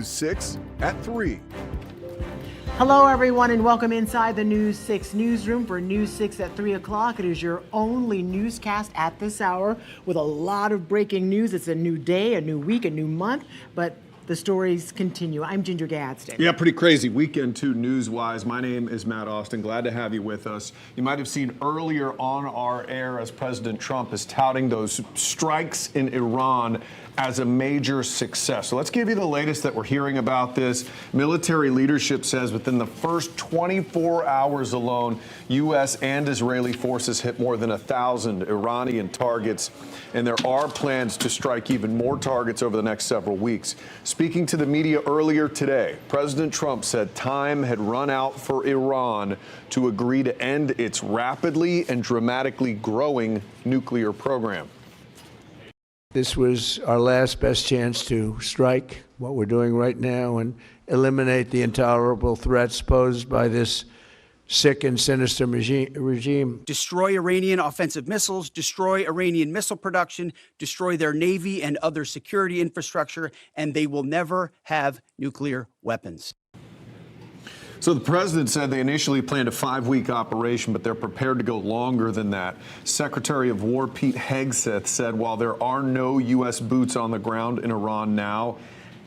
6 at 3. Hello, everyone, and welcome inside the News 6 newsroom for News 6 at 3 o'clock. It is your only newscast at this hour with a lot of breaking news. It's a new day, a new week, a new month, but the stories continue. I'm Ginger Gadsden. Yeah, pretty crazy weekend, too, news-wise. My name is Matt Austin. Glad to have you with us. You might have seen earlier on our air as President Trump is touting those strikes in Iran as a major success. So let's give you the latest that we're hearing about this. Military leadership says within the first 24 hours alone, U.S. and Israeli forces hit more than 1,000 Iranian targets, and there are plans to strike even more targets over the next several weeks. Speaking to the media earlier today, President Trump said time had run out for Iran to agree to end its rapidly and dramatically growing nuclear program. This was our last best chance to strike what we're doing right now and eliminate the intolerable threats posed by this sick and sinister regime. Destroy Iranian offensive missiles, destroy Iranian missile production, destroy their navy and other security infrastructure, and they will never have nuclear weapons. So the president said they initially planned a 5-week operation, but they're prepared to go longer than that. Secretary of War Pete Hegseth said while there are no U.S. boots on the ground in Iran now,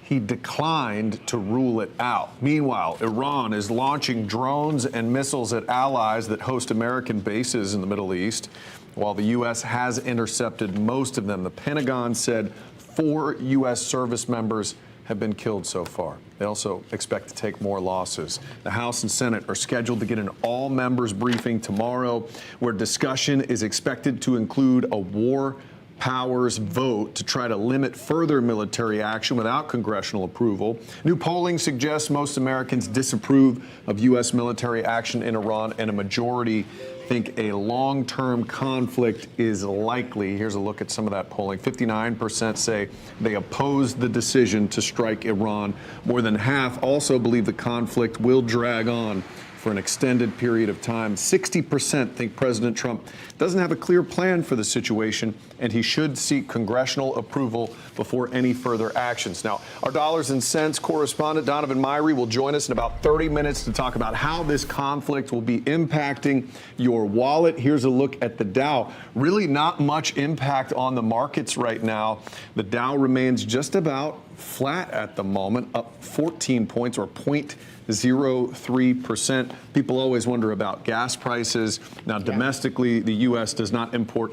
he declined to rule it out. Meanwhile, Iran is launching drones and missiles at allies that host American bases in the Middle East. While the U.S. has intercepted most of them, the Pentagon said 4 U.S. service members have been killed so far. They also expect to take more losses. The House and Senate are scheduled to get an all-members briefing tomorrow, where discussion is expected to include a war powers vote to try to limit further military action without congressional approval. New polling suggests most Americans disapprove of U.S. military action in Iran, and a majority think a long-term conflict is likely. Here's a look at some of that polling. 59% say they oppose the decision to strike Iran. More than half also believe the conflict will drag on for an extended period of time. 60% think President Trump doesn't have a clear plan for the situation, and he should seek congressional approval before any further actions. Now, our dollars and cents correspondent Donovan Myrie will join us in about 30 minutes to talk about how this conflict will be impacting your wallet. Here's a look at the Dow. Really not much impact on the markets right now. The Dow remains just about flat at the moment, up 14 points or 0.03%. People always wonder about gas prices. Now, domestically, the U.S. does not import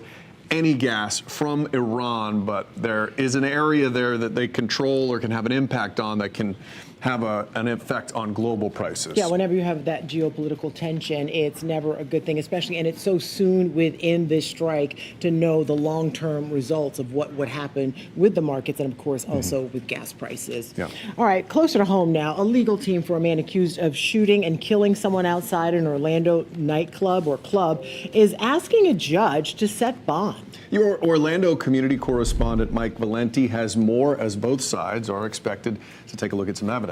any gas from Iran, but there is an area there that they control or can have an impact on that can have an effect on global prices. Yeah, whenever you have that geopolitical tension, it's never a good thing, especially, and it's so soon within this strike to know the long-term results of what would happen with the markets and, of course, also with gas prices. Yeah. All right, closer to home now, a legal team for a man accused of shooting and killing someone outside an Orlando nightclub or club is asking a judge to set bond. Your Orlando community correspondent Mike Valenti has more, as both sides are expected to take a look at some evidence.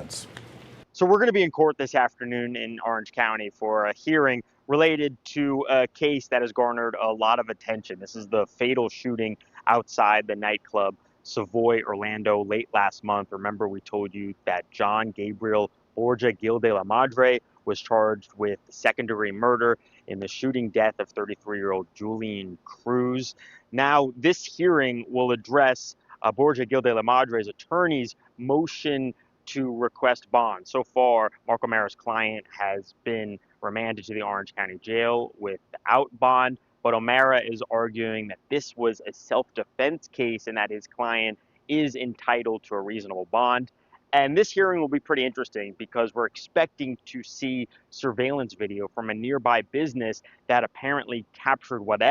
So we're going to be in court this afternoon in Orange County for a hearing related to a case that has garnered a lot of attention. This is the fatal shooting outside the nightclub Savoy, Orlando, late last month. Remember, we told you that John Gabriel Borja Gil de la Madre was charged with second-degree murder in the shooting death of 33-year-old Julian Cruz. Now, this hearing will address Borja Gil de la Madre's attorney's motion to request bond. So far, Mark O'Mara's client has been remanded to the Orange County Jail without bond, but O'Mara is arguing that this was a self-defense case and that his client is entitled to a reasonable bond. And this hearing will be pretty interesting because we're expecting to see surveillance video from a nearby business that apparently captured what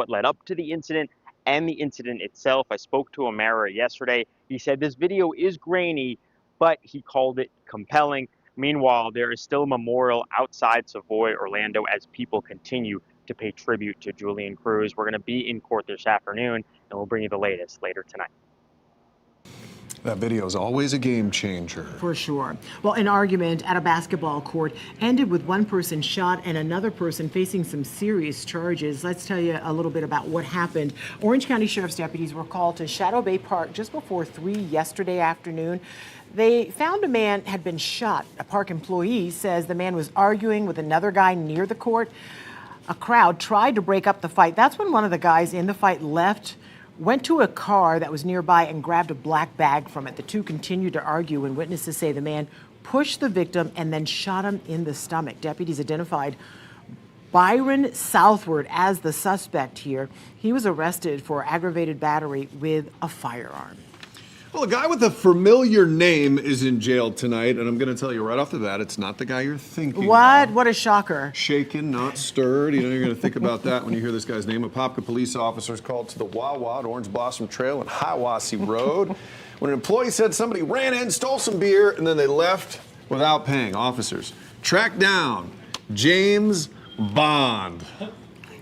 led up to the incident and the incident itself. I spoke to O'Mara yesterday. He said this video is grainy, but he called it compelling. Meanwhile, there is still a memorial outside Savoy, Orlando, as people continue to pay tribute to Julian Cruz. We're going to be in court this afternoon, and we'll bring you the latest later tonight. That video is always a game changer. For sure. Well, an argument at a basketball court ended with one person shot and another person facing some serious charges. Let's tell you a little bit about what happened. Orange County Sheriff's deputies were called to Shadow Bay Park just before 3 yesterday afternoon. They found a man had been shot. A park employee says the man was arguing with another guy near the court. A crowd tried to break up the fight. That's when one of the guys in the fight left, went to a car that was nearby and grabbed a black bag from it. The two continued to argue when witnesses say the man pushed the victim and then shot him in the stomach. Deputies identified Byron Southward as the suspect here. He was arrested for aggravated battery with a firearm. Well, a guy with a familiar name is in jail tonight, and I'm going to tell you right off the bat, it's not the guy you're thinking What? of. What a shocker. Shaken, not stirred. You know, you're going to think about that when you hear this guy's name. A Popka police officers called to the Wawa at Orange Blossom Trail and Hiawassee Road when an employee said somebody ran in, stole some beer, and then they left without paying. Officers tracked down James Bond.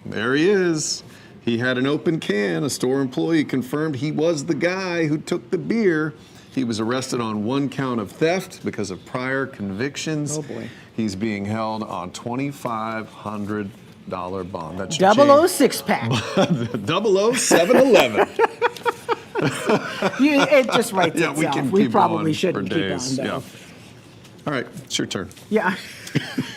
There he is. He had an open can. A store employee confirmed he was the guy who took the beer. He was arrested on one count of theft because of prior convictions. Oh, boy. He's being held on $2,500 bond. That's 006 pack. 00711. It just writes Yeah, itself. we can We keep probably going shouldn't for keep days. on, though. Yeah. All right, it's your turn. Yeah.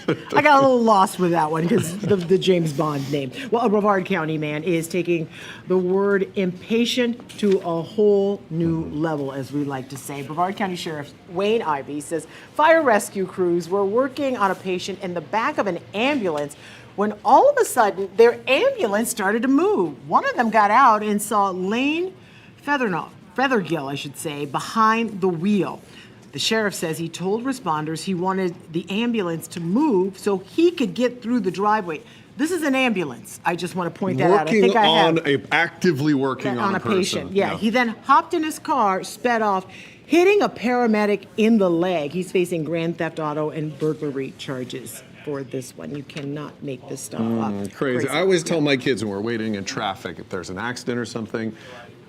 I got a little lost with that one because the James Bond name. Well, a Brevard County man is taking the word impatient to a whole new level, as we like to say. Brevard County Sheriff Wayne Ivey says fire rescue crews were working on a patient in the back of an ambulance when all of a sudden their ambulance started to move. One of them got out and saw Lane Feathergill, I should say, behind the wheel. The sheriff says he told responders he wanted the ambulance to move so he could get through the driveway. This is an ambulance. I just want to point that out. I think I have Actively working on a person. patient. Yeah. He then hopped in his car, sped off, hitting a paramedic in the leg. He's facing grand theft auto and burglary charges for this one. You cannot make this stuff up. Crazy. I always tell my kids when we're waiting in traffic, if there's an accident or something,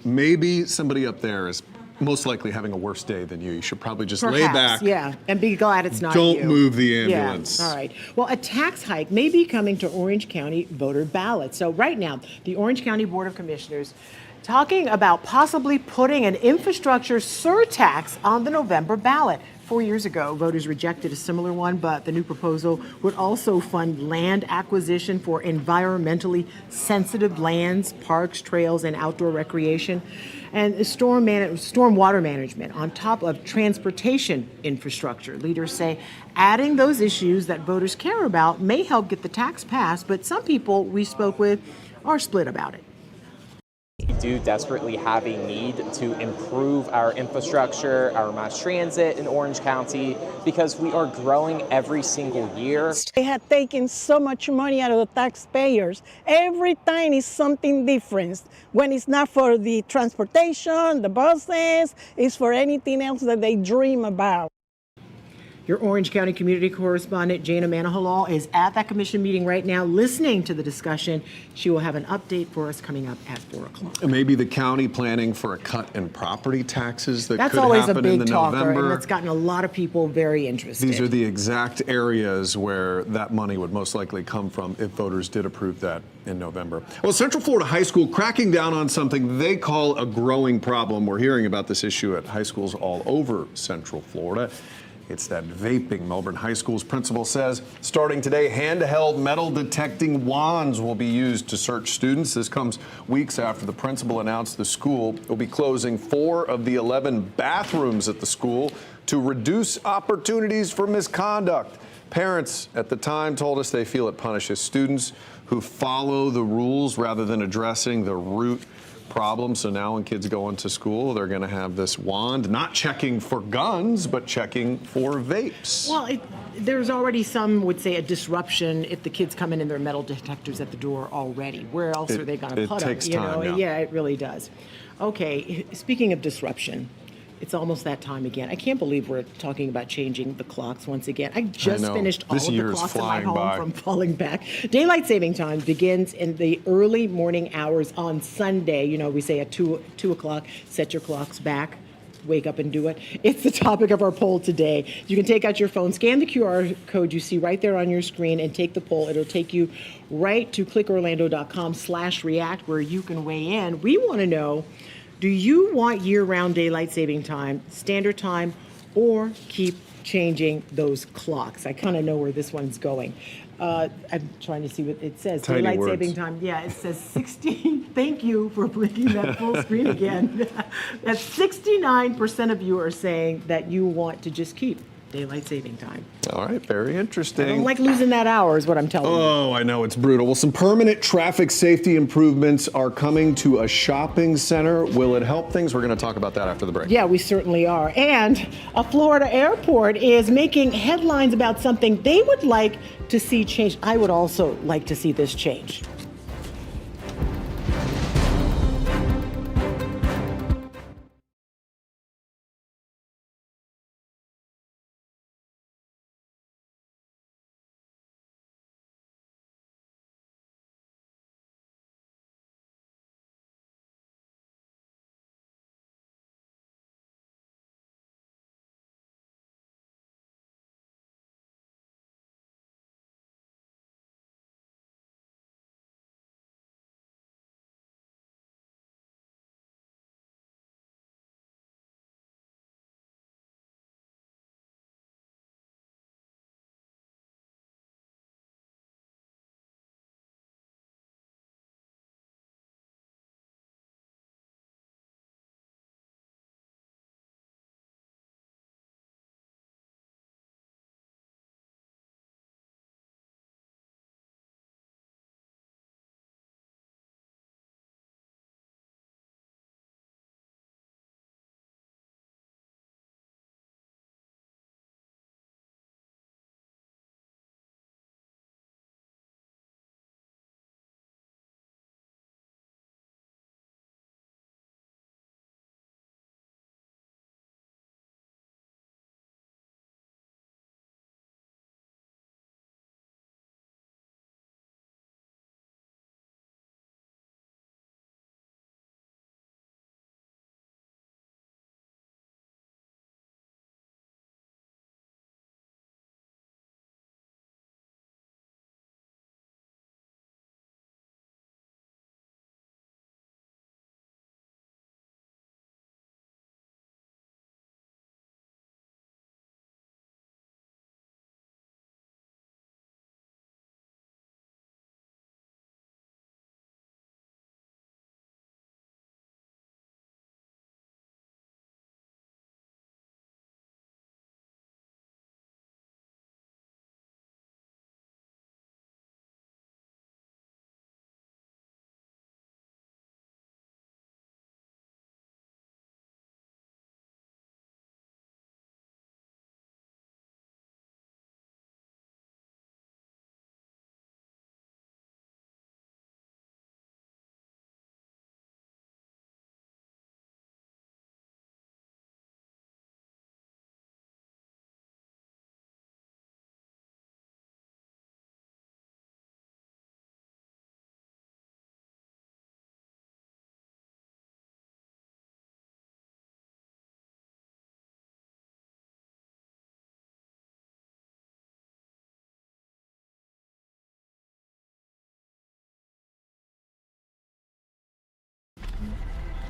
maybe somebody up there is most likely having a worse day than you. You should probably just lay back. Yeah, and be glad it's not you. Don't move the ambulance. Yeah, all right. Well, a tax hike may be coming to Orange County voter ballots. So right now, the Orange County Board of Commissioners talking about possibly putting an infrastructure surtax on the November ballot. 4 years ago, voters rejected a similar one, but the new proposal would also fund land acquisition for environmentally sensitive lands, parks, trails, and outdoor recreation, and stormwater management on top of transportation infrastructure. Leaders say adding those issues that voters care about may help get the tax passed, but some people we spoke with are split about it. We do desperately have a need to improve our infrastructure, our mass transit in Orange County, because we are growing every single year. They had taken so much money out of the taxpayers. Every time is something different. When it's not for the transportation, the buses, it's for anything else that they dream about. Your Orange County community correspondent, Jana Manahalal, is at that commission meeting right now listening to the discussion. She will have an update for us coming up at 4 o'clock. Maybe the county planning for a cut in property taxes that That's could always happen a in big the talker, November. and that's gotten a lot of people very interested. These are the exact areas where that money would most likely come from if voters did approve that in November. Well, Central Florida High School cracking down on something they call a growing problem. We're hearing about this issue at high schools all over Central Florida. It's that vaping. Melbourne High School's principal says starting today, handheld metal detecting wands will be used to search students. This comes weeks after the principal announced the school will be closing 4 of the 11 bathrooms at the school to reduce opportunities for misconduct. Parents at the time told us they feel it punishes students who follow the rules rather than addressing the root problem. So now when kids go into school, they're going to have this wand, not checking for guns, but checking for vapes. Well, there's already some would say a disruption if the kids come in their metal detectors at the door already. Where else are they going to put them? It takes time. Yeah, it really does. Okay, speaking of disruption, it's almost that time again. I can't believe we're talking about changing the clocks once again. I just finished all of the clocks in my home from falling back. Daylight saving time begins in the early morning hours on Sunday. You know, we say at 2 o'clock, set your clocks back. Wake up and do it. It's the topic of our poll today. You can take out your phone, scan the QR code you see right there on your screen, and take the poll. It'll take you right to clickorlando.com/react where you can weigh in. We want to know, do you want year-round daylight saving time, standard time, or keep changing those clocks. I kind of know where this one's going. I'm trying to see what it says. Tiny Daylight words. saving time. Yeah, it says 16. Thank you for bringing that full screen again. That's 69% of you are saying that you want to just keep daylight saving time. All right, very interesting. I don't like losing that hour is what I'm telling you. Oh, I know, it's brutal. Well, some permanent traffic safety improvements are coming to a shopping center. Will it help things? We're going to talk about that after the break. Yeah, we certainly are. And a Florida airport is making headlines about something they would like to see change. I would also like to see this change.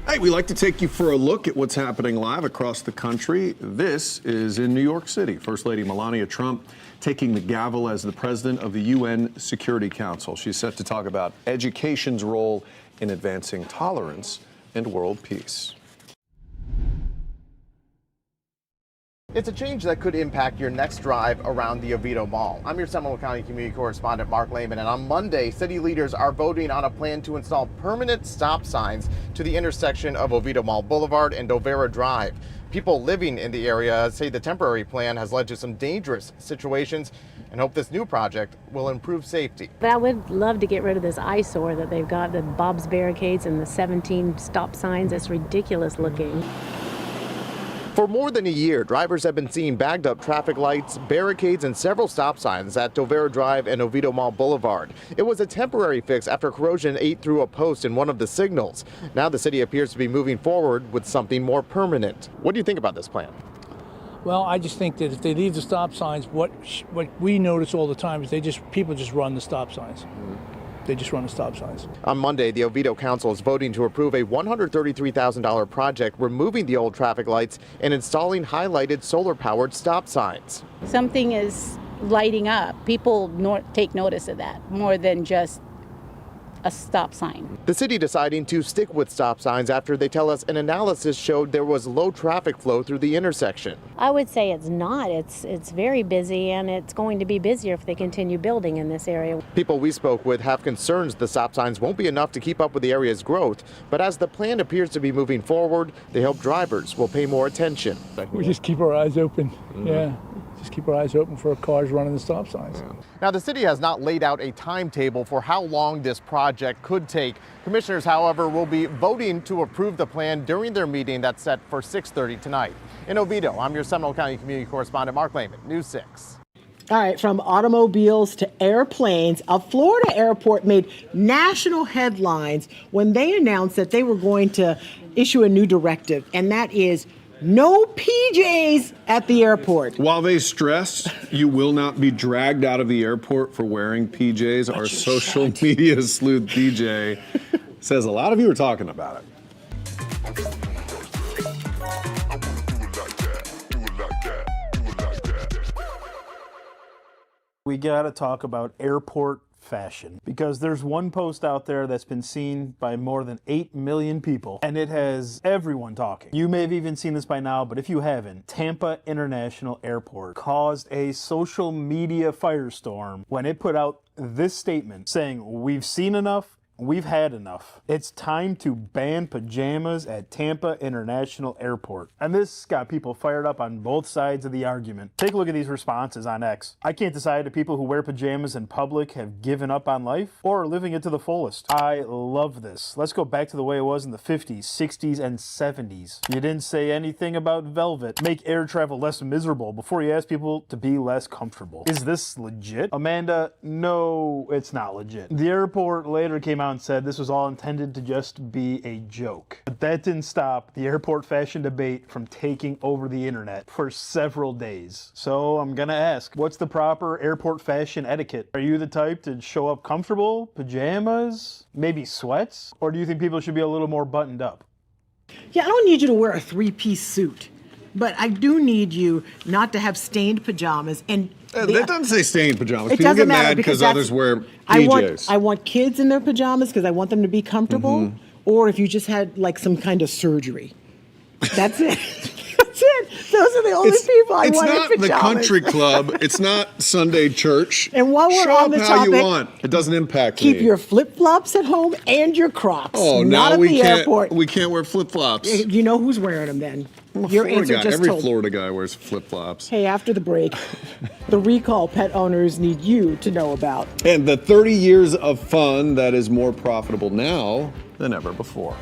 Hey, we like to take you for a look at what's happening live across the country. This is in New York City. First Lady Melania Trump taking the gavel as the president of the UN Security Council. She's set to talk about education's role in advancing tolerance and world peace. It's a change that could impact your next drive around the Oviedo Mall. I'm your Seminole County community correspondent, Mark Lehman, and on Monday, city leaders are voting on a plan to install permanent stop signs to the intersection of Oviedo Mall Boulevard and Dovera Drive. People living in the area say the temporary plan has led to some dangerous situations and hope this new project will improve safety. But I would love to get rid of this eyesore that they've got, the Bob's barricades and the 17 stop signs. It's ridiculous looking. For more than a year, drivers have been seeing bagged up traffic lights, barricades, and several stop signs at Dovera Drive and Oviedo Mall Boulevard. It was a temporary fix after corrosion ate through a post in one of the signals. Now the city appears to be moving forward with something more permanent. What do you think about this plan? Well, I just think that if they leave the stop signs, what we notice all the time is people just run the stop signs. They just run the stop signs. On Monday, the Oviedo Council is voting to approve a $133,000 project removing the old traffic lights and installing highlighted solar-powered stop signs. Something is lighting up. People take notice of that more than just a stop sign. The city deciding to stick with stop signs after they tell us an analysis showed there was low traffic flow through the intersection. I would say it's not. It's very busy, and it's going to be busier if they continue building in this area. People we spoke with have concerns the stop signs won't be enough to keep up with the area's growth, but as the plan appears to be moving forward, they hope drivers will pay more attention. We just keep our eyes open. Yeah. Just keep our eyes open for cars running the stop signs. Now, the city has not laid out a timetable for how long this project could take. Commissioners, however, will be voting to approve the plan during their meeting that's set for 6:30 tonight. In Oviedo, I'm your Seminole County Community Correspondent, Mark Lehman, News 6. All right, from automobiles to airplanes, a Florida airport made national headlines when they announced that they were going to issue a new directive, and that is no PJs at the airport. While they stressed you will not be dragged out of the airport for wearing PJs, our social media sleuth DJ says a lot of you are talking about it. We gotta talk about airport fashion, because there's one post out there that's been seen by more than 8 million people, and it has everyone talking. You may have even seen this by now, but if you haven't, Tampa International Airport caused a social media firestorm when it put out this statement saying, "We've seen enough. We've had enough. It's time to ban pajamas at Tampa International Airport." And this got people fired up on both sides of the argument. Take a look at these responses on X. I can't decide if people who wear pajamas in public have given up on life or are living it to the fullest. I love this. Let's go back to the way it was in the 50s, 60s, and 70s. You didn't say anything about velvet. Make air travel less miserable before you ask people to be less comfortable. Is this legit? Amanda, no, it's not legit. The airport later came out and said this was all intended to just be a joke. But that didn't stop the airport fashion debate from taking over the internet for several days. So I'm gonna ask, what's the proper airport fashion etiquette? Are you the type to show up comfortable, pajamas, maybe sweats? Or do you think people should be a little more buttoned up? Yeah, I don't need you to wear a three-piece suit, but I do need you not to have stained pajamas. And that doesn't say stained pajamas. It People doesn't get matter mad because others wear PJs. I want kids in their pajamas because I want them to be comfortable. Or if you just had like some kind of surgery. That's it. That's it. Those are the only people I want in pajamas. It's not the country club. It's not Sunday church. And while we're Show on up the how topic, you want. It doesn't impact keep me. your flip-flops at home and your Crocs. Oh, not now at we the can't. airport. We can't wear flip-flops. You know who's wearing them then. Your Florida answer guy. just Every told. Florida guy wears flip-flops. Hey, after the break, the recall pet owners need you to know about. And the 30 years of fun that is more profitable now than ever before.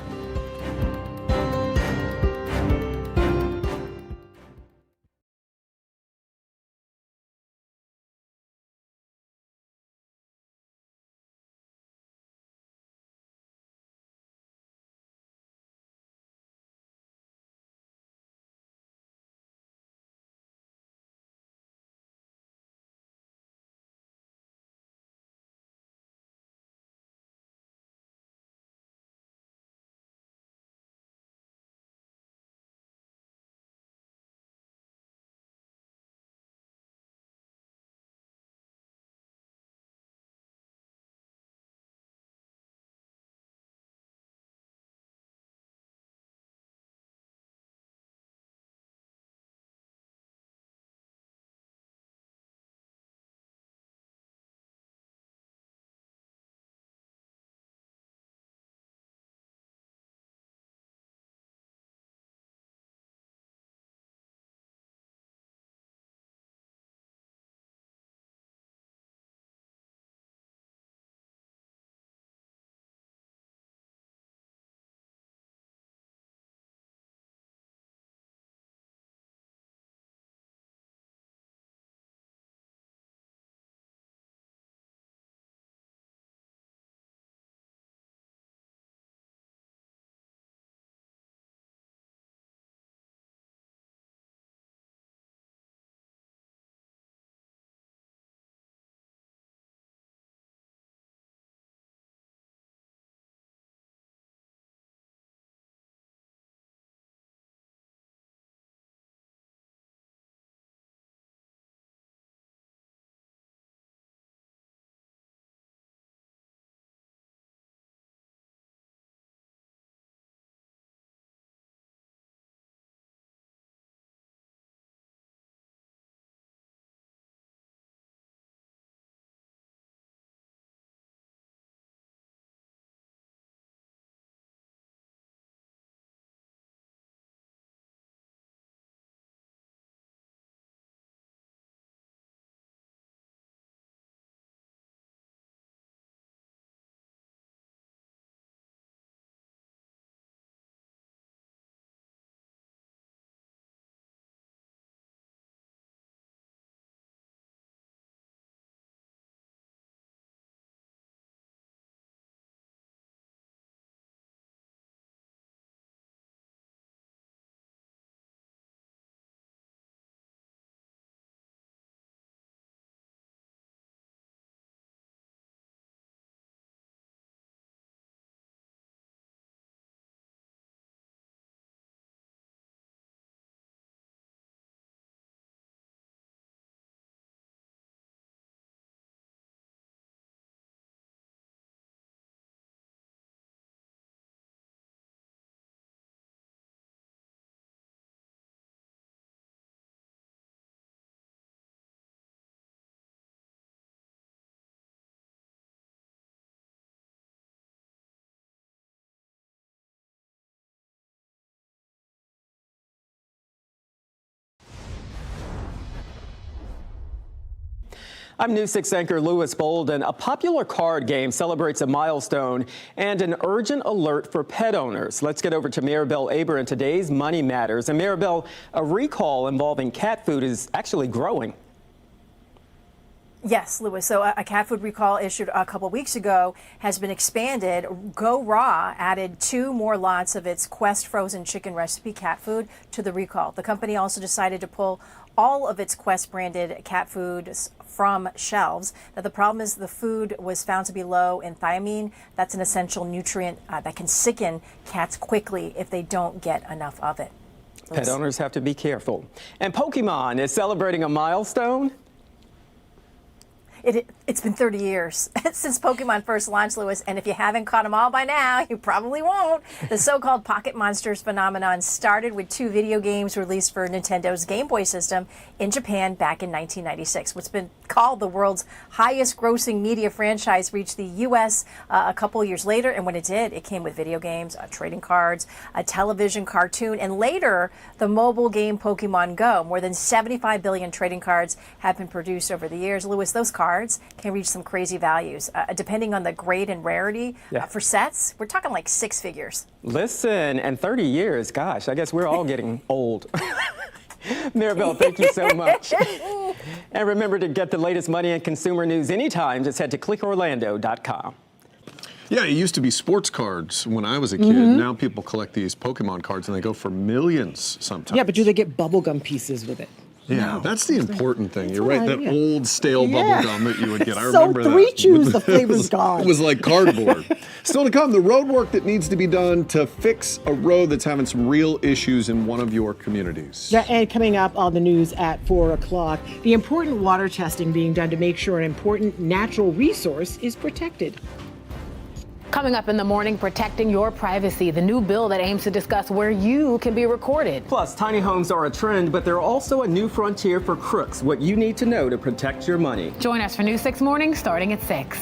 I'm News 6 anchor Louis Bolden. A popular card game celebrates a milestone and an urgent alert for pet owners. Let's get over to Maribel Aber in today's Money Matters. And Maribel, a recall involving cat food is actually growing. Yes, Louis. So a cat food recall issued a couple weeks ago has been expanded. Go Raw added 2 more lots of its Quest frozen chicken recipe cat food to the recall. The company also decided to pull all of its Quest branded cat food from shelves. Now, the problem is the food was found to be low in thiamine. That's an essential nutrient that can sicken cats quickly if they don't get enough of it. Pet owners have to be careful. And Pokemon is celebrating a milestone. It's been 30 years since Pokemon first launched, Louis, and if you haven't caught them all by now, you probably won't. The so-called Pocket Monsters phenomenon started with 2 video games released for Nintendo's Game Boy system in Japan back in 1996. What's been called the world's highest-grossing media franchise reached the U.S. A couple years later, and when it did, it came with video games, trading cards, a television cartoon, and later, the mobile game Pokemon Go. More than 75 billion trading cards have been produced over the years. Louis, those cards can reach some crazy values, depending on the grade and rarity. For sets, we're talking like 6 figures. Listen, and 30 years, gosh, I guess we're all getting old. Maribel, thank you so much. And remember to get the latest money and consumer news anytime. Just head to clickorlando.com. Yeah, it used to be sports cards when I was a kid. Now people collect these Pokemon cards and they go for millions sometimes. Yeah, but do they get bubblegum pieces with it? Yeah, No. that's the important thing. You're That's right. right, That yeah. old stale bubble gum that you would get. I So remember that. 3 Chews, the flavor's gone. It was like cardboard. Still to come, the road work that needs to be done to fix a road that's having some real issues in one of your communities. Yeah, and coming up on the news at 4 o'clock, the important water testing being done to make sure an important natural resource is protected. Coming up in the morning, protecting your privacy, the new bill that aims to discuss where you can be recorded. Plus, tiny homes are a trend, but they're also a new frontier for crooks. What you need to know to protect your money. Join us for News 6 Morning starting at 6.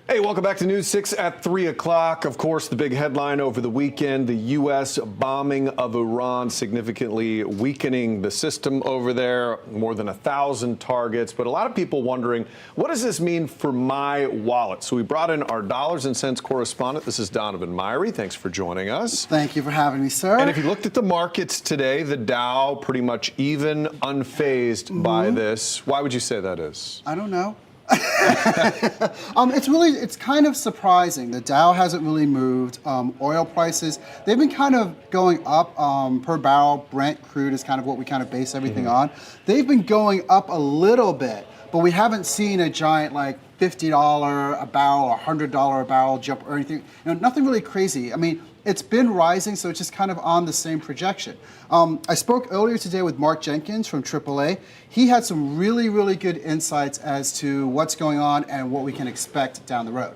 Hey, welcome back to News 6 at 3 o'clock. Of course, the big headline over the weekend, the U.S. bombing of Iran, significantly weakening the system over there, more than 1,000 targets. But a lot of people wondering, what does this mean for my wallet? So we brought in our dollars and cents correspondent. This is Donovan Myrie. Thanks for joining us. Thank you for having me, sir. And if you looked at the markets today, the Dow pretty much even, unfazed by this. Why would you say that is? I don't know. It's kind of surprising. The Dow hasn't really moved. Oil prices, they've been kind of going up per barrel. Brent crude is kind of what we kind of base everything on. They've been going up a little bit, but we haven't seen a giant like $50 a barrel or $100 a barrel jump or anything. Nothing really crazy. I mean, it's been rising, so it's just kind of on the same projection. I spoke earlier today with Mark Jenkins from AAA. He had some really, really good insights as to what's going on and what we can expect down the road.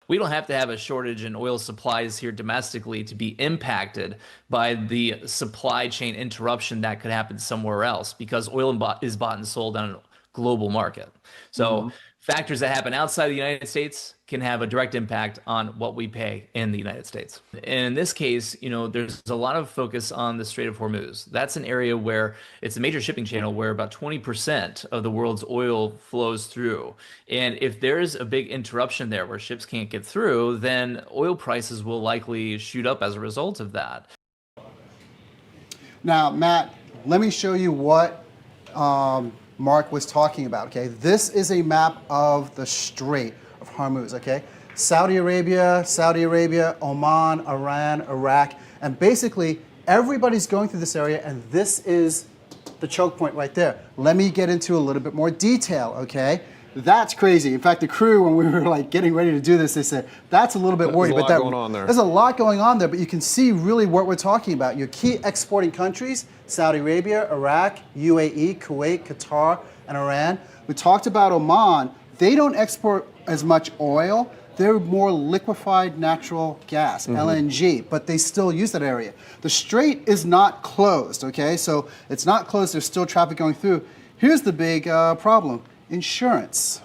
We don't have to have a shortage in oil supplies here domestically to be impacted by the supply chain interruption that could happen somewhere else, because oil is bought and sold on a global market. So factors that happen outside the United States can have a direct impact on what we pay in the United States. And in this case, there's a lot of focus on the Strait of Hormuz. That's an area where it's a major shipping channel where about 20% of the world's oil flows through. And if there's a big interruption there where ships can't get through, then oil prices will likely shoot up as a result of that. Now, Matt, let me show you what Mark was talking about, okay? This is a map of the Strait of Hormuz, okay? Saudi Arabia, Oman, Iran, Iraq, and basically everybody's going through this area, and this is the choke point right there. Let me get into a little bit more detail, okay? That's crazy. In fact, the crew, when we were like getting ready to do this, they said, that's a little bit worried. There's a lot going on there. There's a lot going on there, but you can see really what we're talking about. Your key exporting countries, Saudi Arabia, Iraq, UAE, Kuwait, Qatar, and Iran. We talked about Oman. They don't export as much oil. They're more liquefied natural gas, LNG, but they still use that area. The strait is not closed, okay? So it's not closed. There's still traffic going through. Here's the big problem. Insurance.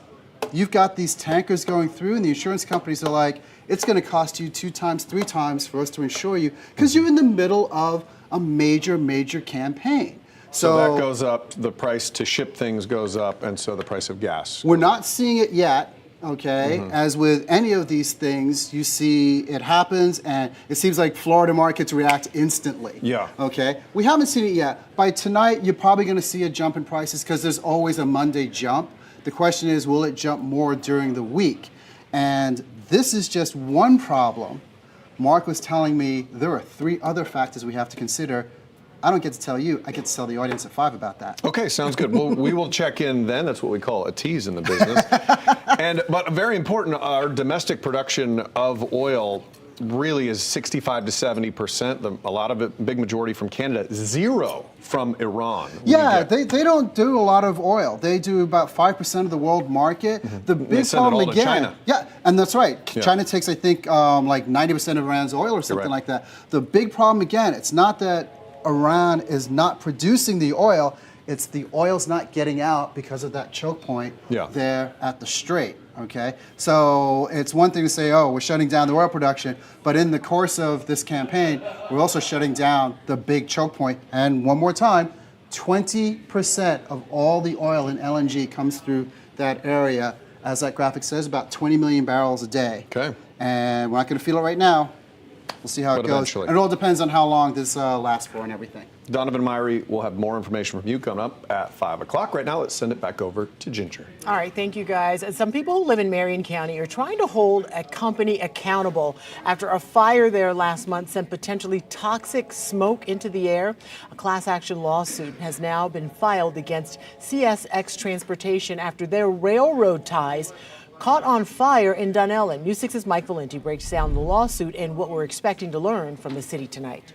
You've got these tankers going through, and the insurance companies are like, it's going to cost you 2 times, 3 times for us to insure you, because you're in the middle of a major, major campaign. So that goes up, the price to ship things goes up, and so the price of gas. We're not seeing it yet, okay? As with any of these things, you see it happens, and it seems like Florida markets react instantly. Yeah. Okay? We haven't seen it yet. By tonight, you're probably going to see a jump in prices because there's always a Monday jump. The question is, will it jump more during the week? And this is just one problem. Mark was telling me there are 3 other factors we have to consider. I don't get to tell you. I get to tell the audience at 5 about that. Okay, sounds good. Well, we will check in then. That's what we call a tease in the business. But very important, our domestic production of oil really is 65 to 70%. A lot of it, big majority from Canada, 0 from Iran. Yeah, they don't do a lot of oil. They do about 5% of the world market. The big problem again, China. Yeah, and that's right. Yeah. China takes, I think, like 90% of Iran's oil or something like that. The big problem again, it's not that Iran is not producing the oil, it's the oil's not getting out because of that choke point there at the strait, okay? So it's one thing to say, oh, we're shutting down the oil production, but in the course of this campaign, we're also shutting down the big choke point. And one more time, 20% of all the oil in LNG comes through that area. As that graphic says, about 20 million barrels a day. Okay. And we're not going to feel it right now. We'll see how it goes. Eventually. And it all depends on how long this lasts for and everything. Donovan Myrie will have more information from you coming up at 5 o'clock. Right now, let's send it back over to Ginger. All right, thank you guys. Some people who live in Marion County are trying to hold a company accountable after a fire there last month sent potentially toxic smoke into the air. A class action lawsuit has now been filed against CSX Transportation after their railroad ties caught on fire in Dunellen. News 6's Mike Valenti breaks down the lawsuit and what we're expecting to learn from the city tonight.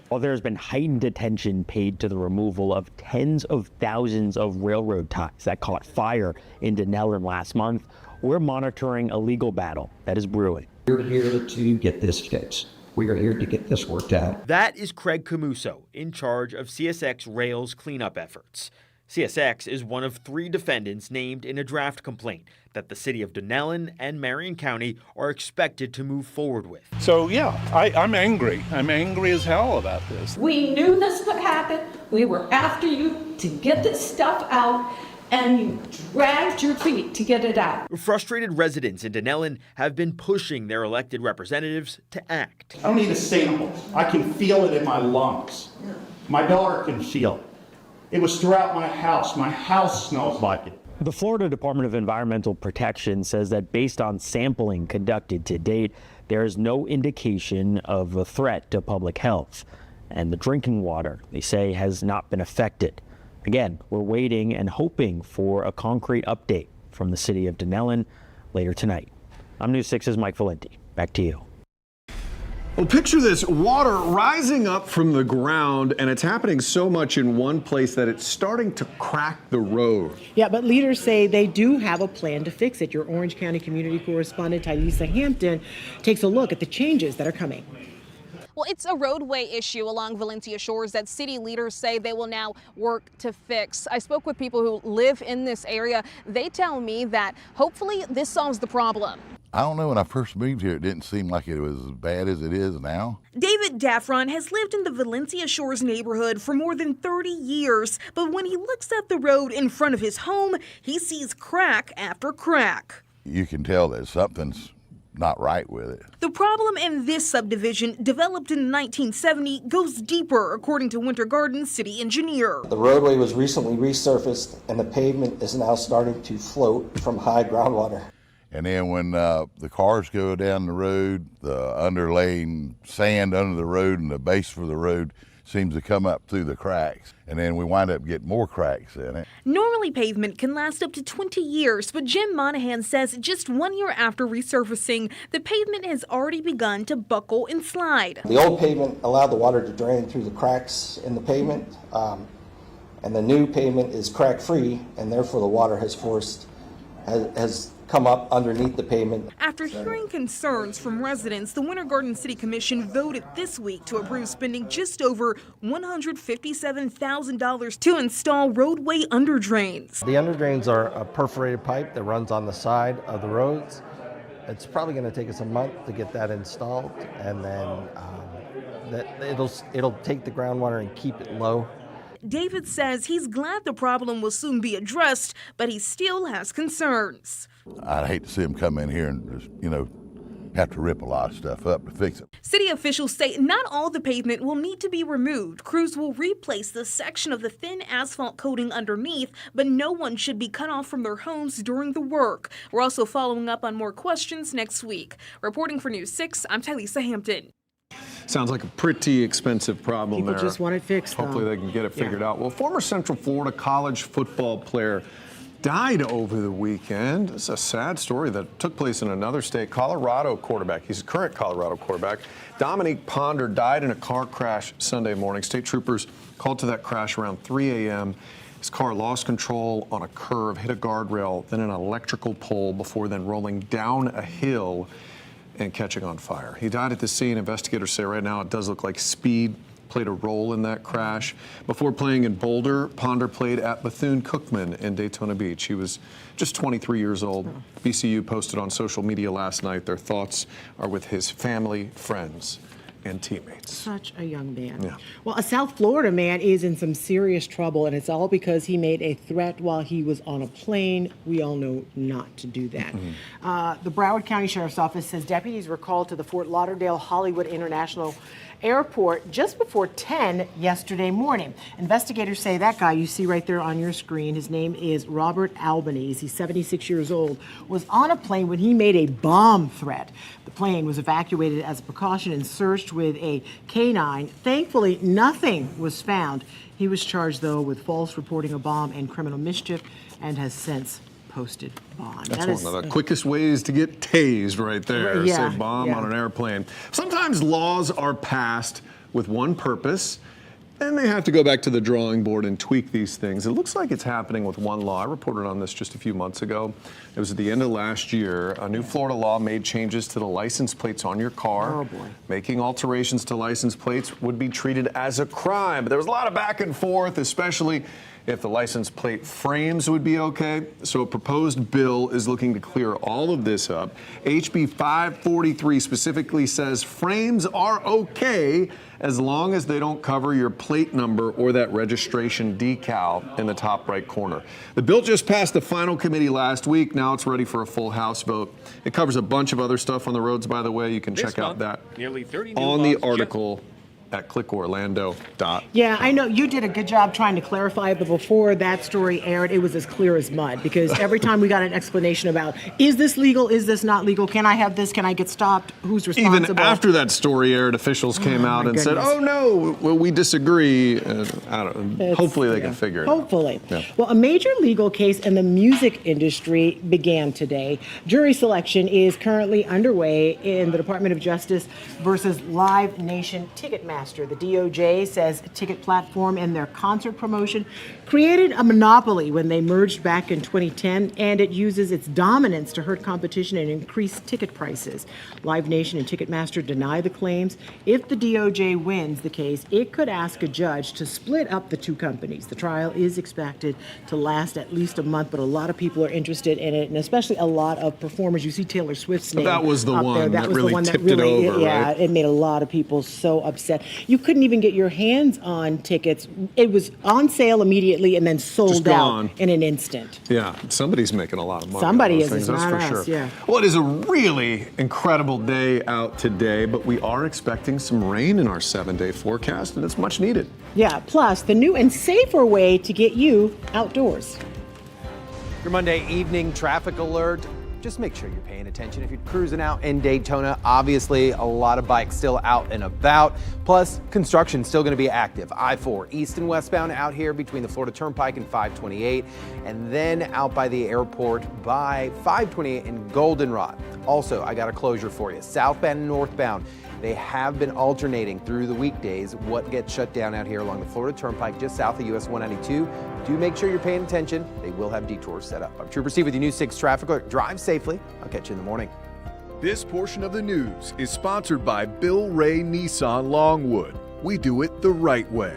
Well, there's been heightened attention paid to the removal of tens of thousands of railroad ties that caught fire in Dunellen last month. We're monitoring a legal battle that is brewing. We're here to get this fixed. We are here to get this worked out. That is Craig Camuso, in charge of CSX Rail's cleanup efforts. CSX is one of 3 defendants named in a draft complaint that the city of Dunellen and Marion County are expected to move forward with. So yeah, I'm angry. I'm angry as hell about this. We knew this would happen. We were after you to get this stuff out, and you dragged your feet to get it out. Frustrated residents in Dunellen have been pushing their elected representatives to act. I don't need a sample. I can feel it in my lungs. My daughter can feel it. It was throughout my house. My house smells like it. The Florida Department of Environmental Protection says that based on sampling conducted to date, there is no indication of a threat to public health. And the drinking water, they say, has not been affected. Again, we're waiting and hoping for a concrete update from the city of Dunellen later tonight. I'm News 6's Mike Valenti. Back to you. Well, picture this, water rising up from the ground, and it's happening so much in one place that it's starting to crack the road. Yeah, but leaders say they do have a plan to fix it. Your Orange County community correspondent, Tylisa Hampton, takes a look at the changes that are coming. Well, it's a roadway issue along Valencia Shores that city leaders say they will now work to fix. I spoke with people who live in this area. They tell me that hopefully this solves the problem. I don't know, when I first moved here, it didn't seem like it was as bad as it is now. David Daffron has lived in the Valencia Shores neighborhood for more than 30 years, but when he looks at the road in front of his home, he sees crack after crack. You can tell that something's not right with it. The problem in this subdivision, developed in 1970, goes deeper, according to Winter Garden's city engineer. The roadway was recently resurfaced, and the pavement is now starting to float from high groundwater. And then when the cars go down the road, the underlaying sand under the road and the base for the road seems to come up through the cracks. And then we wind up getting more cracks in it. Normally, pavement can last up to 20 years, but Jim Monahan says just 1 year after resurfacing, the pavement has already begun to buckle and slide. The old pavement allowed the water to drain through the cracks in the pavement, and the new pavement is crack-free, and therefore the water has come up underneath the pavement. After hearing concerns from residents, the Winter Garden City Commission voted this week to approve spending just over $157,000 to install roadway underdrains. The underdrains are a perforated pipe that runs on the side of the roads. It's probably going to take us a month to get that installed, and then it'll take the groundwater and keep it low. David says he's glad the problem will soon be addressed, but he still has concerns. I'd hate to see them come in here and just, have to rip a lot of stuff up to fix it. City officials say not all the pavement will need to be removed. Crews will replace the section of the thin asphalt coating underneath, but no one should be cut off from their homes during the work. We're also following up on more questions next week. Reporting for News 6, I'm Tylisa Hampton. Sounds like a pretty expensive problem People there. just want it fixed, Hopefully though. they can get it figured out. Well, former Central Florida college football player died over the weekend. It's a sad story that took place in another state. Colorado quarterback, he's a current Colorado quarterback, Dominique Ponder, died in a car crash Sunday morning. State troopers called to that crash around 3 a.m. His car lost control on a curve, hit a guardrail, then an electrical pole before then rolling down a hill and catching on fire. He died at the scene. Investigators say right now it does look like speed played a role in that crash. Before playing in Boulder, Ponder played at Bethune-Cookman in Daytona Beach. He was just 23 years old. BCU posted on social media last night their thoughts are with his family, friends, and teammates. Such a young man. Yeah. Well, a South Florida man is in some serious trouble, and it's all because he made a threat while he was on a plane. We all know not to do that. The Broward County Sheriff's Office says deputies were called to the Fort Lauderdale Hollywood International Airport just before 10 yesterday morning. Investigators say that guy you see right there on your screen, his name is Robert Albanese, he's 76 years old, was on a plane when he made a bomb threat. The plane was evacuated as a precaution and searched with a canine. Thankfully, nothing was found. He was charged, though, with false reporting a bomb and criminal mischief and has since posted bond. That's one of the quickest ways to get tased right there. Yeah, Say bomb on an airplane. Sometimes laws are passed with one purpose, and they have to go back to the drawing board and tweak these things. It looks like it's happening with one law. I reported on this just a few months ago. It was at the end of last year. A new Florida law made changes to the license plates on your car. Oh, boy. Making alterations to license plates would be treated as a crime. But there was a lot of back and forth, especially if the license plate frames would be okay. So a proposed bill is looking to clear all of this up. HB 543 specifically says frames are okay as long as they don't cover your plate number or that registration decal in the top right corner. The bill just passed the final committee last week. Now it's ready for a full House vote. It covers a bunch of other stuff on the roads, by the way. You can check out that nearly 30 new on the laws article at clickorlando.com. Yeah, I know you did a good job trying to clarify it, but before that story aired, it was as clear as mud because every time we got an explanation about, is this legal, is this not legal, can I have this, can I get stopped, who's responsible? Even after that story aired, officials came out and said, oh no, well, we disagree. I don't know. Hopefully they can figure it out. Hopefully. Yeah. Well, a major legal case in the music industry began today. Jury selection is currently underway in the Department of Justice versus Live Nation Ticketmaster. The DOJ says a ticket platform and their concert promotion created a monopoly when they merged back in 2010, and it uses its dominance to hurt competition and increase ticket prices. Live Nation and Ticketmaster deny the claims. If the DOJ wins the case, it could ask a judge to split up the two companies. The trial is expected to last at least a month, but a lot of people are interested in it, and especially a lot of performers. You see Taylor Swift's name that was the up one there. that really tipped it over, yeah, right? it made a lot of people so upset. You couldn't even get your hands on tickets. It was on sale immediately and then sold Just out gone. in an instant. Yeah, somebody's making a lot of money. Somebody on is, those it's things, not that's for us, sure. yeah. Well, it is a really incredible day out today, but we are expecting some rain in our 7-day forecast, and it's much needed. Yeah, plus the new and safer way to get you outdoors. Your Monday evening traffic alert. Just make sure you're paying attention if you're cruising out in Daytona. Obviously, a lot of bikes still out and about. Plus, construction still going to be active. I-4 east and westbound out here between the Florida Turnpike and 528, and then out by the airport by 528 and Goldenrod. Also, I got a closure for you. Southbound and northbound. They have been alternating through the weekdays what gets shut down out here along the Florida Turnpike just south of US 192. Do make sure you're paying attention. They will have detours set up. I'm Trooper Steve with your News 6 traffic alert. Drive safely. I'll catch you in the morning. This portion of the news is sponsored by Bill Ray Nissan Longwood. We do it the right way.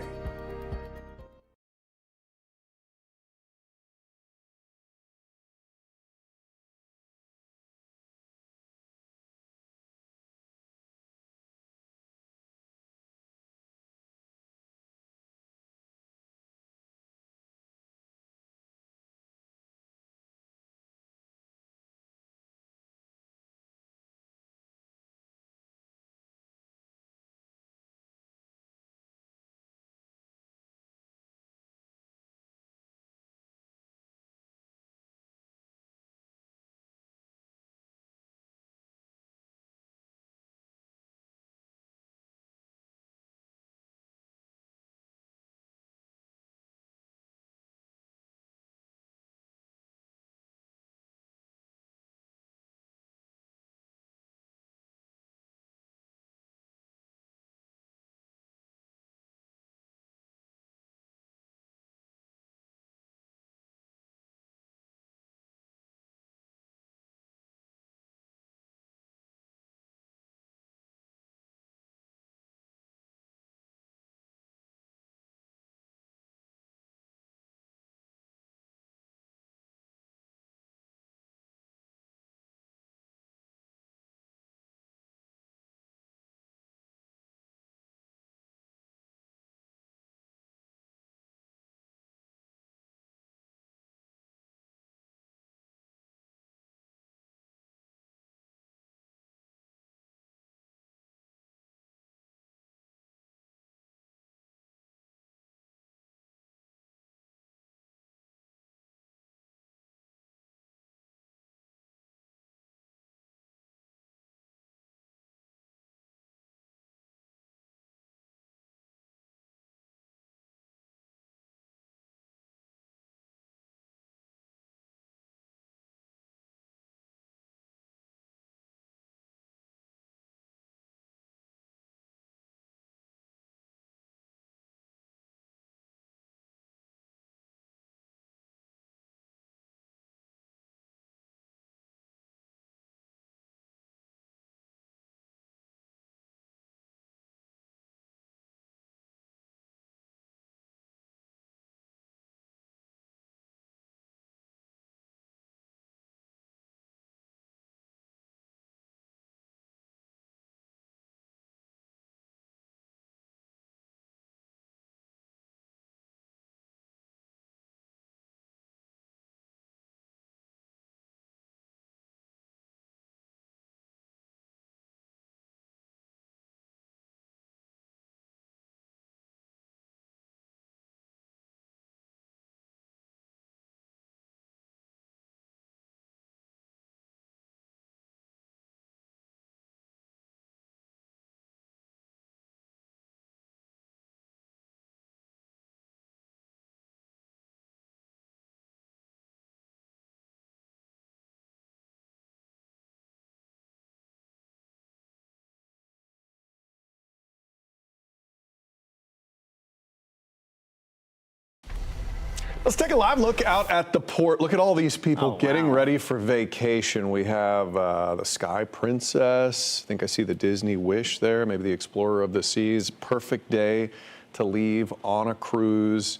Let's take a live look out at the port. Look at all these people getting ready for vacation. We have the Sky Princess. I think I see the Disney Wish there, maybe the Explorer of the Seas. Perfect day to leave on a cruise.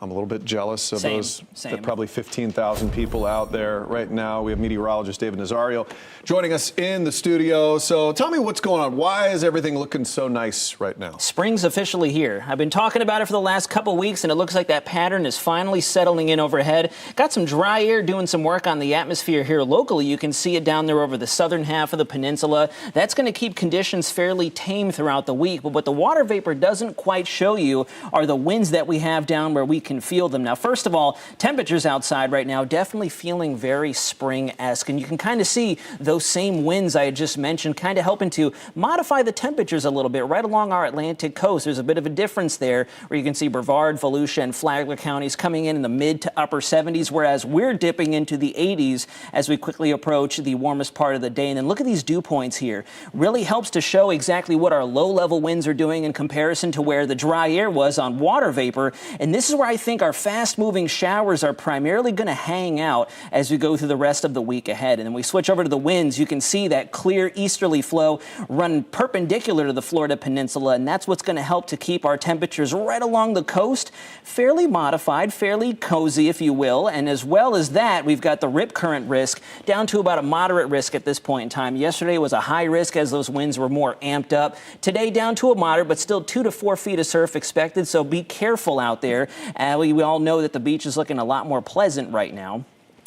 I'm a little bit jealous of those probably 15,000 people out there right now. We have meteorologist David Nazario joining us in the studio. So tell me what's going on. Why is everything looking so nice right now? Spring's officially here. I've been talking about it for the last couple weeks, and it looks like that pattern is finally settling in overhead. Got some dry air doing some work on the atmosphere here locally. You can see it down there over the southern half of the peninsula. That's going to keep conditions fairly tame throughout the week. But what the water vapor doesn't quite show you are the winds that we have down where we can feel them. Now, first of all, temperatures outside right now definitely feeling very spring-esque, and you can kind of see those same winds I had just mentioned kind of helping to modify the temperatures a little bit right along our Atlantic coast. There's a bit of a difference there where you can see Brevard, Volusia, and Flagler counties coming in the mid to upper 70s, whereas we're dipping into the 80s as we quickly approach the warmest part of the day. And then look at these dew points here. Really helps to show exactly what our low-level winds are doing in comparison to where the dry air was on water vapor. And this is where I think our fast-moving showers are primarily going to hang out as we go through the rest of the week ahead. And then we switch over to the winds. You can see that clear easterly flow running perpendicular to the Florida peninsula, and that's what's going to help to keep our temperatures right along the coast fairly modified, fairly cozy, if you will. And as well as that, we've got the rip current risk down to about a moderate risk at this point in time. Yesterday was a high risk as those winds were more amped up. Today down to a moderate, but still 2 to 4 feet of surf expected, so be careful out there. We all know that the beach is looking a lot more pleasant right now.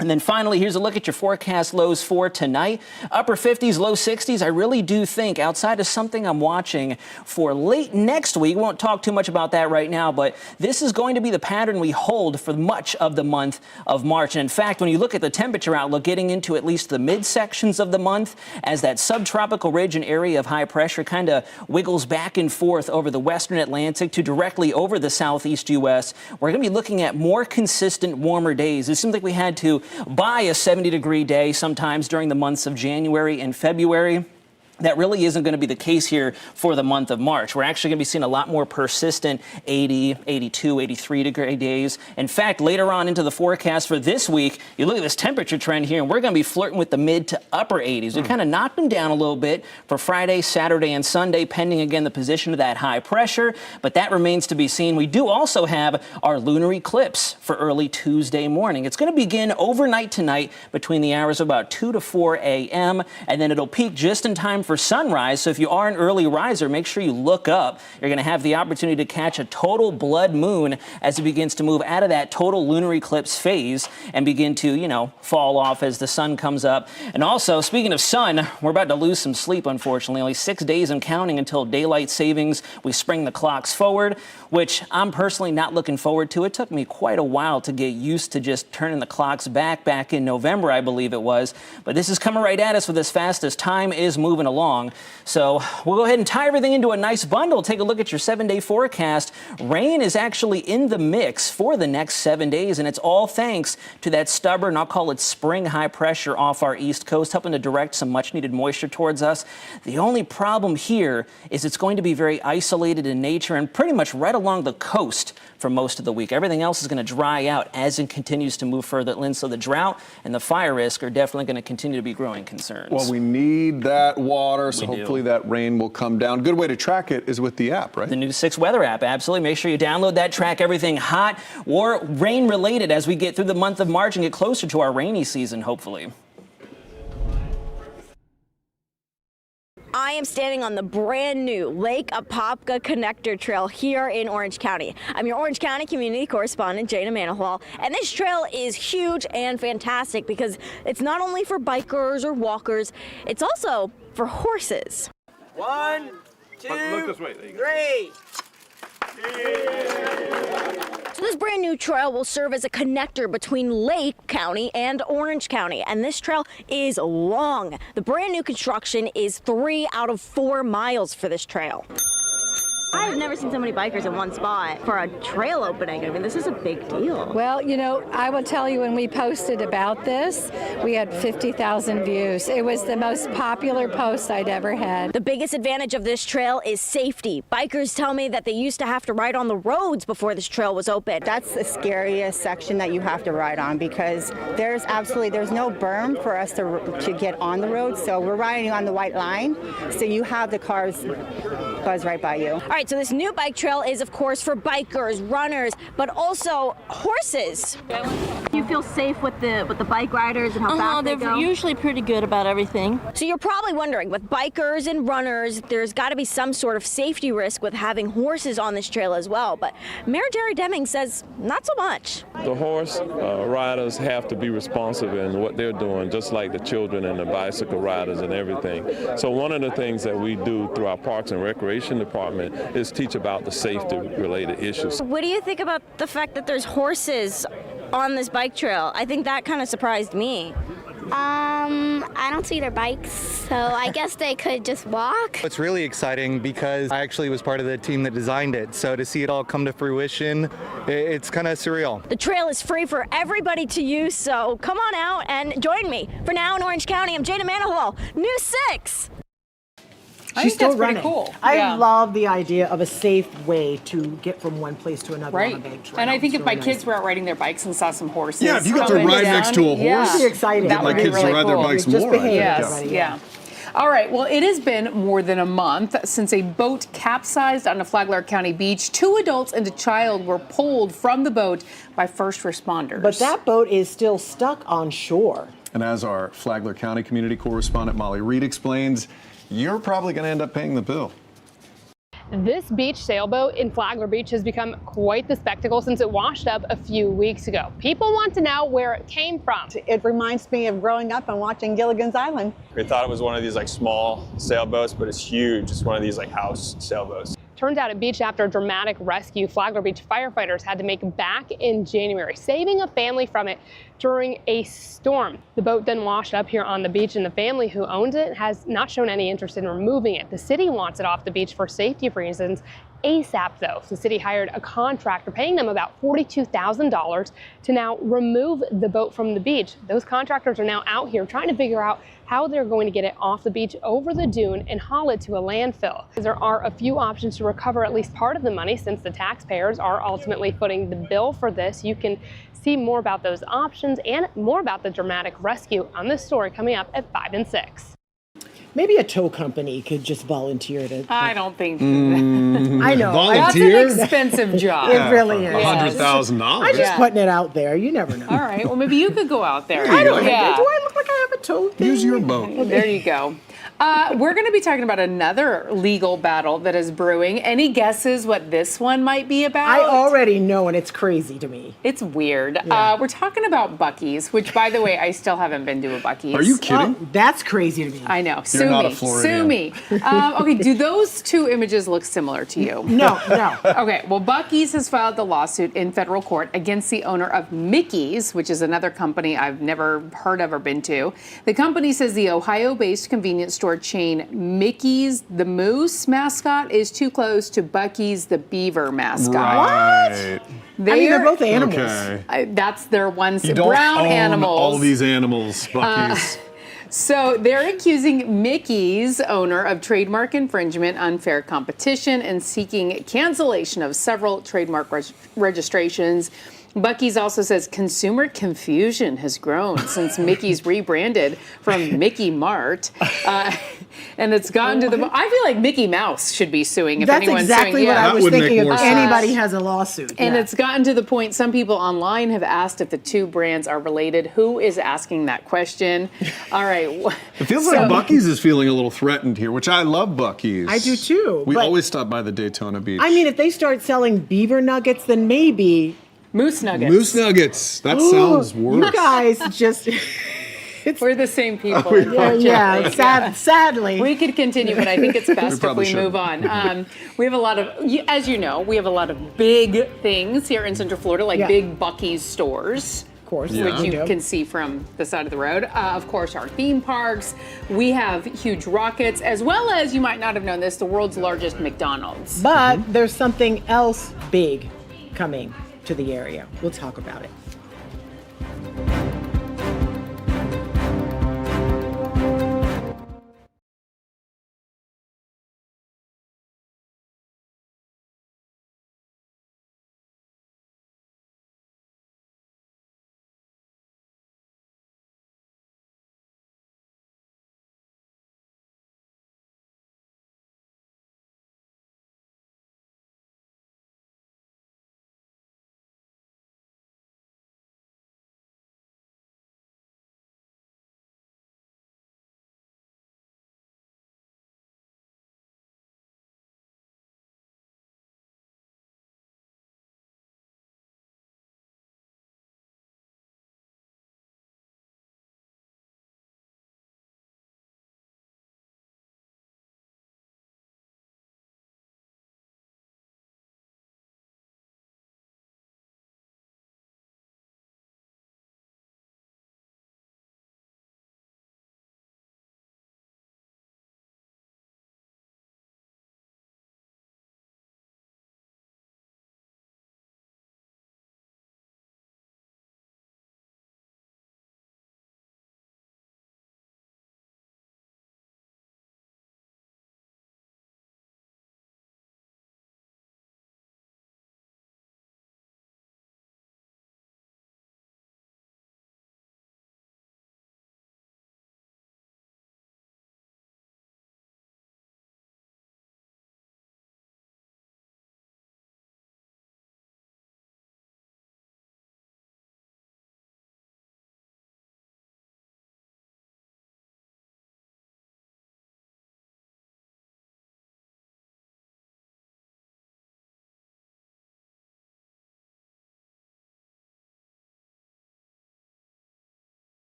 And then finally, here's a look at your forecast lows for tonight. Upper 50s, low 60s. I really do think outside of something I'm watching for late next week, we won't talk too much about that right now, but this is going to be the pattern we hold for much of the month of March. And in fact, when you look at the temperature outlook, getting into at least the midsections of the month, as that subtropical ridge and area of high pressure kind of wiggles back and forth over the western Atlantic to directly over the southeast U.S., we're going to be looking at more consistent, warmer days. It seems like we had to buy a 70-degree day sometimes during the months of January and February. That really isn't going to be the case here for the month of March. We're actually going to be seeing a lot more persistent 80, 82, 83-degree days. In fact, later on into the forecast for this week, you look at this temperature trend here, and we're going to be flirting with the mid to upper 80s. We kind of knocked them down a little bit for Friday, Saturday, and Sunday, pending, again, the position of that high pressure. But that remains to be seen. We do also have our lunar eclipse for early Tuesday morning. It's going to begin overnight tonight between the hours of about 2 to 4 a.m., and then it'll peak just in time for sunrise. So if you are an early riser, make sure you look up. You're going to have the opportunity to catch a total blood moon as it begins to move out of that total lunar eclipse phase and begin to, fall off as the sun comes up. And also, speaking of sun, we're about to lose some sleep, unfortunately. Only 6 days and counting until daylight savings. We spring the clocks forward, which I'm personally not looking forward to. It took me quite a while to get used to just turning the clocks back in November, I believe it was. But this is coming right at us with as fast as time is moving along. So we'll go ahead and tie everything into a nice bundle. Take a look at your 7-day forecast. Rain is actually in the mix for the next 7 days, and it's all thanks to that stubborn, I'll call it spring high pressure off our east coast, helping to direct some much needed moisture towards us. The only problem here is it's going to be very isolated in nature and pretty much right along the coast for most of the week. Everything else is going to dry out as it continues to move further inland. So the drought and the fire risk are definitely going to continue to be growing concerns. Well, we need that water, so hopefully that rain will come down. Good way to track it is with the app, right? The News 6 weather app, absolutely. Make sure you download that, track everything hot or rain related as we get through the month of March and get closer to our rainy season, hopefully. I am standing on the brand new Lake Apopka Connector Trail here in Orange County. I'm your Orange County community correspondent, Jana Manahwal, and this trail is huge and fantastic because it's not only for bikers or walkers, it's also for horses. 1, 2, 3. So this brand new trail will serve as a connector between Lake County and Orange County, and this trail is long. The brand new construction is 3 out of 4 miles for this trail. I've never seen so many bikers in one spot for a trail opening. I mean, this is a big deal. Well, you know, I will tell you, when we posted about this, we had 50,000 views. It was the most popular post I'd ever had. The biggest advantage of this trail is safety. Bikers tell me that they used to have to ride on the roads before this trail was open. That's the scariest section that you have to ride on, because there's no berm for us to get on the road. So we're riding on the white line, so you have the cars buzz right by you. All right, so this new bike trail is, of course, for bikers, runners, but also horses. You feel safe with the bike riders and how fast they go? They're usually pretty good about everything. So you're probably wondering, with bikers and runners, there's got to be some sort of safety risk with having horses on this trail as well. But Mayor Jerry Deming says not so much. The horse riders have to be responsive in what they're doing, just like the children and the bicycle riders and everything. So one of the things that we do through our Parks and Recreation Department is teach about the safety-related issues. What do you think about the fact that there's horses on this bike trail? I think that kind of surprised me. I don't see their bikes, so I guess they could just walk. It's really exciting because I actually was part of the team that designed it, so to see it all come to fruition, it's kind of surreal. The trail is free for everybody to use, so come on out and join me. For now in Orange County, I'm Jada Manilow, News 6. She's still that's pretty running. cool. I Yeah. love the idea of a safe way to get from one place to another on a bike trail. And I think It's if my really kids nice. were out riding their bikes and saw some horses. Yeah, if you got to coming ride down, next to a horse, That'd be exciting. That my would be kids to really ride their cool. bikes Just more. behave, Yes, everybody, yeah. All right, well, it has been more than a month since a boat capsized on a Flagler County beach. 2 adults and a child were pulled from the boat by first responders. But that boat is still stuck on shore. And as our Flagler County community correspondent Molly Reed explains, you're probably going to end up paying the bill. This beach sailboat in Flagler Beach has become quite the spectacle since it washed up a few weeks ago. People want to know where it came from. It reminds me of growing up and watching Gilligan's Island. We thought it was one of these small sailboats, but it's huge. It's one of these house sailboats. Turns out at beach, after a dramatic rescue, Flagler Beach firefighters had to make back in January, saving a family from it during a storm. The boat then washed up here on the beach, and the family who owns it has not shown any interest in removing it. The city wants it off the beach for safety reasons ASAP, though. The city hired a contractor, paying them about $42,000 to now remove the boat from the beach. Those contractors are now out here trying to figure out how they're going to get it off the beach over the dune and haul it to a landfill. There are a few options to recover at least part of the money, since the taxpayers are ultimately footing the bill for this. You can see more about those options and more about the dramatic rescue on this story coming up at 5 and 6. Maybe a tow company could just volunteer to. I don't think. I know. Volunteer? That's an expensive job. It really is. $100,000. I'm just putting it out there. You never know. All right. Well, maybe you could go out there. I don't know. Yeah. Do I look like I have a tow thing? Use your boat. There you go. We're going to be talking about another legal battle that is brewing. Any guesses what this one might be about? I already know, and it's crazy to me. It's weird. Yeah. We're talking about Buc-ee's, which, by the way, I still haven't been to a Buc-ee's. Are you kidding? Oh, that's crazy to me. I know. You're Sue not me. a Floridian. Sue me. Okay, do those two images look similar to you? No. Okay, well, Buc-ee's has filed the lawsuit in federal court against the owner of Mickey's, which is another company I've never heard of or been to. The company says the Ohio-based convenience store chain Mickey's the Moose mascot is too close to Buc-ee's the Beaver mascot. Right. They're both animals. Okay. That's their ones. You don't Brown own animals. all these animals, Buc-ee's. So they're accusing Mickey's owner of trademark infringement, unfair competition, and seeking cancellation of several trademark registrations. Buc-ee's also says consumer confusion has grown since Mickey's rebranded from Mickey Mart. And it's gotten to the... I feel like Mickey Mouse should be suing if That's anyone's exactly suing. what I was thinking. If sense. anybody has a lawsuit. And yeah. it's gotten to the point some people online have asked if the two brands are related. Who is asking that question? All right. It feels like Buc-ee's is feeling a little threatened here, which I love Buc-ee's. I do too. We but, always stop by the Daytona Beach. I mean, if they start selling beaver nuggets, then maybe. Moose nuggets. Moose nuggets. That sounds worse. You guys just. We're the same people. Yeah, sadly. We could continue, but I think it's best if we shouldn't. move on. We have a lot of, as you know, we have a lot of big things here in Central Florida, like big Buc-ee's stores. course, which you can see from the side of the road. Of course, our theme parks. We have huge rockets, as well as, you might not have known this, the world's largest McDonald's. But there's something else big coming to the area. We'll talk about it.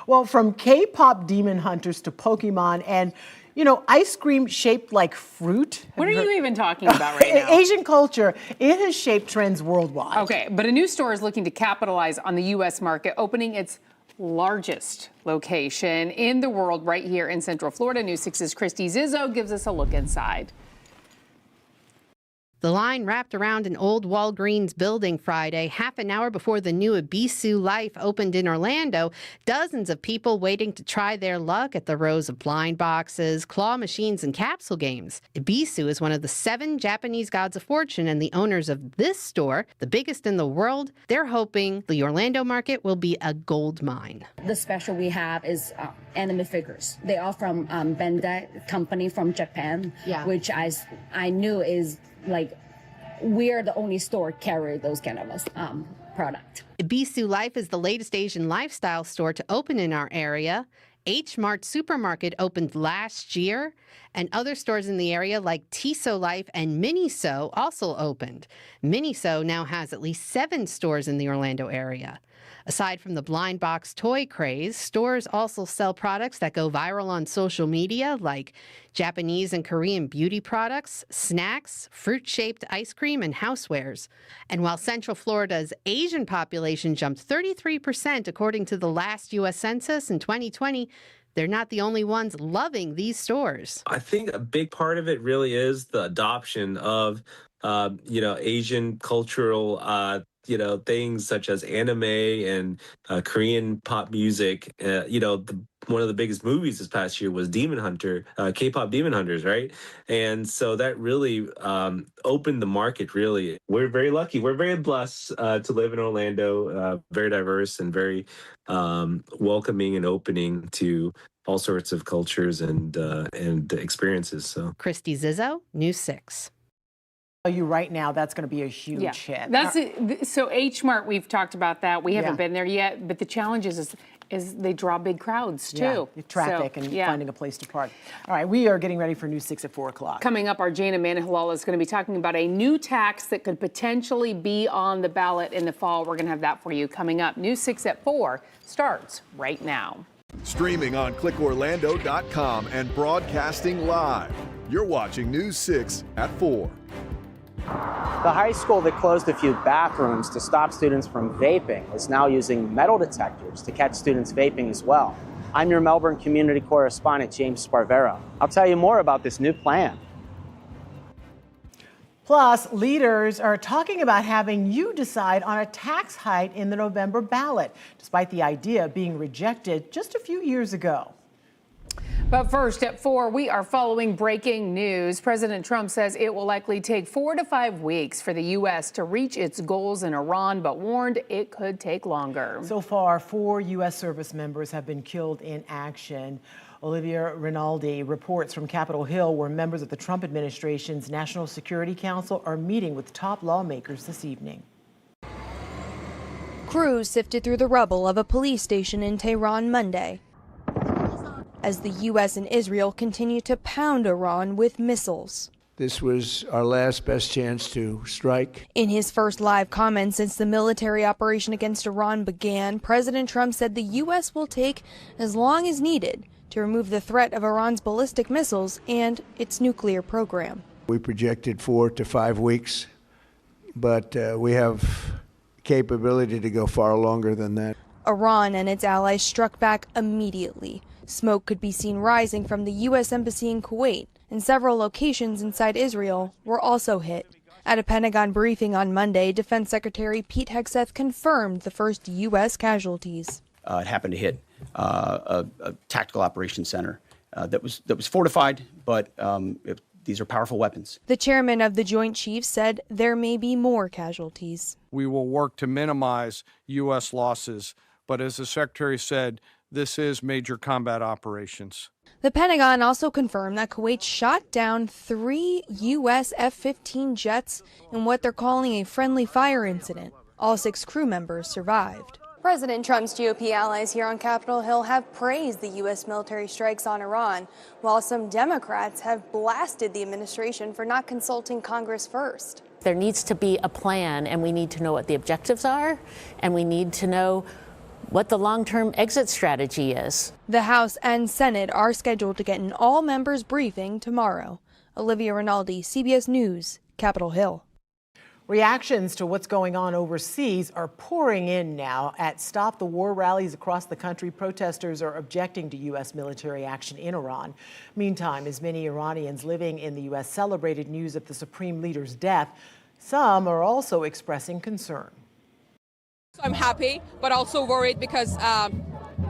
Well, from K-pop demon hunters to Pokemon and, ice cream shaped like fruit. What are you even talking about right now? Asian culture, it has shaped trends worldwide. Okay, but a new store is looking to capitalize on the U.S. market, opening its largest location in the world right here in Central Florida. News 6's Christy Zizzo gives us a look inside. The line wrapped around an old Walgreens building Friday, half an hour before the new Ibisu Life opened in Orlando. Dozens of people waiting to try their luck at the rows of blind boxes, claw machines, and capsule games. Ibisu is one of the 7 Japanese gods of fortune, and the owners of this store, the biggest in the world, they're hoping the Orlando market will be a gold mine. The special we have is anime figures. They are from Bandai company from Japan, which I knew is like we're the only store carry those kind of product. Ibisu Life is the latest Asian lifestyle store to open in our area. H Mart Supermarket opened last year, and other stores in the area like Tiso Life and Miniso also opened. Miniso now has at least 7 stores in the Orlando area. Aside from the blind box toy craze, stores also sell products that go viral on social media, like Japanese and Korean beauty products, snacks, fruit-shaped ice cream, and housewares. And while Central Florida's Asian population jumped 33% according to the last U.S. Census in 2020, They're not the only ones loving these stores. I think a big part of it really is the adoption of, Asian cultural, things such as anime and Korean pop music. One of the biggest movies this past year was Demon Hunter, K-pop Demon Hunters, right? And so that really opened the market, really. We're very lucky. We're very blessed to live in Orlando, very diverse and very welcoming and opening to all sorts of cultures and experiences. So, Christy Zizzo, News 6. You right now, that's going to be a huge hit. That's it. So H Mart, we've talked about that. We haven't been there yet, but the challenge is they draw big crowds too. Yeah, traffic and finding a place to park. All right, we are getting ready for News 6 at 4 o'clock. Coming up, our Jana Manahalal is going to be talking about a new tax that could potentially be on the ballot in the fall. We're going to have that for you coming up. News 6 at 4 starts right now. Streaming on clickorlando.com and broadcasting live. You're watching News 6 at 4. The high school that closed a few bathrooms to stop students from vaping is now using metal detectors to catch students vaping as well. I'm your Melbourne community correspondent, James Sparvero. I'll tell you more about this new plan. Plus, leaders are talking about having you decide on a tax hike in the November ballot, despite the idea being rejected just a few years ago. But first, at 4, we are following breaking news. President Trump says it will likely take 4 to 5 weeks for the U.S. to reach its goals in Iran, but warned it could take longer. So far, 4 U.S. service members have been killed in action. Olivia Rinaldi reports from Capitol Hill, where members of the Trump administration's National Security Council are meeting with top lawmakers this evening. Crews sifted through the rubble of a police station in Tehran Monday as the U.S. and Israel continue to pound Iran with missiles. This was our last best chance to strike. In his first live comment since the military operation against Iran began, President Trump said the U.S. will take as long as needed to remove the threat of Iran's ballistic missiles and its nuclear program. We projected 4 to 5 weeks, but we have capability to go far longer than that. Iran and its allies struck back immediately. Smoke could be seen rising from the U.S. Embassy in Kuwait, and several locations inside Israel were also hit. At a Pentagon briefing on Monday, Defense Secretary Pete Hegseth confirmed the first U.S. casualties. It happened to hit a tactical operations center that was fortified, but these are powerful weapons. The chairman of the Joint Chiefs said there may be more casualties. We will work to minimize U.S. losses, but as the Secretary said, this is major combat operations. The Pentagon also confirmed that Kuwait shot down 3 U.S. F-15 jets in what they're calling a friendly fire incident. All 6 crew members survived. President Trump's GOP allies here on Capitol Hill have praised the U.S. military strikes on Iran, while some Democrats have blasted the administration for not consulting Congress first. There needs to be a plan, and we need to know what the objectives are, and we need to know what the long-term exit strategy is. The House and Senate are scheduled to get an all-members briefing tomorrow. Olivia Rinaldi, CBS News, Capitol Hill. Reactions to what's going on overseas are pouring in now. At Stop the War rallies across the country, protesters are objecting to U.S. military action in Iran. Meantime, as many Iranians living in the U.S. celebrated news of the supreme leader's death, some are also expressing concern. I'm happy, but also worried because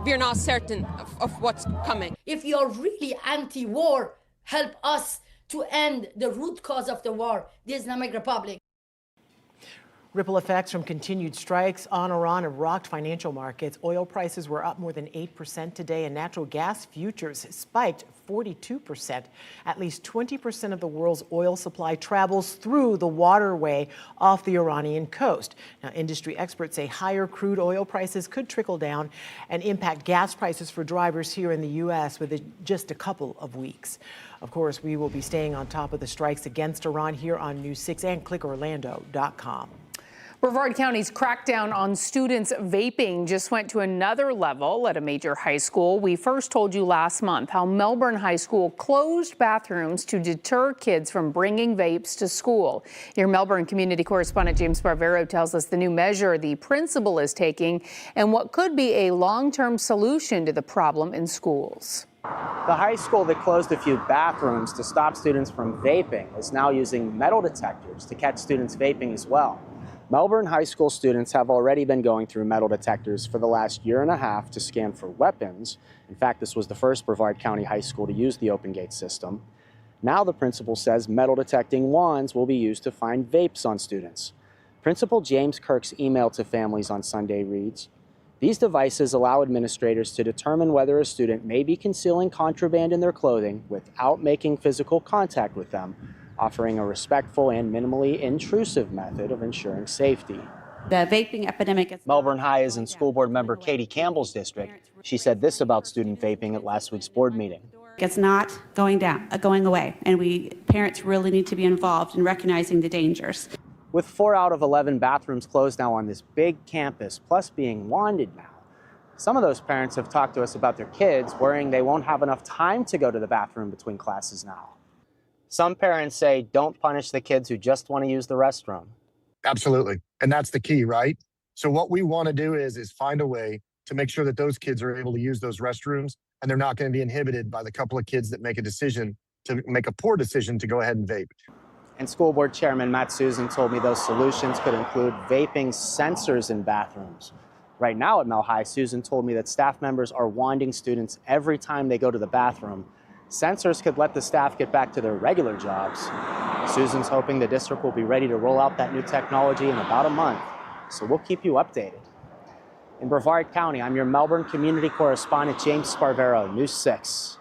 we're not certain of what's coming. If you're really anti-war, help us to end the root cause of the war, the Islamic Republic. Ripple effects from continued strikes on Iran have rocked financial markets. Oil prices were up more than 8% today, and natural gas futures spiked 42%. At least 20% of the world's oil supply travels through the waterway off the Iranian coast. Now, industry experts say higher crude oil prices could trickle down and impact gas prices for drivers here in the U.S. within just a couple of weeks. Of course, we will be staying on top of the strikes against Iran here on News 6 and clickorlando.com. Brevard County's crackdown on students vaping just went to another level at a major high school. We first told you last month how Melbourne High School closed bathrooms to deter kids from bringing vapes to school. Your Melbourne community correspondent James Barbero tells us the new measure the principal is taking and what could be a long-term solution to the problem in schools. The high school that closed a few bathrooms to stop students from vaping is now using metal detectors to catch students vaping as well. Melbourne High School students have already been going through metal detectors for the last year and a half to scan for weapons. In fact, this was the first Brevard County high school to use the open gate system. Now the principal says metal detecting wands will be used to find vapes on students. Principal James Kirk's email to families on Sunday reads, "These devices allow administrators to determine whether a student may be concealing contraband in their clothing without making physical contact with them, offering a respectful and minimally intrusive method of ensuring safety." The vaping epidemic is... Melbourne High is in school board member Katie Campbell's district. She said this about student vaping at last week's board meeting. It's not going away, and parents really need to be involved in recognizing the dangers. With 4 out of 11 bathrooms closed now on this big campus, plus being wanded now, some of those parents have talked to us about their kids, worrying they won't have enough time to go to the bathroom between classes now. Some parents say don't punish the kids who just want to use the restroom. Absolutely. And that's the key, right? So what we want to do is find a way to make sure that those kids are able to use those restrooms and they're not going to be inhibited by the couple of kids that make a poor decision to go ahead and vape. And school board chairman Matt Susan told me those solutions could include vaping sensors in bathrooms. Right now at Mel High, Susan told me that staff members are wanding students every time they go to the bathroom. Sensors could let the staff get back to their regular jobs. Susan's hoping the district will be ready to roll out that new technology in about a month, so we'll keep you updated. In Brevard County, I'm your Melbourne community correspondent James Sparvero, News 6.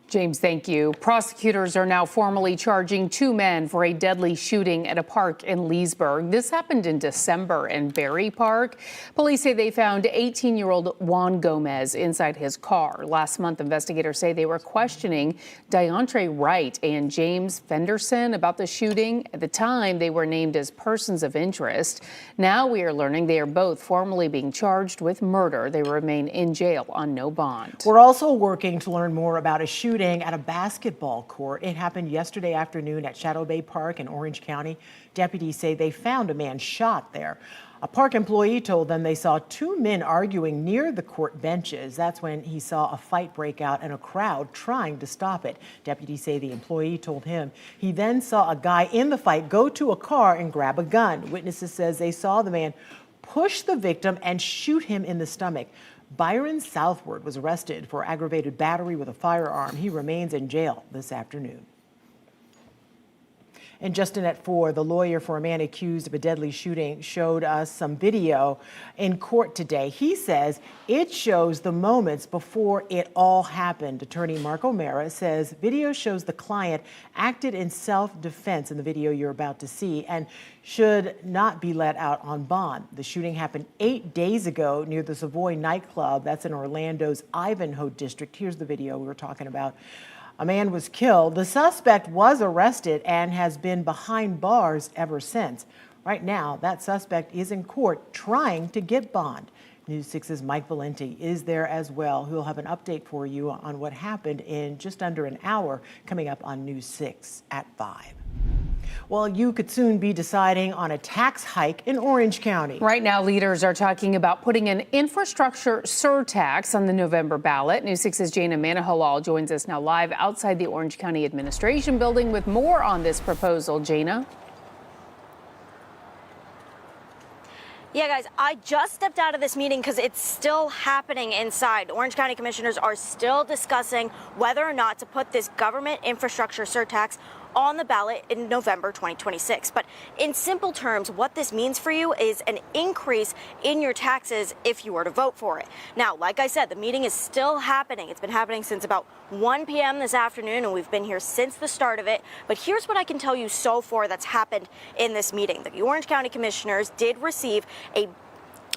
James, thank you. Prosecutors are now formally charging 2 men for a deadly shooting at a park in Leesburg. This happened in December in Berry Park. Police say they found 18-year-old Juan Gomez inside his car. Last month, investigators say they were questioning Deontre Wright and James Fenderson about the shooting. At the time, they were named as persons of interest. Now we are learning they are both formally being charged with murder. They remain in jail on no bond. We're also working to learn more about a shooting at a basketball court. It happened yesterday afternoon at Shadow Bay Park in Orange County. Deputies say they found a man shot there. A park employee told them they saw 2 men arguing near the court benches. That's when he saw a fight break out and a crowd trying to stop it. Deputies say the employee told him he then saw a guy in the fight go to a car and grab a gun. Witnesses says they saw the man push the victim and shoot him in the stomach. Byron Southward was arrested for aggravated battery with a firearm. He remains in jail this afternoon. And Justin at 4, the lawyer for a man accused of a deadly shooting, showed us some video in court today. He says it shows the moments before it all happened. Attorney Mark O'Mara says video shows the client acted in self-defense in the video you're about to see and should not be let out on bond. The shooting happened 8 days ago near the Savoy Nightclub. That's in Orlando's Ivanhoe district. Here's the video we were talking about. A man was killed. The suspect was arrested and has been behind bars ever since. Right now, that suspect is in court trying to get bond. News 6's Mike Valenti is there as well. He'll have an update for you on what happened in just under an hour coming up on News 6 at 5. Well, you could soon be deciding on a tax hike in Orange County. Right now, leaders are talking about putting an infrastructure surtax on the November ballot. News 6's Jana Manahalal joins us now live outside the Orange County Administration Building with more on this proposal. Jana? Yeah, guys, I just stepped out of this meeting because it's still happening inside. Orange County commissioners are still discussing whether or not to put this government infrastructure surtax on the ballot in November 2026. But in simple terms, what this means for you is an increase in your taxes if you were to vote for it. Now, like I said, the meeting is still happening. It's been happening since about 1 p.m. this afternoon, and we've been here since the start of it. But here's what I can tell you so far that's happened in this meeting. The Orange County commissioners did receive a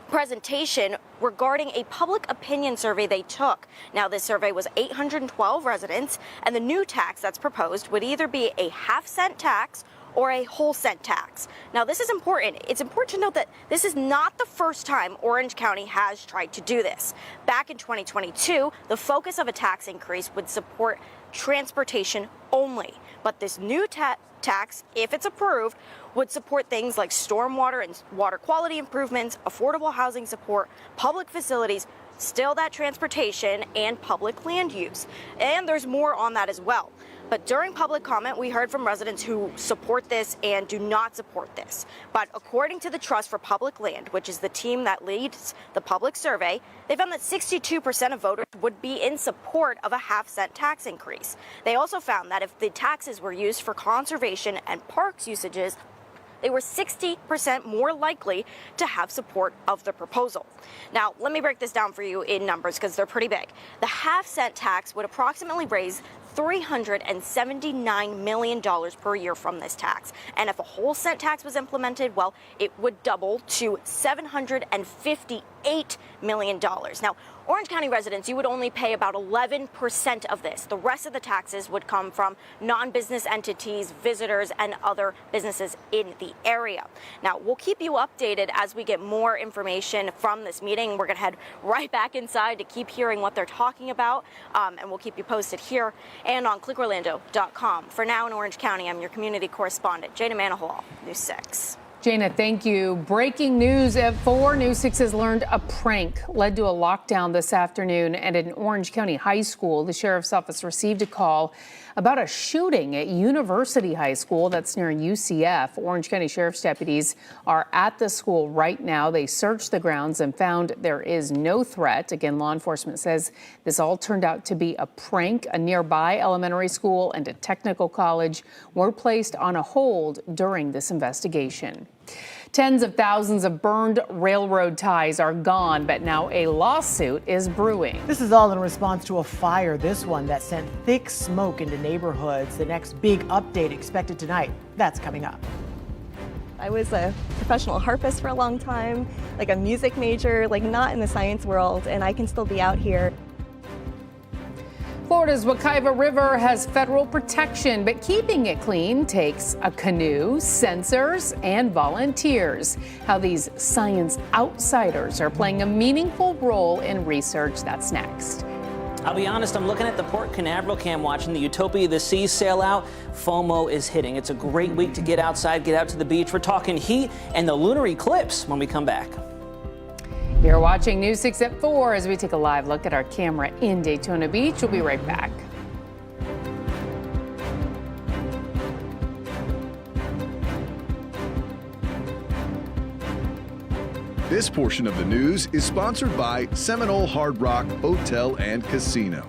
presentation regarding a public opinion survey they took. Now, this survey was 812 residents, and the new tax that's proposed would either be a half-cent tax or a whole cent tax. Now, this is important. It's important to note that this is not the first time Orange County has tried to do this. Back in 2022, the focus of a tax increase would support transportation only. But this new tax, if it's approved, would support things like stormwater and water quality improvements, affordable housing support, public facilities, still that transportation, and public land use. And there's more on that as well. But during public comment, we heard from residents who support this and do not support this. But according to the Trust for Public Land, which is the team that leads the public survey, they found that 62% of voters would be in support of a half-cent tax increase. They also found that if the taxes were used for conservation and parks usages, they were 60% more likely to have support of the proposal. Now, let me break this down for you in numbers because they're pretty big. The half-cent tax would approximately raise $379 million per year from this tax. And if a whole cent tax was implemented, well, it would double to $758 million. Now, Orange County residents, you would only pay about 11% of this. The rest of the taxes would come from non-business entities, visitors, and other businesses in the area. Now, we'll keep you updated as we get more information from this meeting. We're going to head right back inside to keep hearing what they're talking about, and we'll keep you posted here and on clickorlando.com. For now in Orange County, I'm your community correspondent, Jana Manahal, News 6. Jana, thank you. Breaking news at 4. News 6 has learned a prank led to a lockdown this afternoon at an Orange County high school. The sheriff's office received a call about a shooting at University High School that's near UCF. Orange County Sheriff's deputies are at the school right now. They searched the grounds and found there is no threat. Again, law enforcement says this all turned out to be a prank. A nearby elementary school and a technical college were placed on a hold during this investigation. Tens of thousands of burned railroad ties are gone, but now a lawsuit is brewing. This is all in response to a fire, this one that sent thick smoke into neighborhoods. The next big update expected tonight. That's coming up. I was a professional harpist for a long time, like a music major, like not in the science world, and I can still be out here. Florida's Wekiva River has federal protection, but keeping it clean takes a canoe, sensors, and volunteers. How these science outsiders are playing a meaningful role in research. That's next. I'll be honest, I'm looking at the Port Canaveral cam watching the Utopia of the Seas sail out. FOMO is hitting. It's a great week to get outside, get out to the beach. We're talking heat and the lunar eclipse when we come back. You're watching News 6 at 4 as we take a live look at our camera in Daytona Beach. We'll be right back. This portion of the news is sponsored by Seminole Hard Rock Hotel and Casino.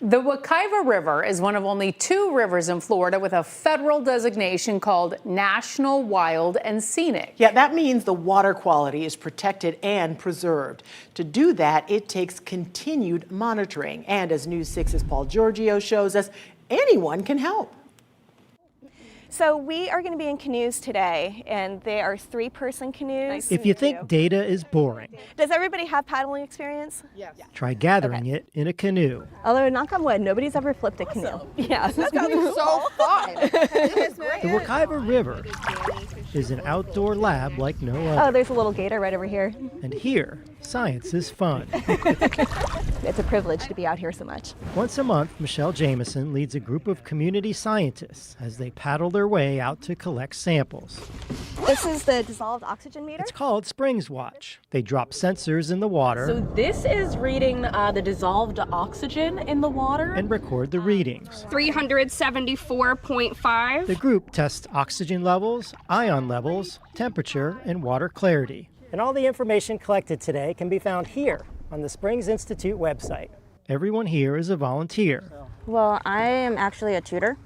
The Wekiva River is one of only 2 rivers in Florida with a federal designation called National Wild and Scenic. Yeah, that means the water quality is protected and preserved. To do that, it takes continued monitoring. And as News 6's Paul Giorgio shows us, anyone can help. So we are going to be in canoes today, and they are 3-person canoes. If you think data is boring, Does everybody have paddling experience? Yes. try gathering it in a canoe. Although, knock on wood, nobody's ever flipped a canoe. Yeah, This is going to be so fun. The Wekiva River is an outdoor lab like no other. Oh, there's a little gator right over here. And here, science is fun. It's a privilege to be out here so much. Once a month, Michelle Jameson leads a group of community scientists as they paddle their way out to collect samples. This is the dissolved oxygen meter. It's called Springs Watch. They drop sensors in the water So this is reading the dissolved oxygen in the water. and record the readings. 374.5. The group tests oxygen levels, ion levels, temperature, and water clarity. And all the information collected today can be found here on the Springs Institute website. Everyone here is a volunteer. Well, I am actually a tutor,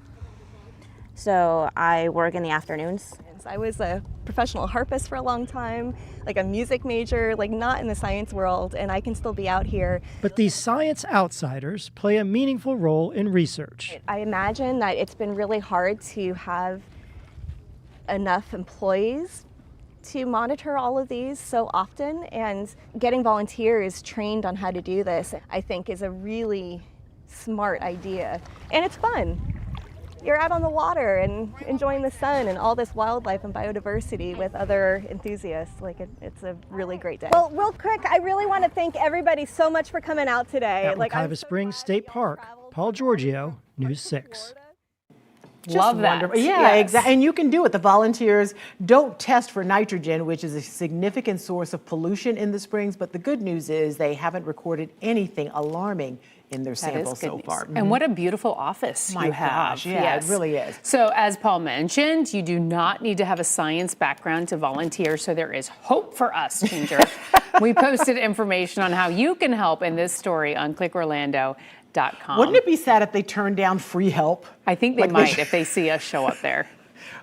so I work in the afternoons. I was a professional harpist for a long time, like a music major, like not in the science world, and I can still be out here. But these science outsiders play a meaningful role in research. I imagine that it's been really hard to have enough employees to monitor all of these so often, and getting volunteers trained on how to do this, I think, is a really smart idea. And it's fun. You're out on the water and enjoying the sun and all this wildlife and biodiversity with other enthusiasts. Like it's a really great day. Well, real quick, I really want to thank everybody so much for coming out today. At Wekiva Springs State Park, Paul Giorgio, News 6. Love that. Wonderful. Yeah, exactly. And you can do it. The volunteers don't test for nitrogen, which is a significant source of pollution in the springs. But the good news is they haven't recorded anything alarming in their samples so far. And what a beautiful office My you have. gosh, yeah, it really is. So as Paul mentioned, you do not need to have a science background to volunteer, so there is hope for us, Ginger. We posted information on how you can help in this story on clickorlando.com. Wouldn't it be sad if they turned down free help? I think they might if they see us show up there.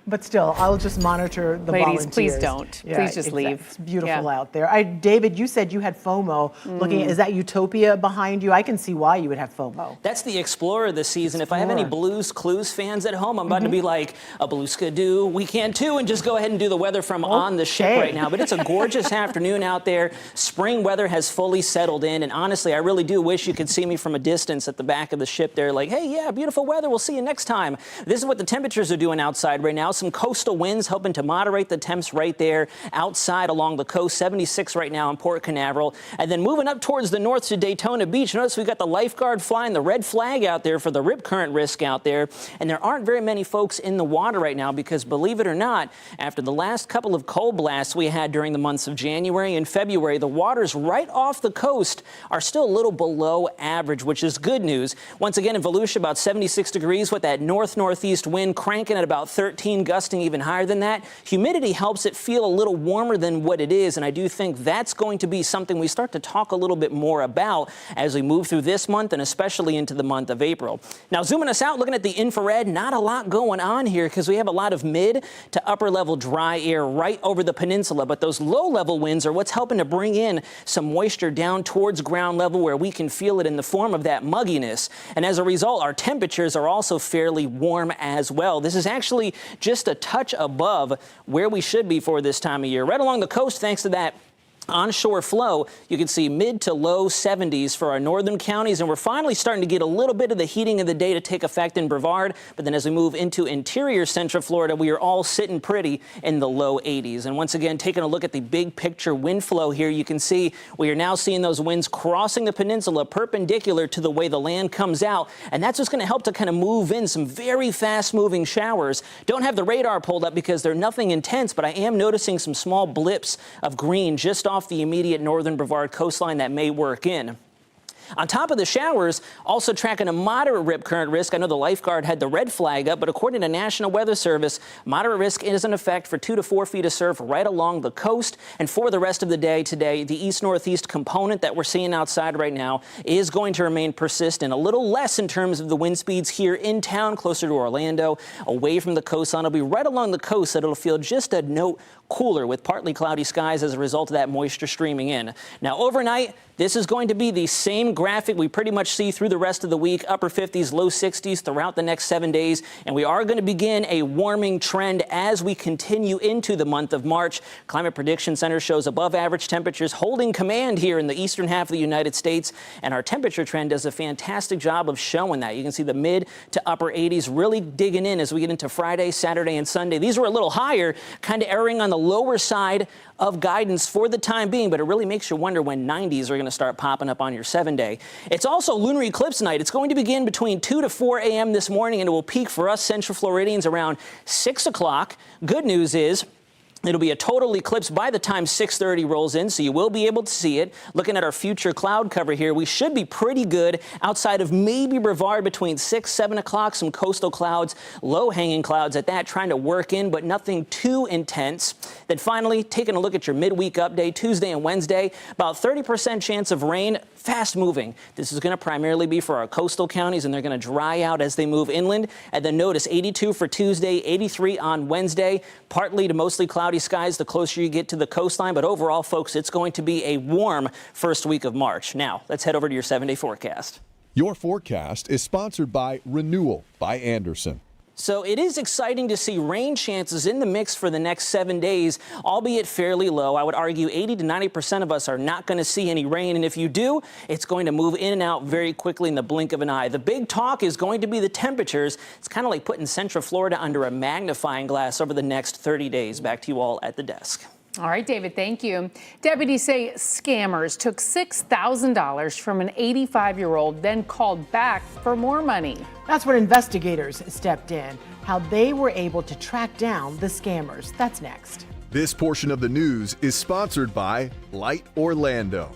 But still, I'll just monitor the Ladies, volunteers. please don't. Please just leave. It's beautiful out there. David, you said you had FOMO. Looking at, is that Utopia behind you? I can see why you would have FOMO. That's the Explorer this season. If I have any Blues Clues fans at home, I'm about to be like, a Blueska-doo, we can too, and just go ahead and do the weather from on the ship right now. But it's a gorgeous afternoon out there. Spring weather has fully settled in, and honestly, I really do wish you could see me from a distance at the back of the ship there, like, hey, yeah, beautiful weather, we'll see you next time. This is what the temperatures are doing outside right now. Some coastal winds helping to moderate the temps right there outside along the coast. 76 right now in Port Canaveral. And then moving up towards the north to Daytona Beach. Notice we've got the lifeguard flying the red flag out there for the rip current risk out there. And there aren't very many folks in the water right now because, believe it or not, after the last couple of cold blasts we had during the months of January and February, the waters right off the coast are still a little below average, which is good news. Once again, in Volusia, about 76 degrees with that north-northeast wind cranking at about 13, gusting even higher than that. Humidity helps it feel a little warmer than what it is, and I do think that's going to be something we start to talk a little bit more about as we move through this month and especially into the month of April. Now, zooming us out, looking at the infrared, not a lot going on here because we have a lot of mid to upper level dry air right over the peninsula, but those low level winds are what's helping to bring in some moisture down towards ground level where we can feel it in the form of that mugginess. And as a result, our temperatures are also fairly warm as well. This is actually just a touch above where we should be for this time of year. Right along the coast, thanks to that onshore flow, you can see mid to low 70s for our northern counties, and we're finally starting to get a little bit of the heating of the day to take effect in Brevard. But then as we move into interior central Florida, we are all sitting pretty in the low 80s. And once again, taking a look at the big picture wind flow here, you can see we are now seeing those winds crossing the peninsula perpendicular to the way the land comes out, and that's what's going to help to kind of move in some very fast moving showers. Don't have the radar pulled up because they're nothing intense, but I am noticing some small blips of green just off the immediate northern Brevard coastline that may work in. On top of the showers, also tracking a moderate rip current risk. I know the lifeguard had the red flag up, but according to National Weather Service, moderate risk is in effect for 2 to 4 feet of surf right along the coast. And for the rest of the day today, the east-northeast component that we're seeing outside right now is going to remain persistent. A little less in terms of the wind speeds here in town, closer to Orlando. Away from the coastline, it'll be right along the coast that it'll feel just a note cooler with partly cloudy skies as a result of that moisture streaming in. Now, overnight, this is going to be the same graphic we pretty much see through the rest of the week, upper 50s, low 60s throughout the next 7 days. And we are going to begin a warming trend as we continue into the month of March. Climate Prediction Center shows above average temperatures holding command here in the eastern half of the United States. And our temperature trend does a fantastic job of showing that. You can see the mid to upper 80s really digging in as we get into Friday, Saturday, and Sunday. These were a little higher, kind of erring on the lower side of guidance for the time being, but it really makes you wonder when 90s are going to start popping up on your 7-day. It's also lunar eclipse night. It's going to begin between 2 to 4 a.m. this morning, and it will peak for us Central Floridians around 6 o'clock. Good news is it'll be a total eclipse by the time 6:30 rolls in, so you will be able to see it. Looking at our future cloud cover here, we should be pretty good outside of maybe Brevard between 6, 7 o'clock. Some coastal clouds, low-hanging clouds at that, trying to work in, but nothing too intense. Then finally, taking a look at your midweek update, Tuesday and Wednesday, about 30% chance of rain, fast moving. This is going to primarily be for our coastal counties, and they're going to dry out as they move inland. And then notice 82 for Tuesday, 83 on Wednesday, partly to mostly cloudy skies the closer you get to the coastline. But overall, folks, it's going to be a warm first week of March. Now, let's head over to your 7-day forecast. Your forecast is sponsored by Renewal by Anderson. So it is exciting to see rain chances in the mix for the next 7 days, albeit fairly low. I would argue 80 to 90% of us are not going to see any rain. And if you do, it's going to move in and out very quickly in the blink of an eye. The big talk is going to be the temperatures. It's kind of like putting Central Florida under a magnifying glass over the next 30 days. Back to you all at the desk. All right, David, thank you. Deputies say scammers took $6,000 from an 85-year-old, then called back for more money. That's when investigators stepped in, how they were able to track down the scammers. That's next. This portion of the news is sponsored by Light Orlando.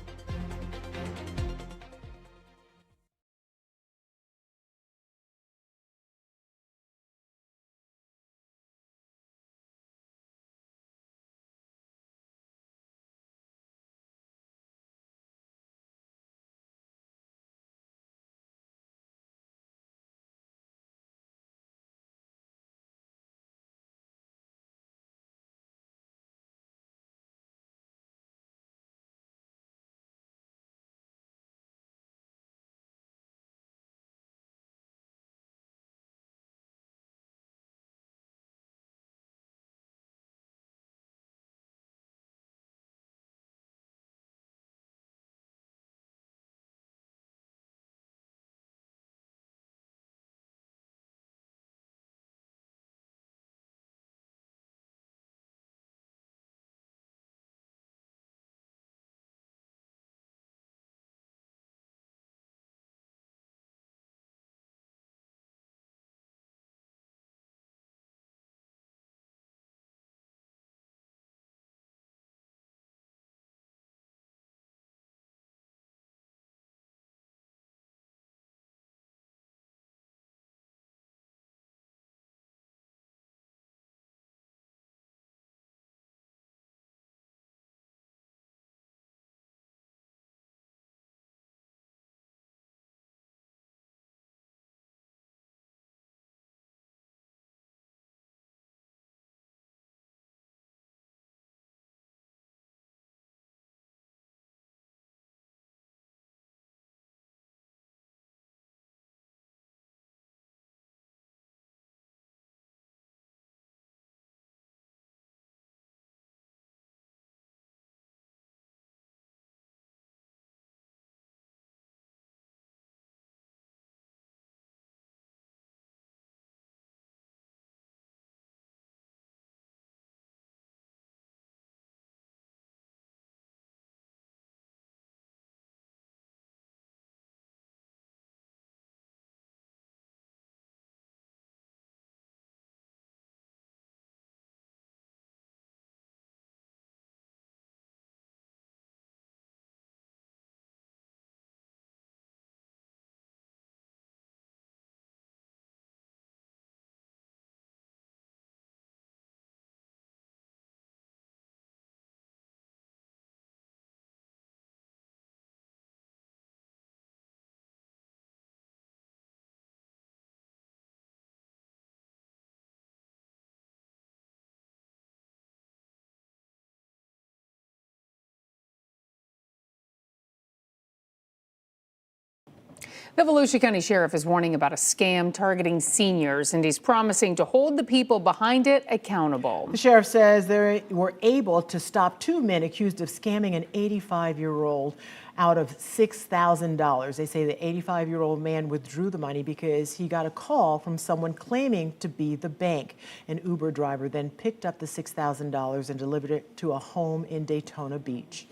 The Volusia County Sheriff is warning about a scam targeting seniors, and he's promising to hold the people behind it accountable. The sheriff says they were able to stop 2 men accused of scamming an 85-year-old out of $6,000. They say the 85-year-old man withdrew the money because he got a call from someone claiming to be the bank. An Uber driver then picked up the $6,000 and delivered it to a home in Daytona Beach.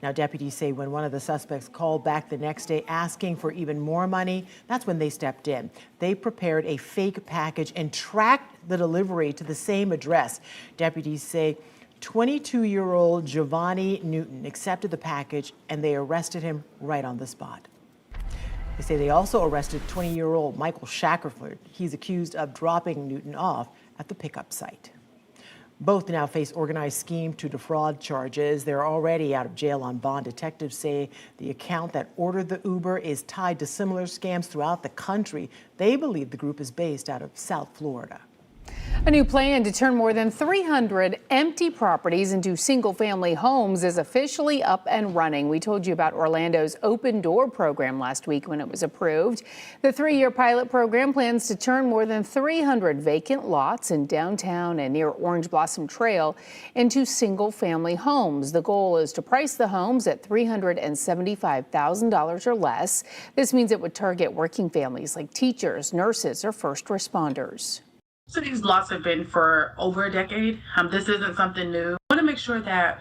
Now, deputies say when one of the suspects called back the next day asking for even more money, that's when they stepped in. They prepared a fake package and tracked the delivery to the same address. Deputies say 22-year-old Giovanni Newton accepted the package and they arrested him right on the spot. They say they also arrested 20-year-old Michael Shackerford. He's accused of dropping Newton off at the pickup site. Both now face organized scheme to defraud charges. They're already out of jail on bond. Detectives say the account that ordered the Uber is tied to similar scams throughout the country. They believe the group is based out of South Florida. A new plan to turn more than 300 empty properties into single-family homes is officially up and running. We told you about Orlando's Open Door program last week when it was approved. The 3-year pilot program plans to turn more than 300 vacant lots in downtown and near Orange Blossom Trail into single-family homes. The goal is to price the homes at $375,000 or less. This means it would target working families like teachers, nurses, or first responders. So these lots have been for over a decade. This isn't something new. I want to make sure that,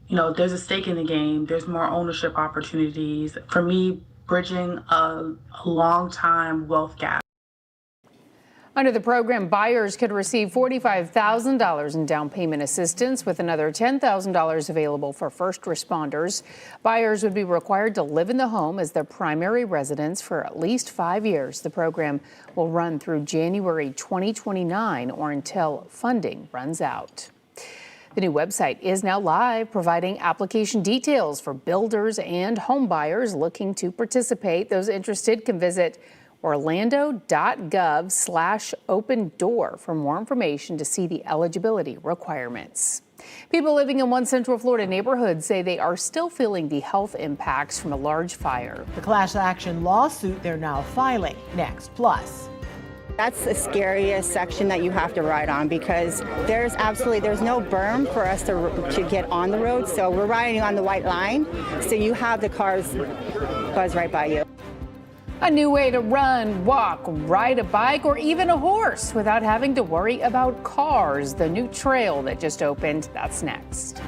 there's a stake in the game. There's more ownership opportunities. For me, bridging a long time wealth gap. Under the program, buyers could receive $45,000 in down payment assistance, with another $10,000 available for first responders. Buyers would be required to live in the home as their primary residence for at least 5 years. The program will run through January 2029 or until funding runs out. The new website is now live, providing application details for builders and home buyers looking to participate. Those interested can visit orlando.gov/open door for more information to see the eligibility requirements. People living in one Central Florida neighborhood say they are still feeling the health impacts from a large fire. The class action lawsuit they're now filing. Next. Plus. That's the scariest section that you have to ride on because there's no berm for us to get on the road. So we're riding on the white line. So you have the cars buzz right by you. A new way to run, walk, ride a bike, or even a horse without having to worry about cars. The new trail that just opened, that's next.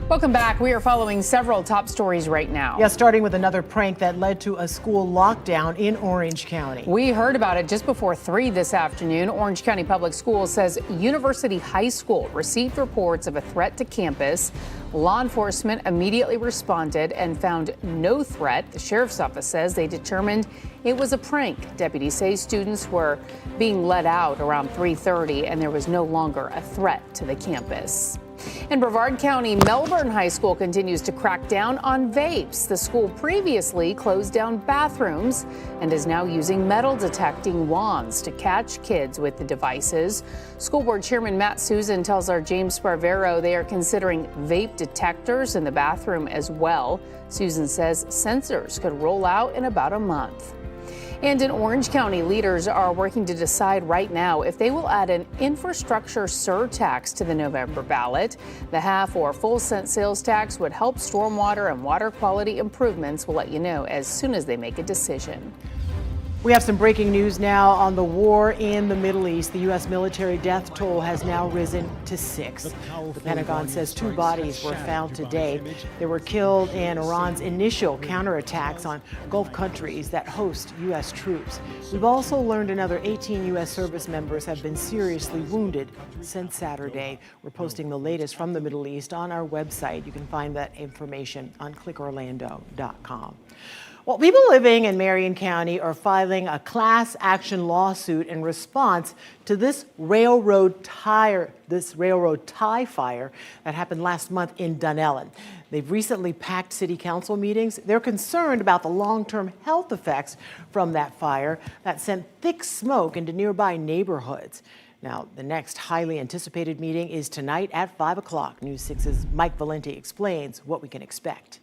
Welcome back. We are following several top stories right now. Yeah, starting with another prank that led to a school lockdown in Orange County. We heard about it just before 3 this afternoon. Orange County Public Schools says University High School received reports of a threat to campus. Law enforcement immediately responded and found no threat. The sheriff's office says they determined it was a prank. Deputies say students were being let out around 3:30 and there was no longer a threat to the campus. In Brevard County, Melbourne High School continues to crack down on vapes. The school previously closed down bathrooms and is now using metal detecting wands to catch kids with the devices. School Board Chairman Matt Susan tells our James Sparvero they are considering vape detectors in the bathroom as well. Susan says sensors could roll out in about a month. And in Orange County, leaders are working to decide right now if they will add an infrastructure surtax to the November ballot. The half or full cent sales tax would help stormwater and water quality improvements. We'll let you know as soon as they make a decision. We have some breaking news now on the war in the Middle East. The U.S. military death toll has now risen to 6. The Pentagon says 2 bodies were found today. They were killed in Iran's initial counterattacks on Gulf countries that host U.S. troops. We've also learned another 18 U.S. service members have been seriously wounded since Saturday. We're posting the latest from the Middle East on our website. You can find that information on clickorlando.com. Well, people living in Marion County are filing a class action lawsuit in response to this railroad tie fire that happened last month in Dunellen. They've recently packed city council meetings. They're concerned about the long-term health effects from that fire that sent thick smoke into nearby neighborhoods. Now, the next highly anticipated meeting is tonight at 5 o'clock. News 6's Mike Valenti explains what we can expect.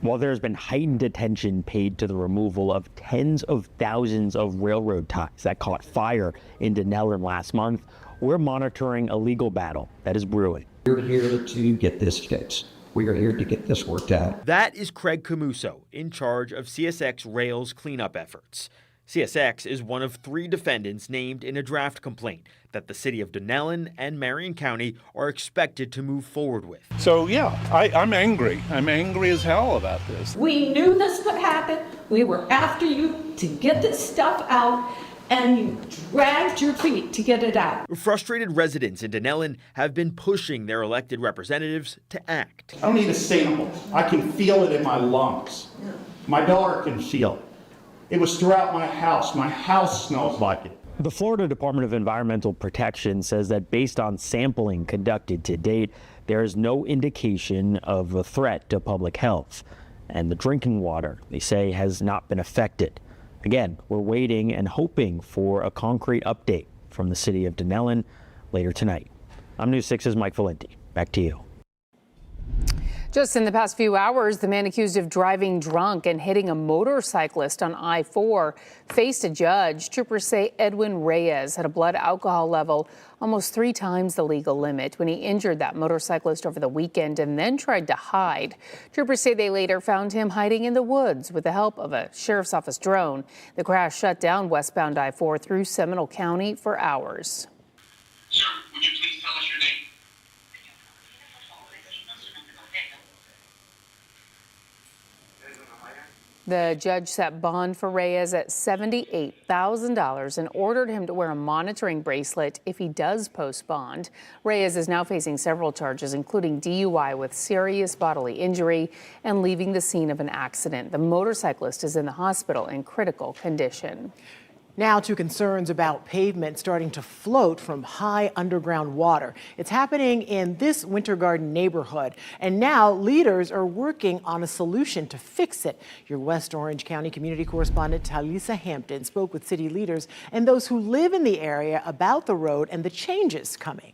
While there's been heightened attention paid to the removal of tens of thousands of railroad ties that caught fire in Dunellen last month, we're monitoring a legal battle that is brewing. We're here to get this fixed. We are here to get this worked out. That is Craig Camuso, in charge of CSX Rail's cleanup efforts. CSX is one of 3 defendants named in a draft complaint that the city of Dunellen and Marion County are expected to move forward with. So yeah, I'm angry. I'm angry as hell about this. We knew this would happen. We were after you to get this stuff out, and you dragged your feet to get it out. Frustrated residents in Dunellen have been pushing their elected representatives to act. I don't need a sample. I can feel it in my lungs. My daughter can feel it. It was throughout my house. My house smells like it. The Florida Department of Environmental Protection says that based on sampling conducted to date, there is no indication of a threat to public health. And the drinking water, they say, has not been affected. Again, we're waiting and hoping for a concrete update from the city of Dunellen later tonight. I'm News 6's Mike Valenti. Back to you. Just in the past few hours, the man accused of driving drunk and hitting a motorcyclist on I-4 faced a judge. Troopers say Edwin Reyes had a blood alcohol level almost 3 times the legal limit when he injured that motorcyclist over the weekend and then tried to hide. Troopers say they later found him hiding in the woods with the help of a sheriff's office drone. The crash shut down westbound I-4 through Seminole County for hours. Sir, would you please tell us your name? The judge set bond for Reyes at $78,000 and ordered him to wear a monitoring bracelet if he does post bond. Reyes is now facing several charges, including DUI with serious bodily injury and leaving the scene of an accident. The motorcyclist is in the hospital in critical condition. Now to concerns about pavement starting to float from high underground water. It's happening in this Winter Garden neighborhood, and now leaders are working on a solution to fix it. Your West Orange County community correspondent Talisa Hampton spoke with city leaders and those who live in the area about the road and the changes coming.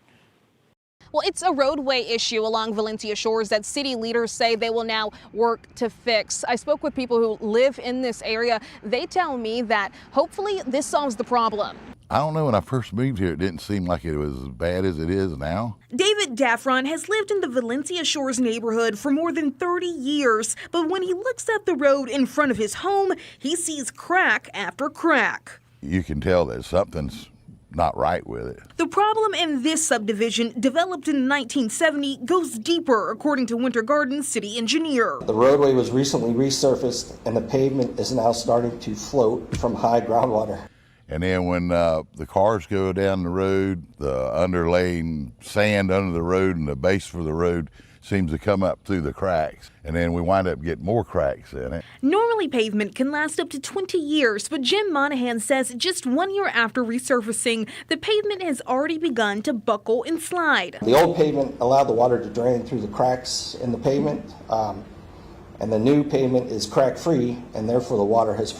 Well, it's a roadway issue along Valencia Shores that city leaders say they will now work to fix. I spoke with people who live in this area. They tell me that hopefully this solves the problem. I don't know, when I first moved here, it didn't seem like it was as bad as it is now. David Daffron has lived in the Valencia Shores neighborhood for more than 30 years, but when he looks at the road in front of his home, he sees crack after crack. You can tell that something's not right with it. The problem in this subdivision, developed in 1970, goes deeper, according to Winter Garden's city engineer. The roadway was recently resurfaced, and the pavement is now starting to float from high groundwater. And then when the cars go down the road, the underlaying sand under the road and the base for the road seems to come up through the cracks. And then we wind up getting more cracks in it. Normally, pavement can last up to 20 years, but Jim Monahan says just 1 year after resurfacing, the pavement has already begun to buckle and slide. The old pavement allowed the water to drain through the cracks in the pavement, and the new pavement is crack-free, and therefore the water has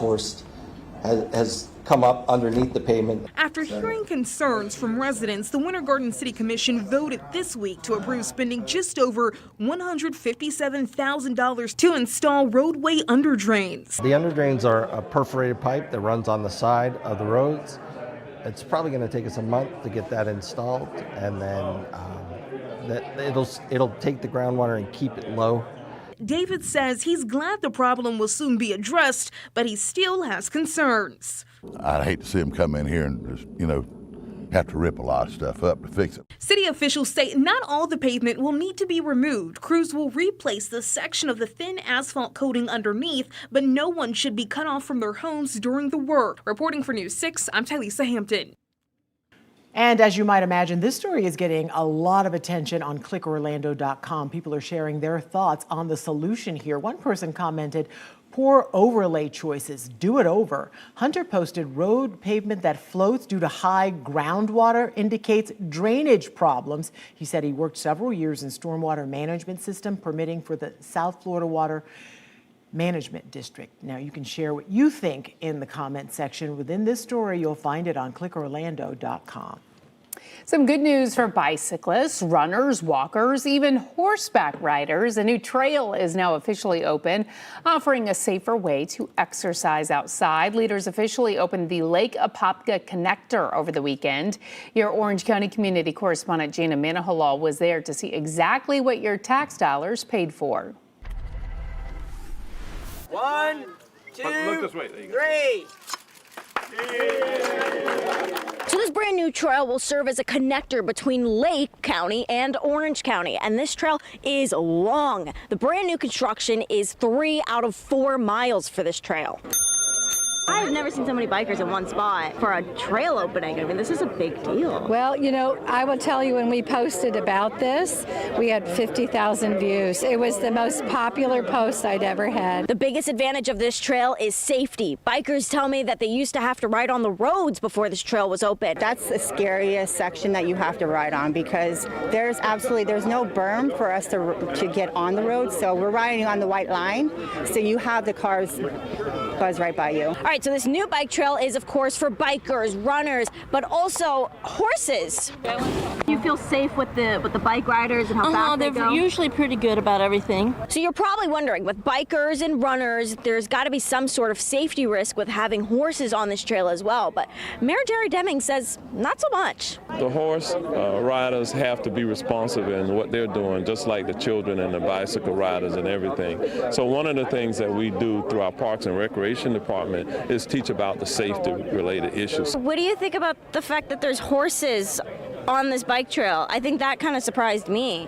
come up underneath the pavement. After hearing concerns from residents, the Winter Garden City Commission voted this week to approve spending just over $157,000 to install roadway underdrains. The underdrains are a perforated pipe that runs on the side of the roads. It's probably going to take us a month to get that installed, and then it'll take the groundwater and keep it low. David says he's glad the problem will soon be addressed, but he still has concerns. I'd hate to see them come in here and just, have to rip a lot of stuff up to fix it. City officials say not all the pavement will need to be removed. Crews will replace the section of the thin asphalt coating underneath, but no one should be cut off from their homes during the work. Reporting for News 6, I'm Tylisa Hampton. And as you might imagine, this story is getting a lot of attention on clickorlando.com. People are sharing their thoughts on the solution here. One person commented, "Poor overlay choices, do it over." Hunter posted, "Road pavement that floats due to high groundwater indicates drainage problems." He said he worked several years in stormwater management system permitting for the South Florida Water Management District. Now you can share what you think in the comment section within this story. You'll find it on clickorlando.com. Some good news for bicyclists, runners, walkers, even horseback riders. A new trail is now officially open, offering a safer way to exercise outside. Leaders officially opened the Lake Apopka Connector over the weekend. Your Orange County community correspondent Jana Manahalal was there to see exactly what your tax dollars paid for. 1, 2, 3. So this brand new trail will serve as a connector between Lake County and Orange County, and this trail is long. The brand new construction is 3 out of 4 miles for this trail. I've never seen so many bikers in one spot for a trail opening. I mean, this is a big deal. Well, I will tell you, when we posted about this, we had 50,000 views. It was the most popular post I'd ever had. The biggest advantage of this trail is safety. Bikers tell me that they used to have to ride on the roads before this trail was open. That's the scariest section that you have to ride on, because there's no berm for us to get on the road. So we're riding on the white line, so you have the cars buzz right by you. All right, so this new bike trail is, of course, for bikers, runners, but also horses. You feel safe with the bike riders and how fast they go? They're usually pretty good about everything. So you're probably wondering, with bikers and runners, there's got to be some sort of safety risk with having horses on this trail as well. But Mayor Jerry Deming says not so much. The horse riders have to be responsive in what they're doing, just like the children and the bicycle riders and everything. So one of the things that we do through our Parks and Recreation Department is teach about the safety-related issues. What do you think about the fact that there's horses on this bike trail? I think that kind of surprised me.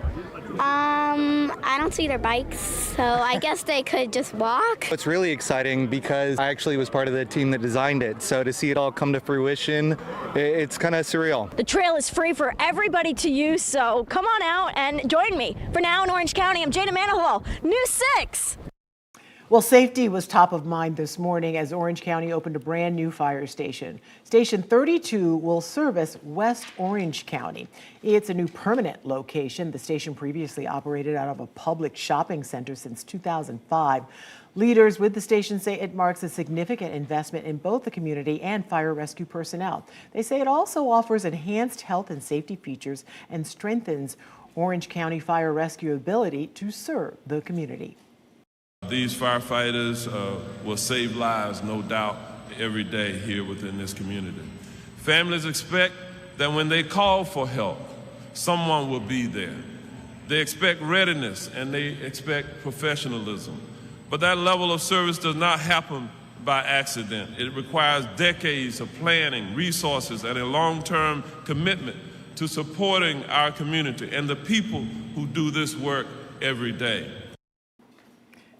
I don't see their bikes, so I guess they could just walk. It's really exciting because I actually was part of the team that designed it, so to see it all come to fruition, it's kind of surreal. The trail is free for everybody to use, so come on out and join me. For now in Orange County, I'm Jana Manahalal, News 6. Well, safety was top of mind this morning as Orange County opened a brand new fire station. Station 32 will service West Orange County. It's a new permanent location. The station previously operated out of a public shopping center since 2005. Leaders with the station say it marks a significant investment in both the community and fire rescue personnel. They say it also offers enhanced health and safety features and strengthens Orange County fire rescue ability to serve the community. These firefighters will save lives, no doubt, every day here within this community. Families expect that when they call for help, someone will be there. They expect readiness and they expect professionalism. But that level of service does not happen by accident. It requires decades of planning, resources, and a long-term commitment to supporting our community and the people who do this work every day.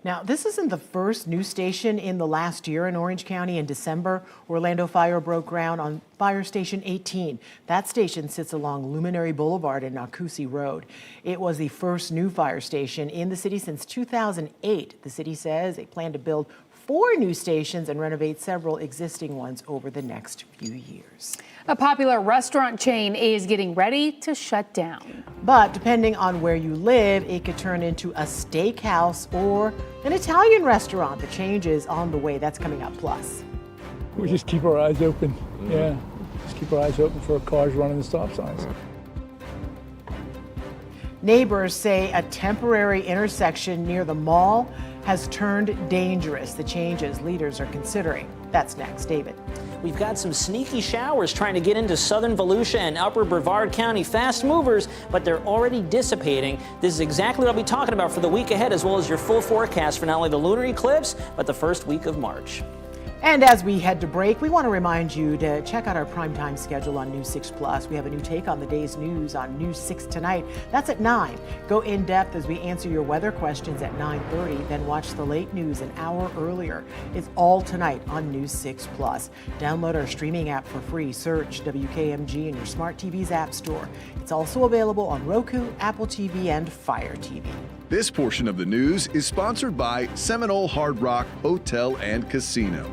Now, this isn't the first news station in the last year in Orange County. In December, Orlando Fire broke ground on Fire Station 18. That station sits along Luminary Boulevard and Nakusi Road. It was the first new fire station in the city since 2008. The city says they plan to build 4 new stations and renovate several existing ones over the next few years. A popular restaurant chain is getting ready to shut down. But depending on where you live, it could turn into a steakhouse or an Italian restaurant. The change is on the way. That's coming up. Plus, we just keep our eyes open. Yeah, just keep our eyes open for cars running the stop signs. neighbors say a temporary intersection near the mall has turned dangerous. The changes leaders are considering. That's next. David. We've got some sneaky showers trying to get into southern Volusia and upper Brevard County. Fast movers, but they're already dissipating. This is exactly what I'll be talking about for the week ahead, as well as your full forecast for not only the lunar eclipse, but the first week of March. And as we head to break, we want to remind you to check out our primetime schedule on News 6 Plus. We have a new take on the day's news on News 6 tonight. That's at 9. Go in depth as we answer your weather questions at 9:30. Then watch the late news an hour earlier. It's all tonight on News 6 Plus. Download our streaming app for free. Search WKMG in your smart TV's app store. It's also available on Roku, Apple TV, and Fire TV. This portion of the news is sponsored by Seminole Hard Rock Hotel and Casino.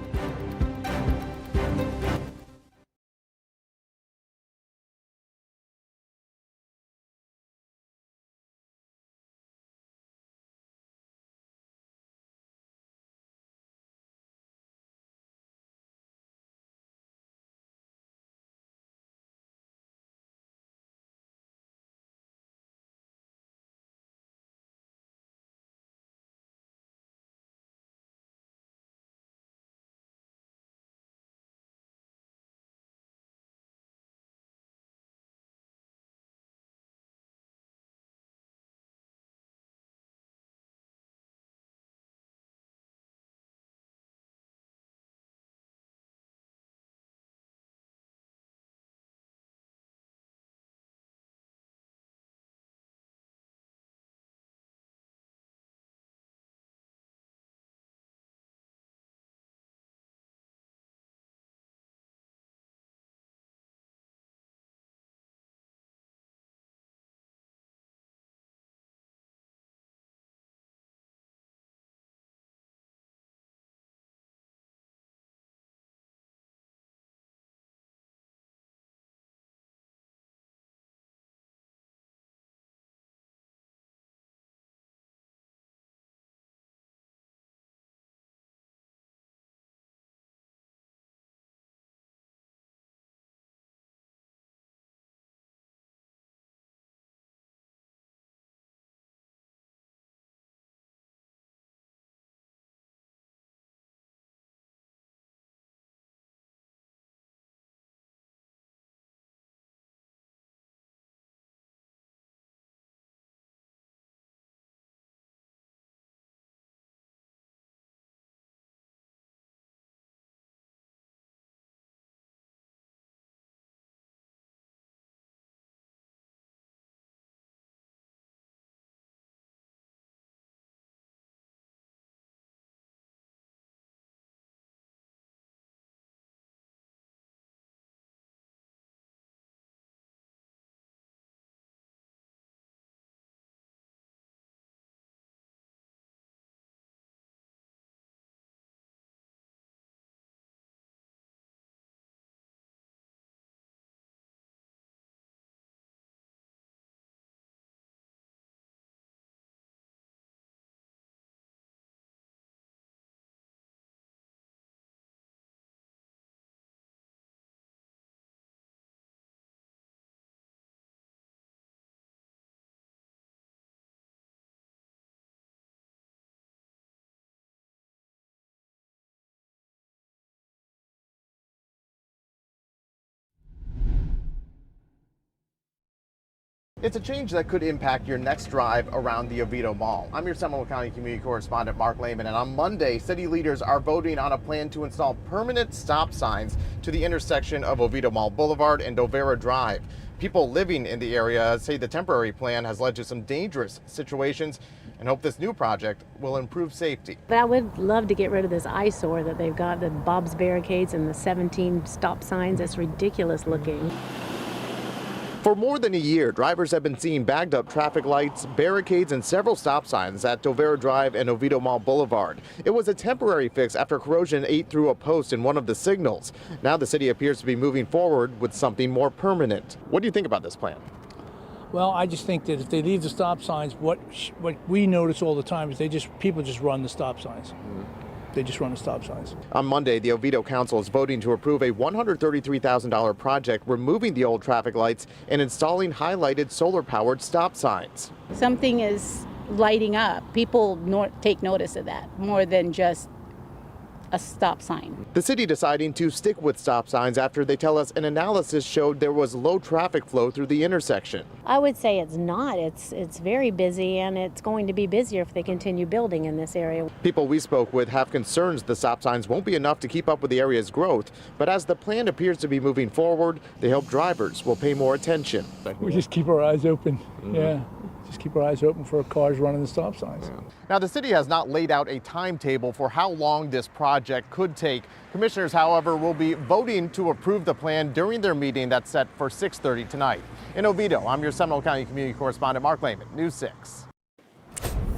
It's a change that could impact your next drive around the Oviedo Mall. I'm your Seminole County community correspondent, Mark Lehman, and on Monday, city leaders are voting on a plan to install permanent stop signs to the intersection of Oviedo Mall Boulevard and Dovera Drive. People living in the area say the temporary plan has led to some dangerous situations and hope this new project will improve safety. But I would love to get rid of this eyesore that they've got, the Bob's barricades and the 17 stop signs. It's ridiculous looking. For more than a year, drivers have been seeing bagged up traffic lights, barricades, and several stop signs at Dovera Drive and Oviedo Mall Boulevard. It was a temporary fix after corrosion ate through a post in one of the signals. Now the city appears to be moving forward with something more permanent. What do you think about this plan? Well, I just think that if they leave the stop signs, what we notice all the time is people just run the stop signs. They just run the stop signs. On Monday, the Oviedo Council is voting to approve a $133,000 project removing the old traffic lights and installing highlighted solar-powered stop signs. Something is lighting up. People take notice of that more than just a stop sign. The city deciding to stick with stop signs after they tell us an analysis showed there was low traffic flow through the intersection. I would say it's not. It's very busy, and it's going to be busier if they continue building in this area. People we spoke with have concerns the stop signs won't be enough to keep up with the area's growth, but as the plan appears to be moving forward, they hope drivers will pay more attention. We just keep our eyes open. Yeah. Just keep our eyes open for cars running the stop signs. Now, the city has not laid out a timetable for how long this project could take. Commissioners, however, will be voting to approve the plan during their meeting that's set for 6:30 tonight. In Oviedo, I'm your Seminole County community correspondent, Mark Lehman, News 6.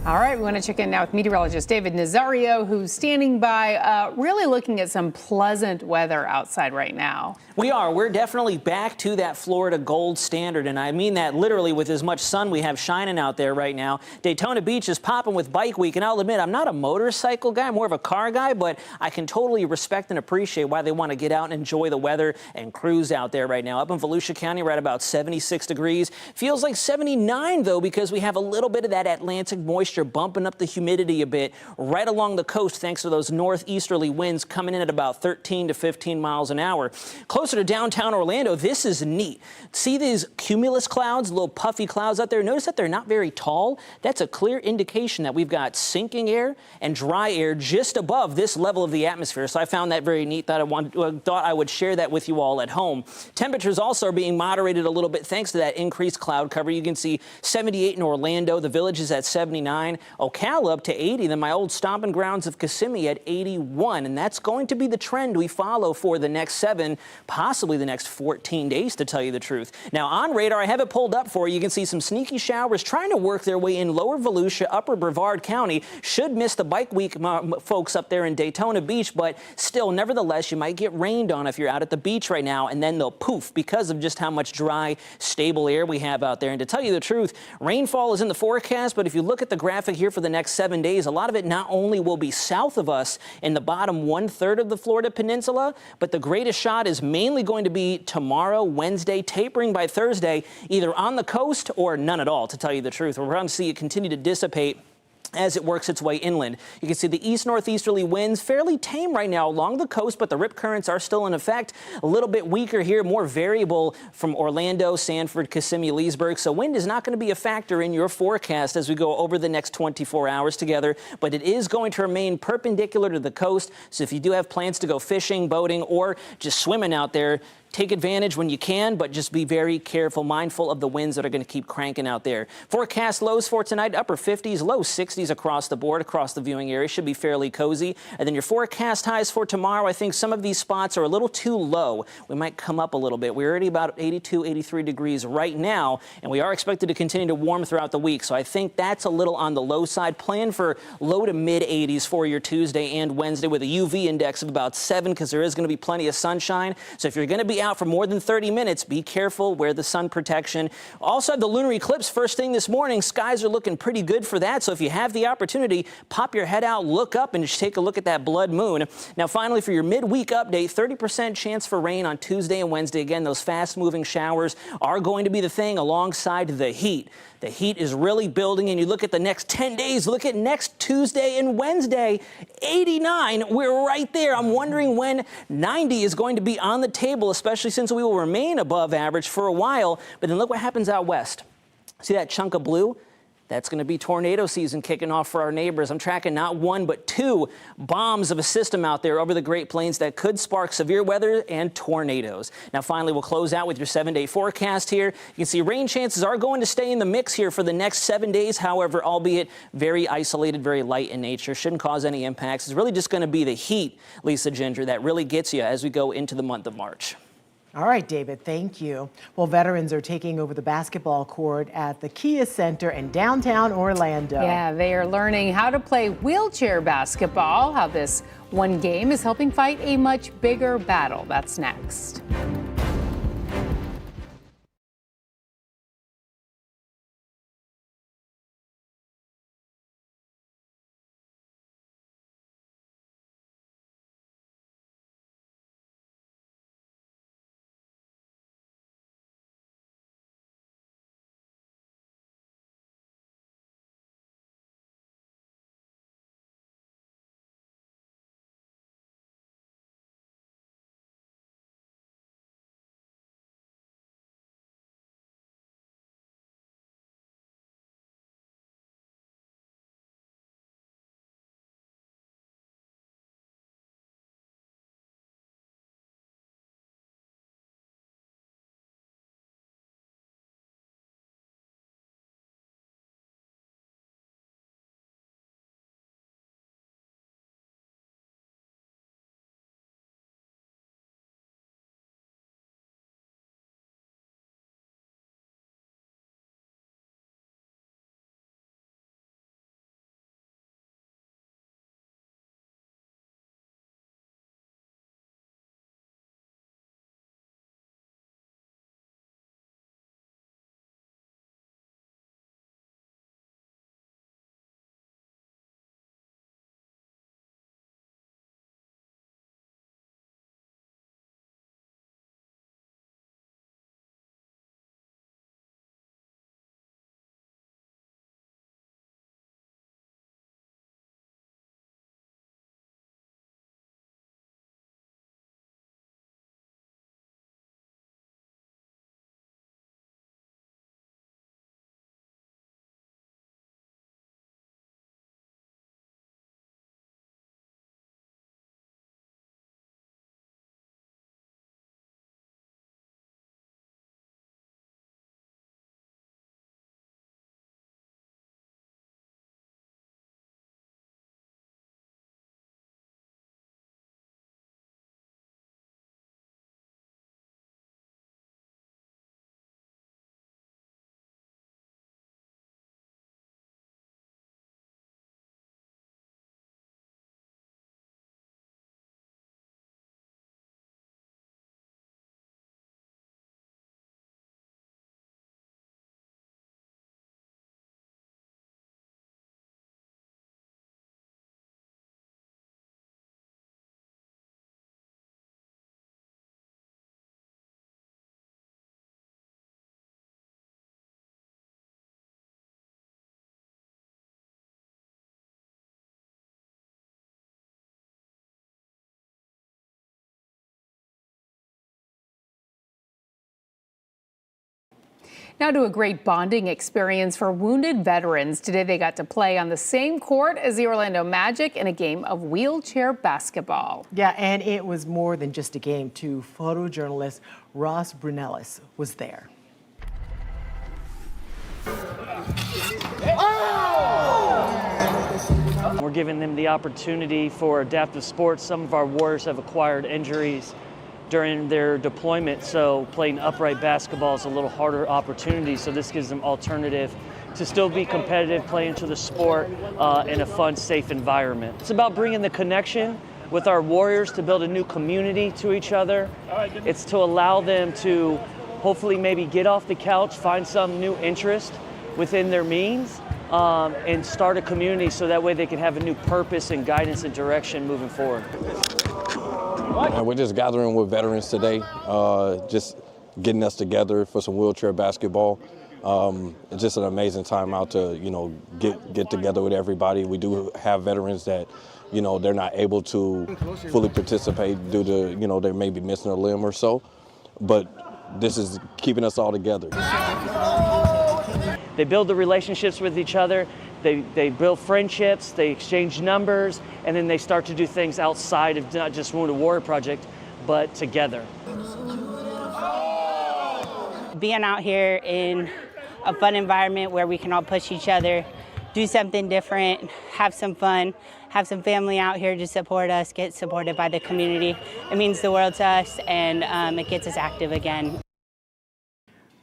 All right, we want to check in now with meteorologist David Nazario, who's standing by, really looking at some pleasant weather outside right now. We are. We're definitely back to that Florida gold standard, and I mean that literally with as much sun we have shining out there right now. Daytona Beach is popping with Bike Week, and I'll admit I'm not a motorcycle guy, I'm more of a car guy, but I can totally respect and appreciate why they want to get out and enjoy the weather and cruise out there right now. Up in Volusia County, we're at about 76 degrees. Feels like 79, though, because we have a little bit of that Atlantic moisture bumping up the humidity a bit right along the coast thanks to those northeasterly winds coming in at about 13 to 15 miles an hour. Closer to downtown Orlando, this is neat. See these cumulus clouds, little puffy clouds out there? Notice that they're not very tall. That's a clear indication that we've got sinking air and dry air just above this level of the atmosphere. So I found that very neat. Thought I would share that with you all at home. Temperatures also are being moderated a little bit thanks to that increased cloud cover. You can see 78 in Orlando. The Village is at 79. Ocala up to 80. Then my old stomping grounds of Kissimmee at 81. And that's going to be the trend we follow for the next 7, possibly the next 14 days, to tell you the truth. Now, on radar, I have it pulled up for you. You can see some sneaky showers trying to work their way in lower Volusia, upper Brevard County. Should miss the Bike Week folks up there in Daytona Beach, but still, nevertheless, you might get rained on if you're out at the beach right now, and then they'll poof because of just how much dry, stable air we have out there. And to tell you the truth, rainfall is in the forecast, but if you look at the graphic here for the next 7 days, a lot of it not only will be south of us in the bottom 1/3 of the Florida Peninsula, but the greatest shot is mainly going to be tomorrow, Wednesday, tapering by Thursday, either on the coast or none at all, to tell you the truth. We're going to see it continue to dissipate as it works its way inland. You can see the east-northeasterly winds fairly tame right now along the coast, but the rip currents are still in effect. A little bit weaker here, more variable from Orlando, Sanford, Kissimmee, Leesburg. So wind is not going to be a factor in your forecast as we go over the next 24 hours together, but it is going to remain perpendicular to the coast. So if you do have plans to go fishing, boating, or just swimming out there, take advantage when you can, but just be very careful, mindful of the winds that are going to keep cranking out there. Forecast lows for tonight, upper 50s, low 60s across the board, across the viewing area. Should be fairly cozy. And then your forecast highs for tomorrow, I think some of these spots are a little too low. We might come up a little bit. We're already about 82, 83 degrees right now, and we are expected to continue to warm throughout the week. So I think that's a little on the low side. Plan for low to mid 80s for your Tuesday and Wednesday with a UV index of about 7 because there is going to be plenty of sunshine. So if you're going to be out for more than 30 minutes, be careful, wear the sun protection. Also have the lunar eclipse first thing this morning. Skies are looking pretty good for that. So if you have the opportunity, pop your head out, look up, and just take a look at that blood moon. Now, finally, for your midweek update, 30% chance for rain on Tuesday and Wednesday. Again, those fast-moving showers are going to be the thing alongside the heat. The heat is really building, and you look at the next 10 days, look at next Tuesday and Wednesday, 89, we're right there. I'm wondering when 90 is going to be on the table, especially since we will remain above average for a while. But then look what happens out west. See that chunk of blue? That's going to be tornado season kicking off for our neighbors. I'm tracking not one, but two bombs of a system out there over the Great Plains that could spark severe weather and tornadoes. Now, finally, we'll close out with your 7-day forecast here. You can see rain chances are going to stay in the mix here for the next 7 days. However, albeit very isolated, very light in nature, shouldn't cause any impacts. It's really just going to be the heat, Lisa Ginger, that really gets you as we go into the month of March. All right, David, thank you. Well, veterans are taking over the basketball court at the Kia Center in downtown Orlando. Yeah, they are learning how to play wheelchair basketball, how this one game is helping fight a much bigger battle. That's next. Now to a great bonding experience for wounded veterans. Today they got to play on the same court as the Orlando Magic in a game of wheelchair basketball. Yeah, and it was more than just a game, too. Photojournalist Ross Brunellis was there. We're giving them the opportunity for adaptive sports. Some of our warriors have acquired injuries during their deployment, so playing upright basketball is a little harder opportunity, so this gives them alternative to still be competitive, play into the sport in a fun, safe environment. It's about bringing the connection with our warriors to build a new community to each other. It's to allow them to hopefully maybe get off the couch, find some new interest within their means, and start a community so that way they can have a new purpose and guidance and direction moving forward. And we're just gathering with veterans today, just getting us together for some wheelchair basketball. It's just an amazing time out to, get together with everybody. We do have veterans that, they're not able to fully participate due to, they may be missing a limb or so, but this is keeping us all together. They build the relationships with each other. They build friendships, they exchange numbers, and then they start to do things outside of not just Wounded Warrior Project, but together. Being out here in a fun environment where we can all push each other, do something different, have some fun, have some family out here to support us, get supported by the community. It means the world to us, and it gets us active again.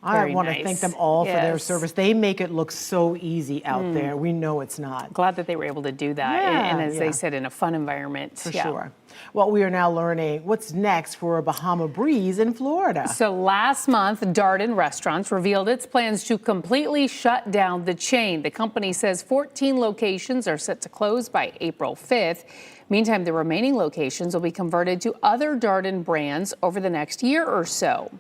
I want to thank them all for their service. They make it look so easy out there. We know it's not. Glad that they were able to do that. And as they said, in a fun environment. For sure. Well, we are now learning what's next for Bahama Breeze in Florida. So last month, Darden Restaurants revealed its plans to completely shut down the chain. The company says 14 locations are set to close by April 5th. Meantime, the remaining locations will be converted to other Darden brands over the next year or so.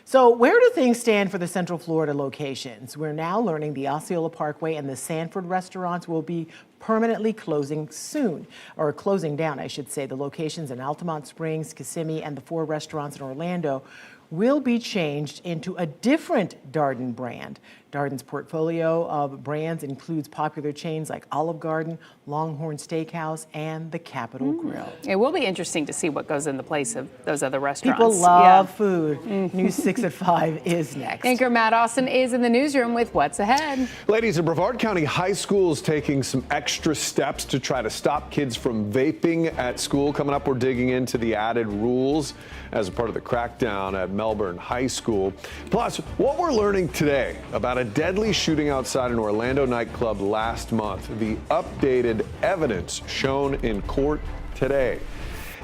So where do things stand for the Central Florida locations? We're now learning the Osceola Parkway and the Sanford restaurants will be permanently closing soon, or closing down, I should say. The locations in Altamont Springs, Kissimmee, and the 4 restaurants in Orlando will be changed into a different Darden brand. Darden's portfolio of brands includes popular chains like Olive Garden, Longhorn Steakhouse, and the Capitol Grill. It will be interesting to see what goes in the place of those other restaurants. People love food. News 6 at 5 is next. Anchor Matt Austin is in the newsroom with what's ahead. Ladies, a Brevard County high school is taking some extra steps to try to stop kids from vaping at school. Coming up, we're digging into the added rules as a part of the crackdown at Melbourne High School. Plus, what we're learning today about a deadly shooting outside an Orlando nightclub last month. The updated evidence shown in court today.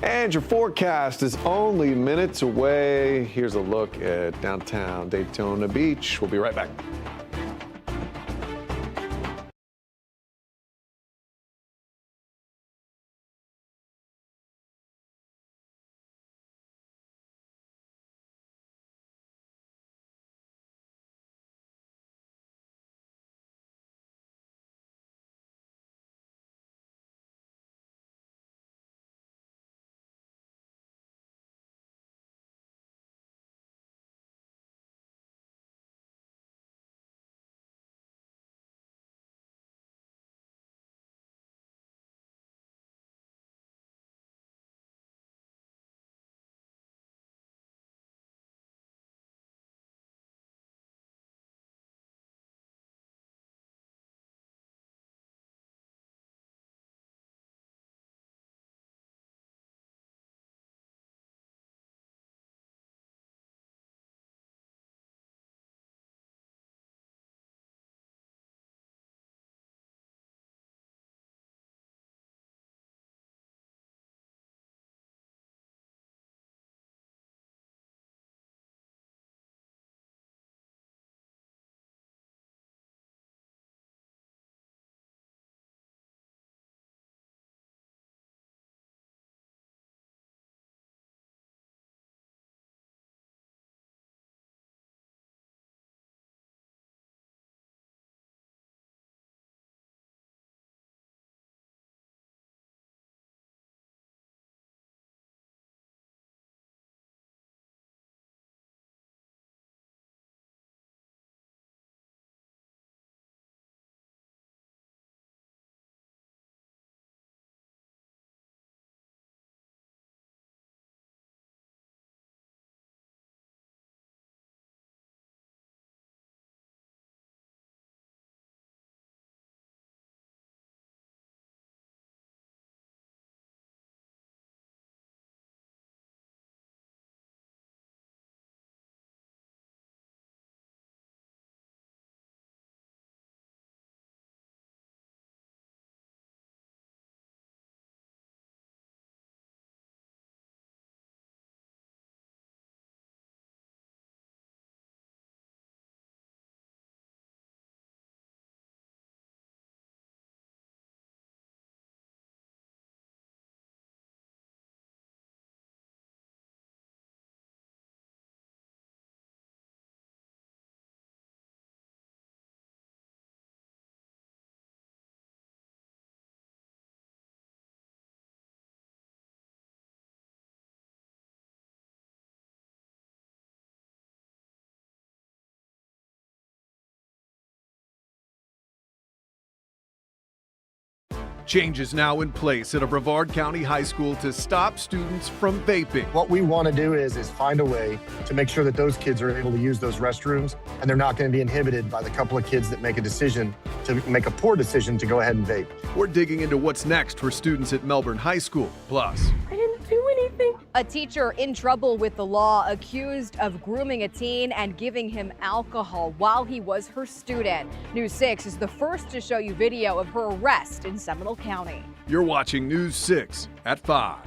And your forecast is only minutes away. Here's a look at downtown Daytona Beach. We'll be right back. Changes now in place at a Brevard County high school to stop students from vaping. What we want to do is find a way to make sure that those kids are able to use those restrooms and they're not going to be inhibited by the couple of kids that make a poor decision to go ahead and vape. We're digging into what's next for students at Melbourne High School. Plus, I didn't do anything. A teacher in trouble with the law, accused of grooming a teen and giving him alcohol while he was her student. News 6 is the first to show you video of her arrest in Seminole County. you're watching News 6 at 5.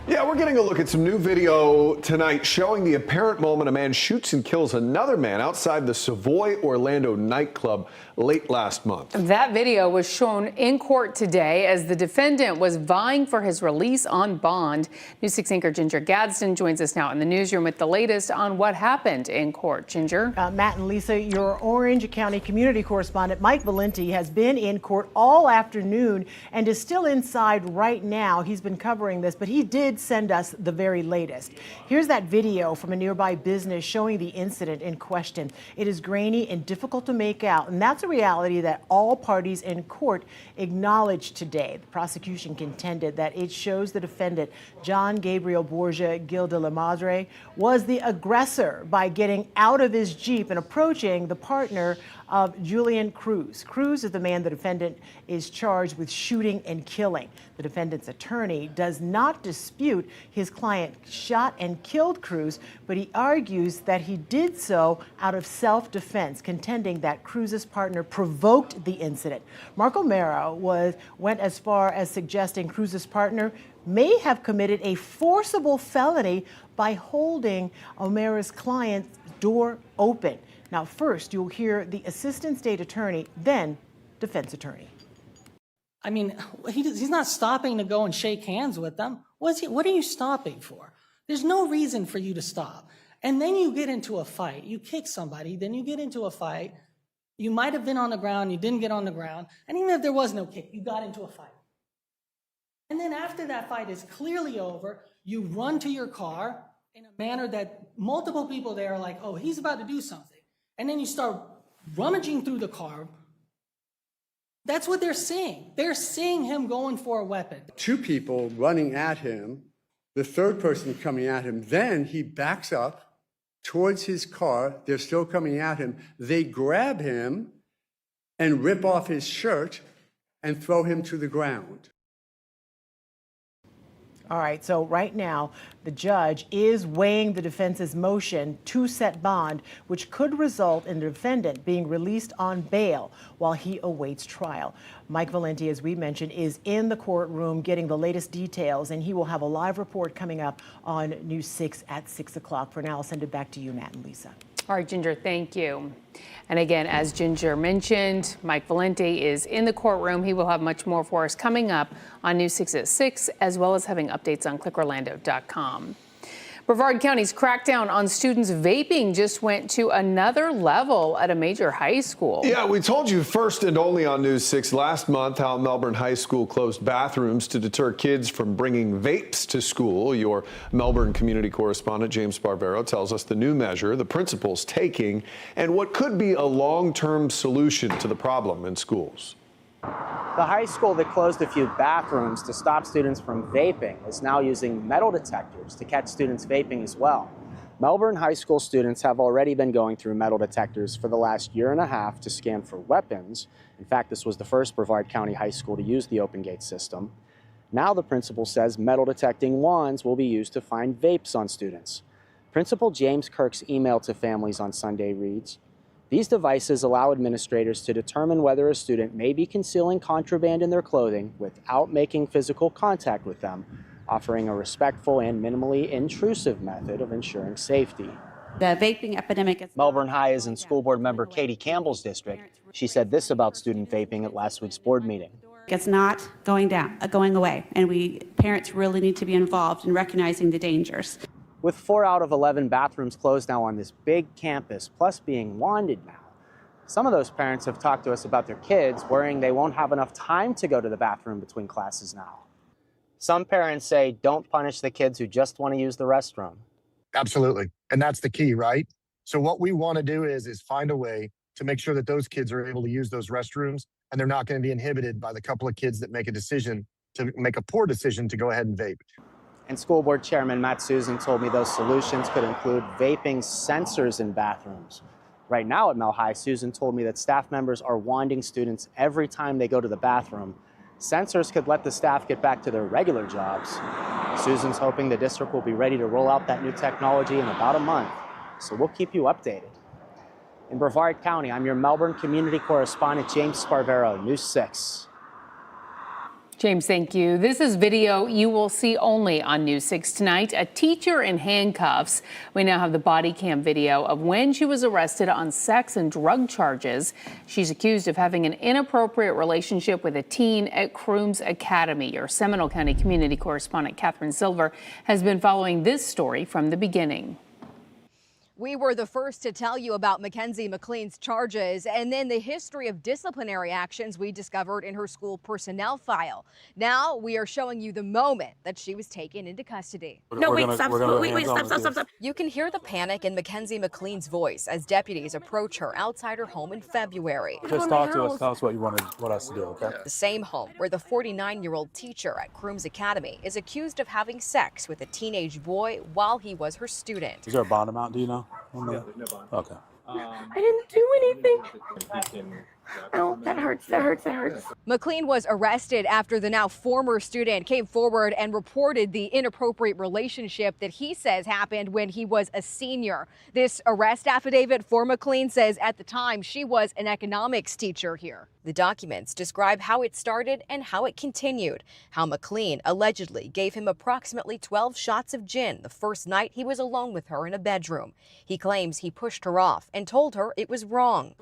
Yeah, we're getting a look at some new video tonight showing the apparent moment a man shoots and kills another man outside the Savoy Orlando nightclub late last month. That video was shown in court today as the defendant was vying for his release on bond. News 6 anchor Ginger Gadsden joins us now in the newsroom with the latest on what happened in court. Ginger? Matt and Lisa, your Orange County community correspondent Mike Valenti has been in court all afternoon and is still inside right now. He's been covering this, but he did send us the very latest. Here's that video from a nearby business showing the incident in question. It is grainy and difficult to make out, and that's a reality that all parties in court acknowledged today. The prosecution contended that it shows the defendant, John Gabriel Borgia Gil de la Madre, was the aggressor by getting out of his Jeep and approaching the partner of Julian Cruz. Cruz is the man the defendant is charged with shooting and killing. The defendant's attorney does not dispute his client shot and killed Cruz, but he argues that he did so out of self-defense, contending that Cruz's partner provoked the incident. Mark O'Mara went as far as suggesting Cruz's partner may have committed a forcible felony by holding O'Mara's client's door open. Now, first, you'll hear the assistant state attorney, then defense attorney. I mean, he's not stopping to go and shake hands with them. What are you stopping for? There's no reason for you to stop. And then you get into a fight. You kick somebody, then you get into a fight. You might have been on the ground, you didn't get on the ground. And even if there was no kick, you got into a fight. And then after that fight is clearly over, you run to your car in a manner that multiple people there are like, oh, he's about to do something. And then you start rummaging through the car. That's what they're seeing. They're seeing him going for a weapon. Two people running at him, the third person coming at him. Then he backs up towards his car. They're still coming at him. They grab him and rip off his shirt and throw him to the ground. All right, so right now, the judge is weighing the defense's motion to set bond, which could result in the defendant being released on bail while he awaits trial. Mike Valenti, as we mentioned, is in the courtroom getting the latest details, and he will have a live report coming up on News 6 at 6 o'clock. For now, I'll send it back to you, Matt and Lisa. All right, Ginger, thank you. And again, as Ginger mentioned, Mike Valenti is in the courtroom. He will have much more for us coming up on News 6 at 6, as well as having updates on clickorlando.com. Brevard County's crackdown on students vaping just went to another level at a major high school. Yeah, we told you first and only on News 6 last month how Melbourne High School closed bathrooms to deter kids from bringing vapes to school. Your Melbourne community correspondent James Barbero tells us the new measure the principal's taking and what could be a long-term solution to the problem in schools. The high school that closed a few bathrooms to stop students from vaping is now using metal detectors to catch students vaping as well. Melbourne High School students have already been going through metal detectors for the last year and a half to scan for weapons. In fact, this was the first Brevard County high school to use the open gate system. Now the principal says metal detecting wands will be used to find vapes on students. Principal James Kirk's email to families on Sunday reads, "These devices allow administrators to determine whether a student may be concealing contraband in their clothing without making physical contact with them, offering a respectful and minimally intrusive method of ensuring safety." The vaping epidemic is... Melbourne High is in school board member Katie Campbell's district. She said this about student vaping at last week's board meeting. It's not going away, and parents really need to be involved in recognizing the dangers. With 4 out of 11 bathrooms closed now on this big campus, plus being wanded now, some of those parents have talked to us about their kids, worrying they won't have enough time to go to the bathroom between classes now. Some parents say don't punish the kids who just want to use the restroom. Absolutely. And that's the key, right? So what we want to do is find a way to make sure that those kids are able to use those restrooms and they're not going to be inhibited by the couple of kids that make a poor decision to go ahead and vape. And school board chairman Matt Susan told me those solutions could include vaping sensors in bathrooms. Right now at Mel High, Susan told me that staff members are wanding students every time they go to the bathroom. Sensors could let the staff get back to their regular jobs. Susan's hoping the district will be ready to roll out that new technology in about a month, so we'll keep you updated. In Brevard County, I'm your Melbourne community correspondent, James Sparvero, News 6. James, thank you. This is video you will see only on News 6 tonight. A teacher in handcuffs. We now have the body cam video of when she was arrested on sex and drug charges. She's accused of having an inappropriate relationship with a teen at Crooms Academy. Your Seminole County community correspondent Catherine Silver has been following this story from the beginning. We were the first to tell you about Mackenzie McLean's charges and then the history of disciplinary actions we discovered in her school personnel file. Now we are showing you the moment that she was taken into custody. No, wait, stop. You can hear the panic in Mackenzie McLean's voice as deputies approach her outside her home in February. Just talk to us. Tell us what you want us to do, okay? The same home where the 49-year-old teacher at Crooms Academy is accused of having sex with a teenage boy while he was her student. Is there a bond amount, do you know? No, no bond. Okay. I didn't do anything. Oh, that hurts. McLean was arrested after the now former student came forward and reported the inappropriate relationship that he says happened when he was a senior. This arrest affidavit for McLean says at the time she was an economics teacher here. The documents describe how it started and how it continued, how McLean allegedly gave him approximately 12 shots of gin the first night he was alone with her in a bedroom. He claims he pushed her off and told her it was wrong.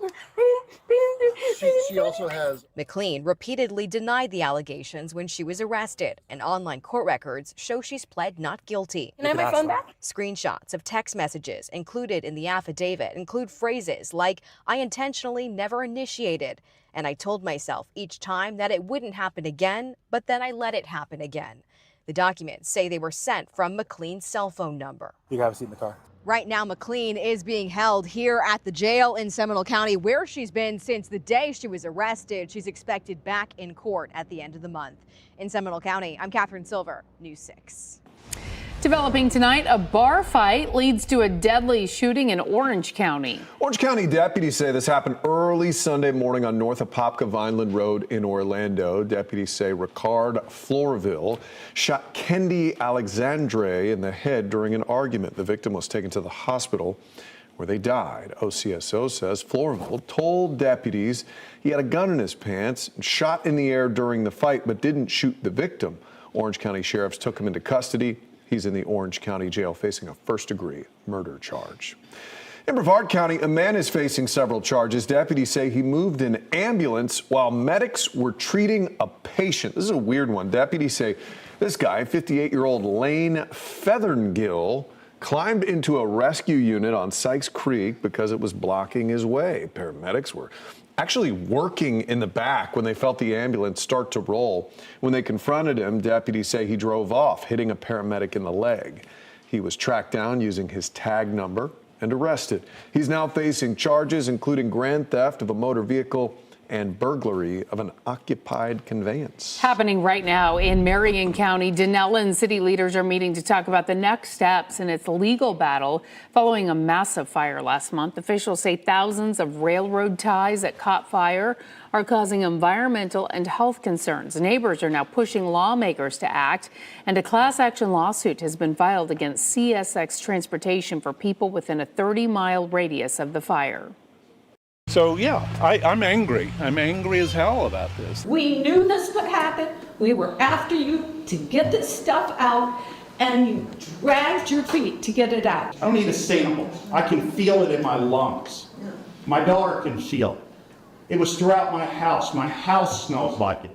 She also has... McLean repeatedly denied the allegations when she was arrested, and online court records show she's pled not guilty. Can I have my phone back? Screenshots of text messages included in the affidavit include phrases like, "I intentionally never initiated," and "I told myself each time that it wouldn't happen again, but then I let it happen again." The documents say they were sent from McLean's cell phone number. You have a seat in the car. Right now, McLean is being held here at the jail in Seminole County, where she's been since the day she was arrested. She's expected back in court at the end of the month. In Seminole County, I'm Catherine Silver, News 6. Developing tonight, a bar fight leads to a deadly shooting in Orange County. Orange County deputies say this happened early Sunday morning on North Apopka Vineland Road in Orlando. Deputies say Ricard Flourville shot Kendi Alexandre in the head during an argument. The victim was taken to the hospital where they died. OCSO says Flourville told deputies he had a gun in his pants and shot in the air during the fight but didn't shoot the victim. Orange County sheriffs took him into custody. He's in the Orange County jail facing a first-degree murder charge. In Brevard County, a man is facing several charges. Deputies say he moved an ambulance while medics were treating a patient. This is a weird one. Deputies say this guy, 58-year-old Lane Feathergill, climbed into a rescue unit on Sykes Creek because it was blocking his way. Paramedics were actually working in the back when they felt the ambulance start to roll. When they confronted him, deputies say he drove off, hitting a paramedic in the leg. He was tracked down using his tag number and arrested. He's now facing charges including grand theft of a motor vehicle and burglary of an occupied conveyance. Happening right now in Marion County, Denellen city leaders are meeting to talk about the next steps in its legal battle following a massive fire last month. Officials say thousands of railroad ties that caught fire are causing environmental and health concerns. Neighbors are now pushing lawmakers to act, and a class action lawsuit has been filed against CSX Transportation for people within a 30-mile radius of the fire. So, yeah, I'm angry. I'm angry as hell about this. We knew this would happen. We were after you to get this stuff out, and you dragged your feet to get it out. I don't need a sample. I can feel it in my lungs. My daughter can feel it. It was throughout my house. My house smells like it.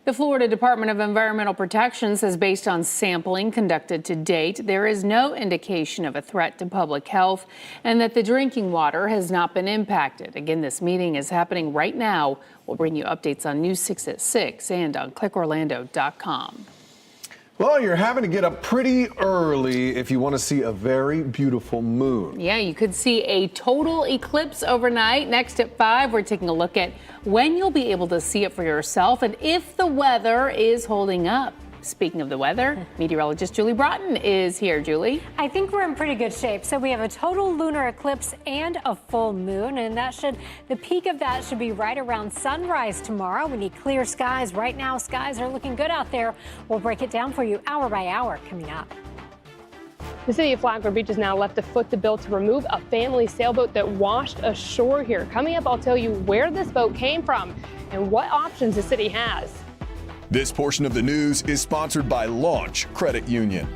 The Florida Department of Environmental Protection says based on sampling conducted to date, there is no indication of a threat to public health and that the drinking water has not been impacted. Again, this meeting is happening right now. We'll bring you updates on News 6 at 6 and on clickorlando.com. Well, you're having to get up pretty early if you want to see a very beautiful moon. Yeah, you could see a total eclipse overnight. Next at 5, we're taking a look at when you'll be able to see it for yourself and if the weather is holding up. Speaking of the weather, meteorologist Julie Broughton is here. Julie? I think we're in pretty good shape. So we have a total lunar eclipse and a full moon, and the peak of that should be right around sunrise tomorrow. We need clear skies. Right now, skies are looking good out there. We'll break it down for you hour by hour coming up. The city of Flagler Beach has now left to foot the bill to remove a family sailboat that washed ashore here. Coming up, I'll tell you where this boat came from and what options the city has. This portion of the news is sponsored by Launch Credit Union.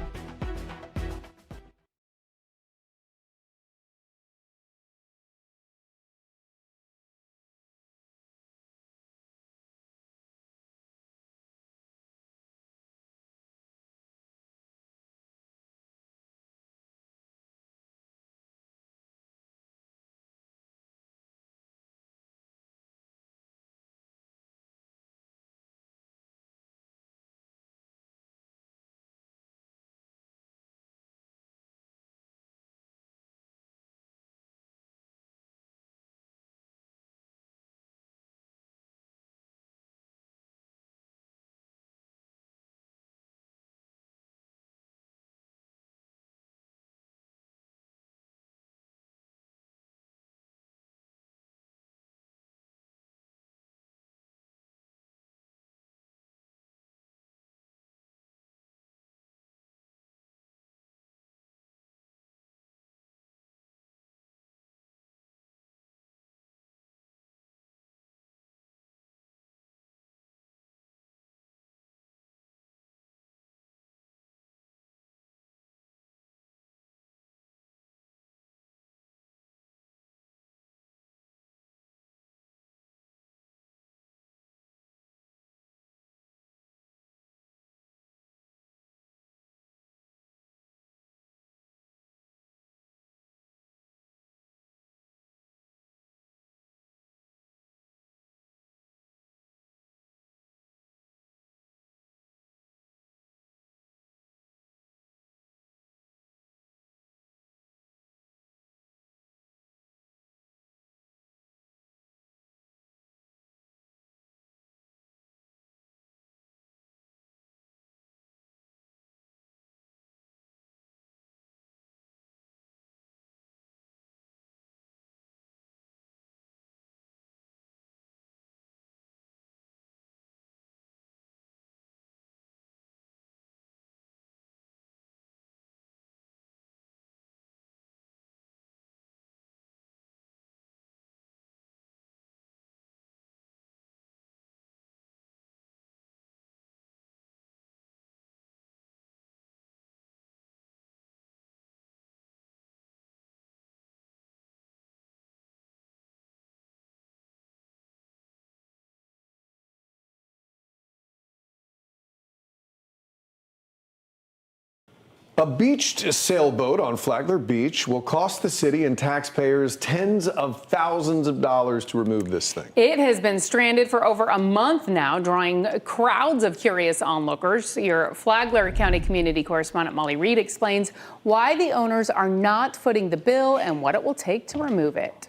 A beached sailboat on Flagler Beach will cost the city and taxpayers tens of thousands of dollars to remove this thing. It has been stranded for over a month now, drawing crowds of curious onlookers. Your Flagler County community correspondent Molly Reed explains why the owners are not footing the bill and what it will take to remove it.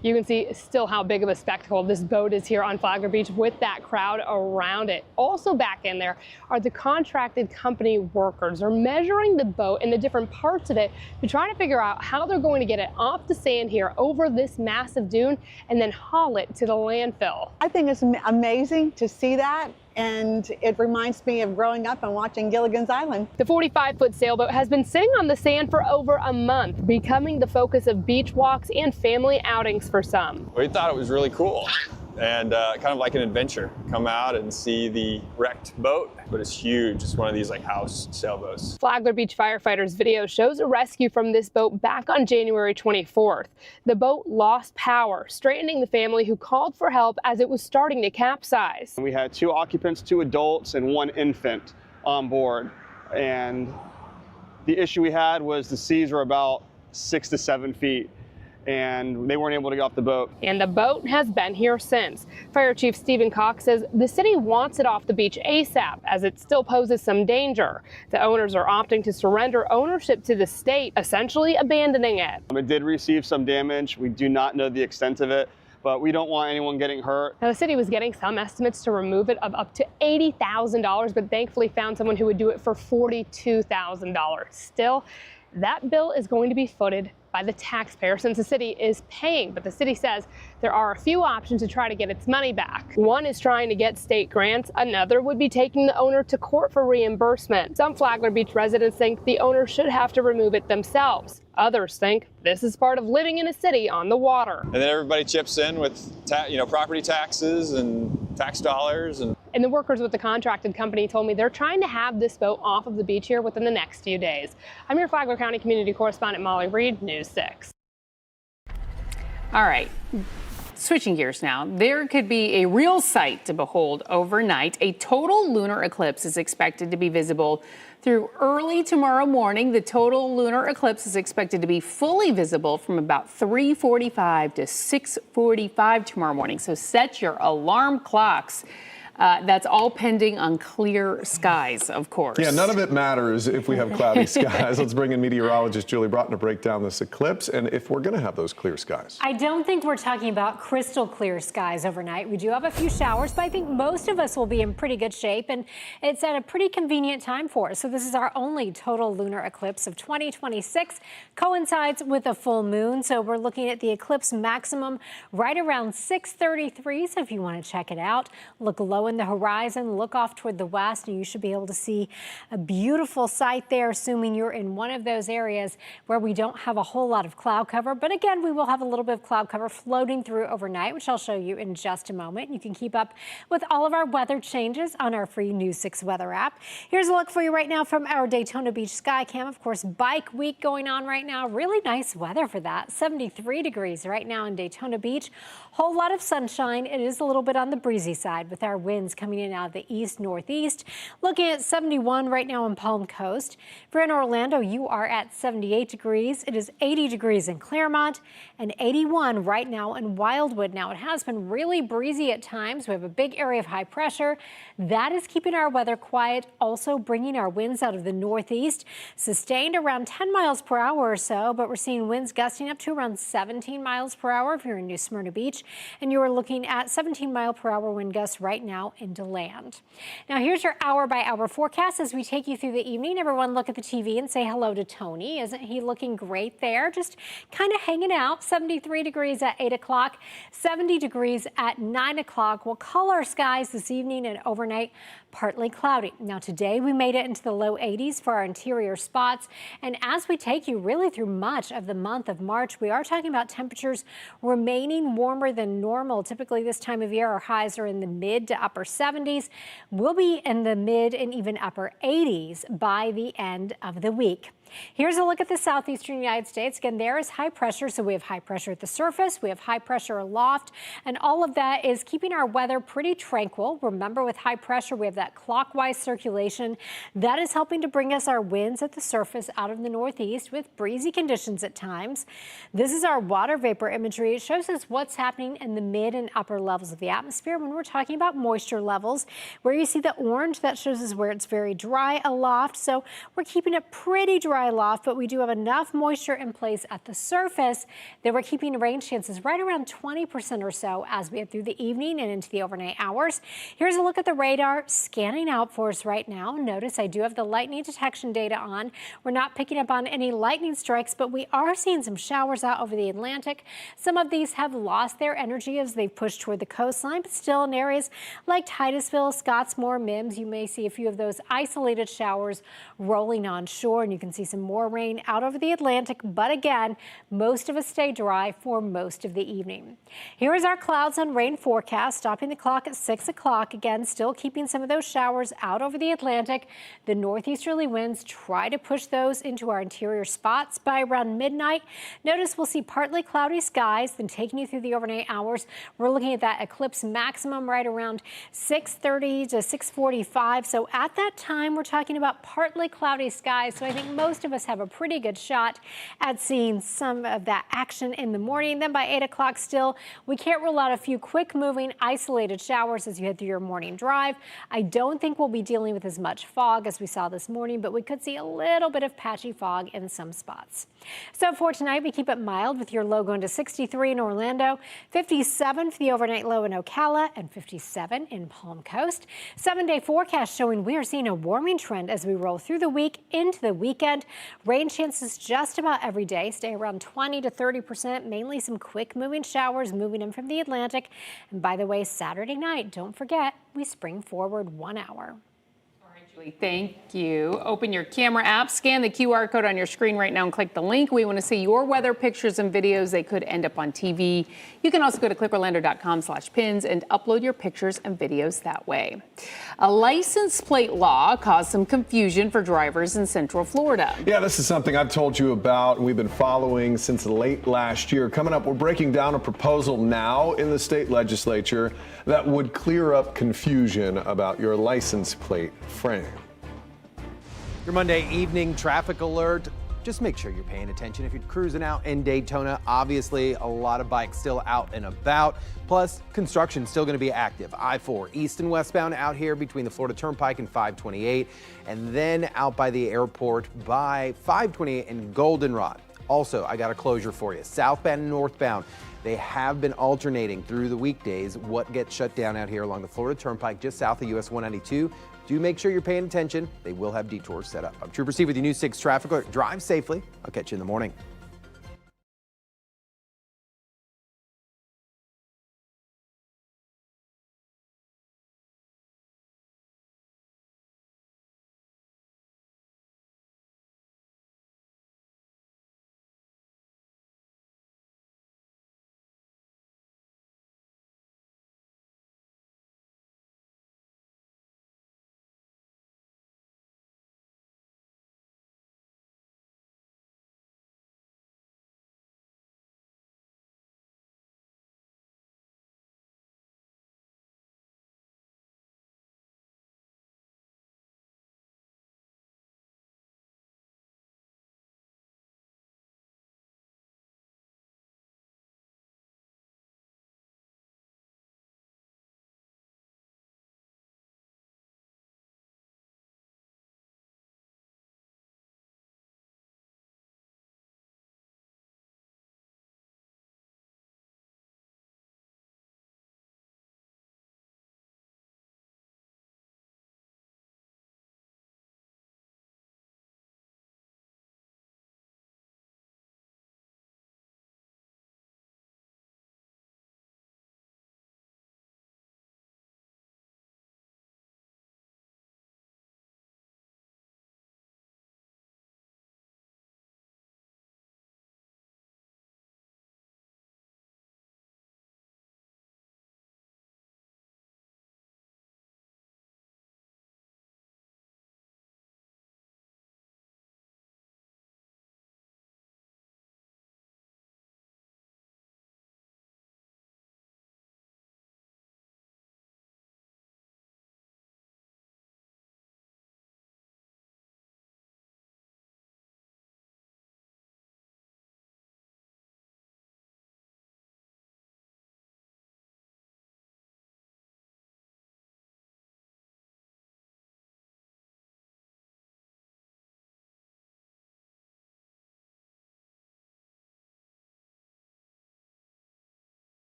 You can see still how big of a spectacle this boat is here on Flagler Beach with that crowd around it. Also back in there are the contracted company workers. They're measuring the boat and the different parts of it to try to figure out how they're going to get it off the sand here over this massive dune and then haul it to the landfill. I think it's amazing to see that. And it reminds me of growing up and watching Gilligan's Island. The 45-foot sailboat has been sitting on the sand for over a month, becoming the focus of beach walks and family outings for some. We thought it was really cool and kind of like an adventure. Come out and see the wrecked boat, but it's huge. It's one of these like house sailboats. Flagler Beach firefighters video shows a rescue from this boat back on January 24th. The boat lost power, straightening the family who called for help as it was starting to capsize. We had 2 occupants, 2 adults, and 1 infant on board. And the issue we had was the seas were about 6 to 7 feet. and they weren't able to get off the boat. And the boat has been here since. Fire Chief Stephen Cox says the city wants it off the beach ASAP as it still poses some danger. The owners are opting to surrender ownership to the state, essentially abandoning it. It did receive some damage. We do not know the extent of it, but we don't want anyone getting hurt. Now, the city was getting some estimates to remove it of up to $80,000, but thankfully found someone who would do it for $42,000. Still, that bill is going to be footed by the taxpayer since the city is paying, but the city says there are a few options to try to get its money back. One is trying to get state grants. Another would be taking the owner to court for reimbursement. Some Flagler Beach residents think the owner should have to remove it themselves. Others think this is part of living in a city on the water. And then everybody chips in with property taxes and tax dollars. And the workers with the contracted company told me they're trying to have this boat off of the beach here within the next few days. I'm your Flagler County community correspondent Molly Reed, News 6. All right. Switching gears now, there could be a real sight to behold overnight. A total lunar eclipse is expected to be visible through early tomorrow morning. The total lunar eclipse is expected to be fully visible from about 3:45 to 6:45 tomorrow morning. So set your alarm clocks. That's all pending on clear skies, of course. Yeah, none of it matters if we have cloudy skies. Let's bring in meteorologist Julie Broughton to break down this eclipse and if we're going to have those clear skies. I don't think we're talking about crystal clear skies overnight. We do have a few showers, but I think most of us will be in pretty good shape, and it's at a pretty convenient time for us. So this is our only total lunar eclipse of 2026. Coincides with a full moon, so we're looking at the eclipse maximum right around 6:33. So if you want to check it out, look low in the horizon, look off toward the west, and you should be able to see a beautiful sight there, assuming you're in one of those areas where we don't have a whole lot of cloud cover. But again, we will have a little bit of cloud cover floating through overnight, which I'll show you in just a moment. You can keep up with all of our weather changes on our free News 6 weather app. Here's a look for you right now from our Daytona Beach sky cam. Of course, bike week going on right now. Really nice weather for that. 73 degrees right now in Daytona Beach. Whole lot of sunshine. It is a little bit on the breezy side with our winds coming in out of the east northeast. Looking at 71 right now in Palm Coast. If you're in Orlando, you are at 78 degrees. It is 80 degrees in Claremont and 81 right now in Wildwood. Now, it has been really breezy at times. We have a big area of high pressure. That is keeping our weather quiet, also bringing our winds out of the northeast, sustained around 10 miles per hour or so, but we're seeing winds gusting up to around 17 miles per hour if you're in New Smyrna Beach, and you are looking at 17 mile per hour wind gusts right now in DeLand. Now, here's your hour-by-hour forecast as we take you through the evening. Everyone look at the TV and say hello to Tony. Isn't he looking great there? Just kind of hanging out. 73 degrees at 8 o'clock, 70 degrees at 9 o'clock. We'll call our skies this evening and overnight partly cloudy. Now, today we made it into the low 80s for our interior spots. And as we take you really through much of the month of March, we are talking about temperatures remaining warmer than normal. Typically this time of year, our highs are in the mid to upper 70s. We'll be in the mid and even upper 80s by the end of the week. Here's a look at the southeastern United States. Again, there is high pressure, so we have high pressure at the surface, we have high pressure aloft, and all of that is keeping our weather pretty tranquil. Remember, with high pressure, we have that clockwise circulation. That is helping to bring us our winds at the surface out of the northeast with breezy conditions at times. This is our water vapor imagery. It shows us what's happening in the mid and upper levels of the atmosphere when we're talking about moisture levels. Where you see the orange, that shows us where it's very dry aloft, so we're keeping it pretty dry aloft, but we do have enough moisture in place at the surface that we're keeping rain chances right around 20% or so as we head through the evening and into the overnight hours. Here's a look at the radar scanning out for us right now. Notice I do have the lightning detection data on. We're not picking up on any lightning strikes, but we are seeing some showers out over the Atlantic. Some of these have lost their energy as they've pushed toward the coastline, but still in areas like Titusville, Scottsmore, Mims, you may see a few of those isolated showers rolling on shore, and you can see some more rain out over the Atlantic, but again, most of us stay dry for most of the evening. Here is our clouds and rain forecast, stopping the clock at 6 o'clock. Again, still keeping some of those showers out over the Atlantic. The northeasterly winds try to push those into our interior spots by around midnight. Notice we'll see partly cloudy skies, then taking you through the overnight hours. We're looking at that eclipse maximum right around 6:30 to 6:45. So at that time, we're talking about partly cloudy skies. So I think most most of us have a pretty good shot at seeing some of that action in the morning. Then by 8 o'clock still, we can't rule out a few quick moving isolated showers as you head through your morning drive. I don't think we'll be dealing with as much fog as we saw this morning, but we could see a little bit of patchy fog in some spots. So for tonight, we keep it mild with your low going to 63 in Orlando, 57 for the overnight low in Ocala, and 57 in Palm Coast. 7-day forecast showing we are seeing a warming trend as we roll through the week into the weekend. Rain chances just about every day, stay around 20 to 30%, mainly some quick moving showers moving in from the Atlantic. And by the way, Saturday night, don't forget, we spring forward 1 hour. Thank you. Open your camera app, scan the QR code on your screen right now and click the link. We want to see your weather pictures and videos. They could end up on TV. You can also go to clickorlando.com/pins and upload your pictures and videos that way. A license plate law caused some confusion for drivers in Central Florida. Yeah, this is something I've told you about and we've been following since late last year. Coming up, we're breaking down a proposal now in the state legislature that would clear up confusion about your license plate frame. Your Monday evening traffic alert. Just make sure you're paying attention if you're cruising out in Daytona. Obviously, a lot of bikes still out and about. Plus, construction still going to be active. I-4 east and westbound out here between the Florida Turnpike and 528, and then out by the airport by 528 and Goldenrod. Also, I got a closure for you. Southbound and northbound, they have been alternating through the weekdays. What gets shut down out here along the Florida Turnpike just south of US 192? Do make sure you're paying attention. They will have detours set up. I'm Trooper Steve with your News 6 traffic alert. Drive safely. I'll catch you in the morning.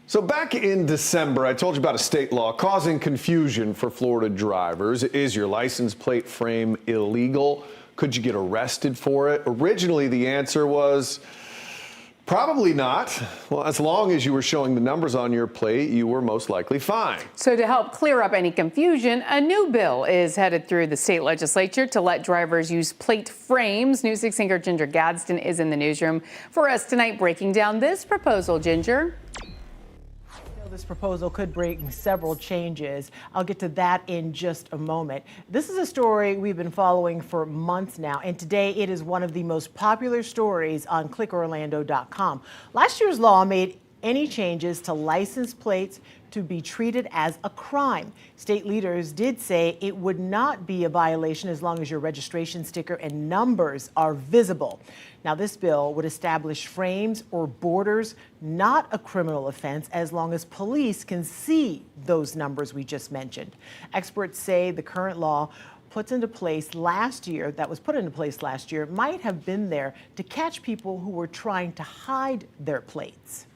So back in December, I told you about a state law causing confusion for Florida drivers. Is your license plate frame illegal? Could you get arrested for it? Originally, the answer was Probably not. Well, as long as you were showing the numbers on your plate, you were most likely fine. So to help clear up any confusion, a new bill is headed through the state legislature to let drivers use plate frames. News 6 anchor Ginger Gadsden is in the newsroom for us tonight breaking down this proposal. Ginger? This proposal could bring several changes. I'll get to that in just a moment. This is a story we've been following for months now, and today it is one of the most popular stories on clickorlando.com. Last year's law made any changes to license plates to be treated as a crime. State leaders did say it would not be a violation as long as your registration sticker and numbers are visible. Now, this bill would establish frames or borders not a criminal offense as long as police can see those numbers we just mentioned. Experts say the current law that was put into place last year, might have been there to catch people who were trying to hide their plates.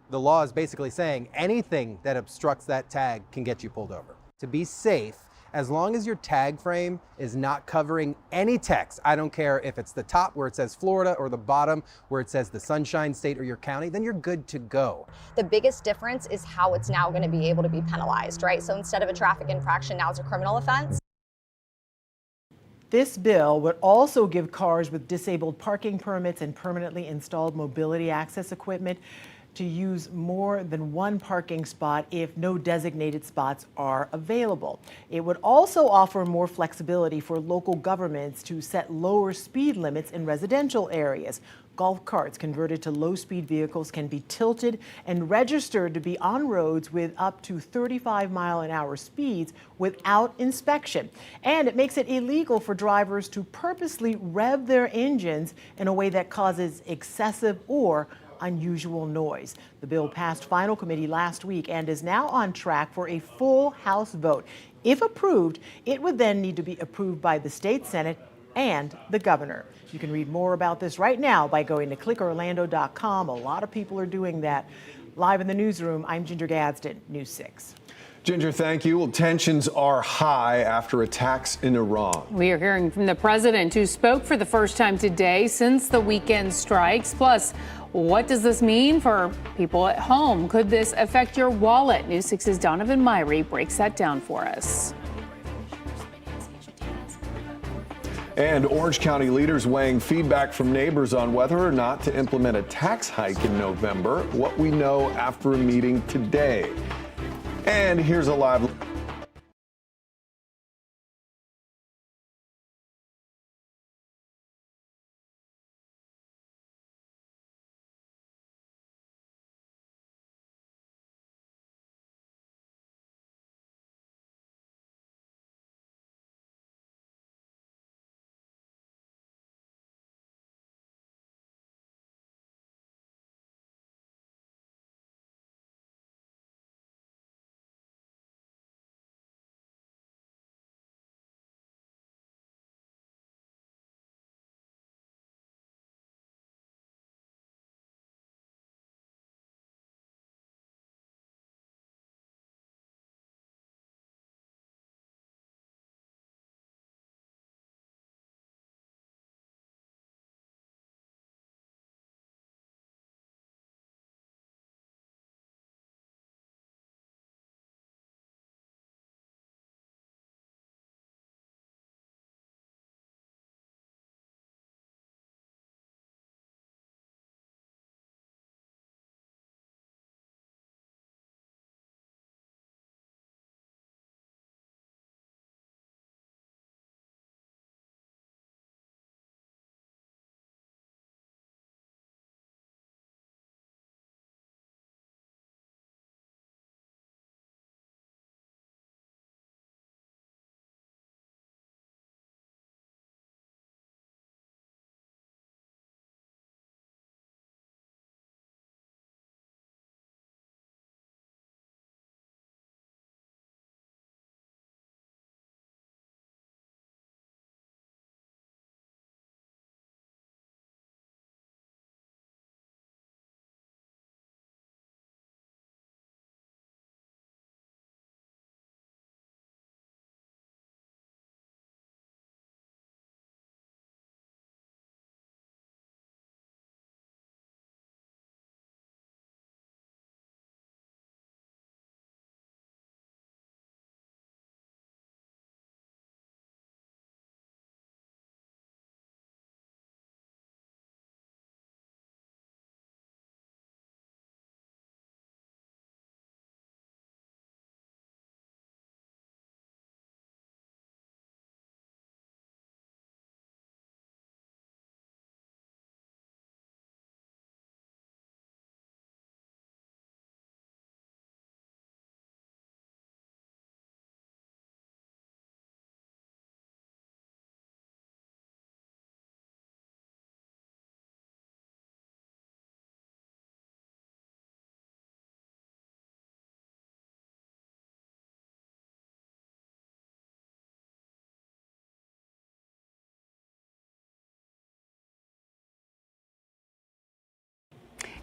The law is basically saying anything that obstructs that tag can get you pulled over. To be safe, as long as your tag frame is not covering any text, I don't care if it's the top where it says Florida or the bottom where it says the Sunshine State or your county, then you're good to go. The biggest difference is how it's now going to be able to be penalized, right? So instead of a traffic infraction, now it's a criminal offense. This bill would also give cars with disabled parking permits and permanently installed mobility access equipment to use more than one parking spot if no designated spots are available. It would also offer more flexibility for local governments to set lower speed limits in residential areas. Golf carts converted to low-speed vehicles can be tilted and registered to be on roads with up to 35-mile-an-hour speeds without inspection. And it makes it illegal for drivers to purposely rev their engines in a way that causes excessive or unusual noise. The bill passed final committee last week and is now on track for a full House vote. If approved, it would then need to be approved by the state Senate and the governor. You can read more about this right now by going to clickorlando.com. A lot of people are doing that. Live in the newsroom, I'm Ginger Gadsden, News 6. Ginger, thank you. Well, tensions are high after attacks in Iran. We are hearing from the president, who spoke for the first time today since the weekend strikes. Plus, what does this mean for people at home? Could this affect your wallet? News 6's Donovan Myrie breaks that down for us. And Orange County leaders weighing feedback from neighbors on whether or not to implement a tax hike in November. What we know after a meeting today. And here's a live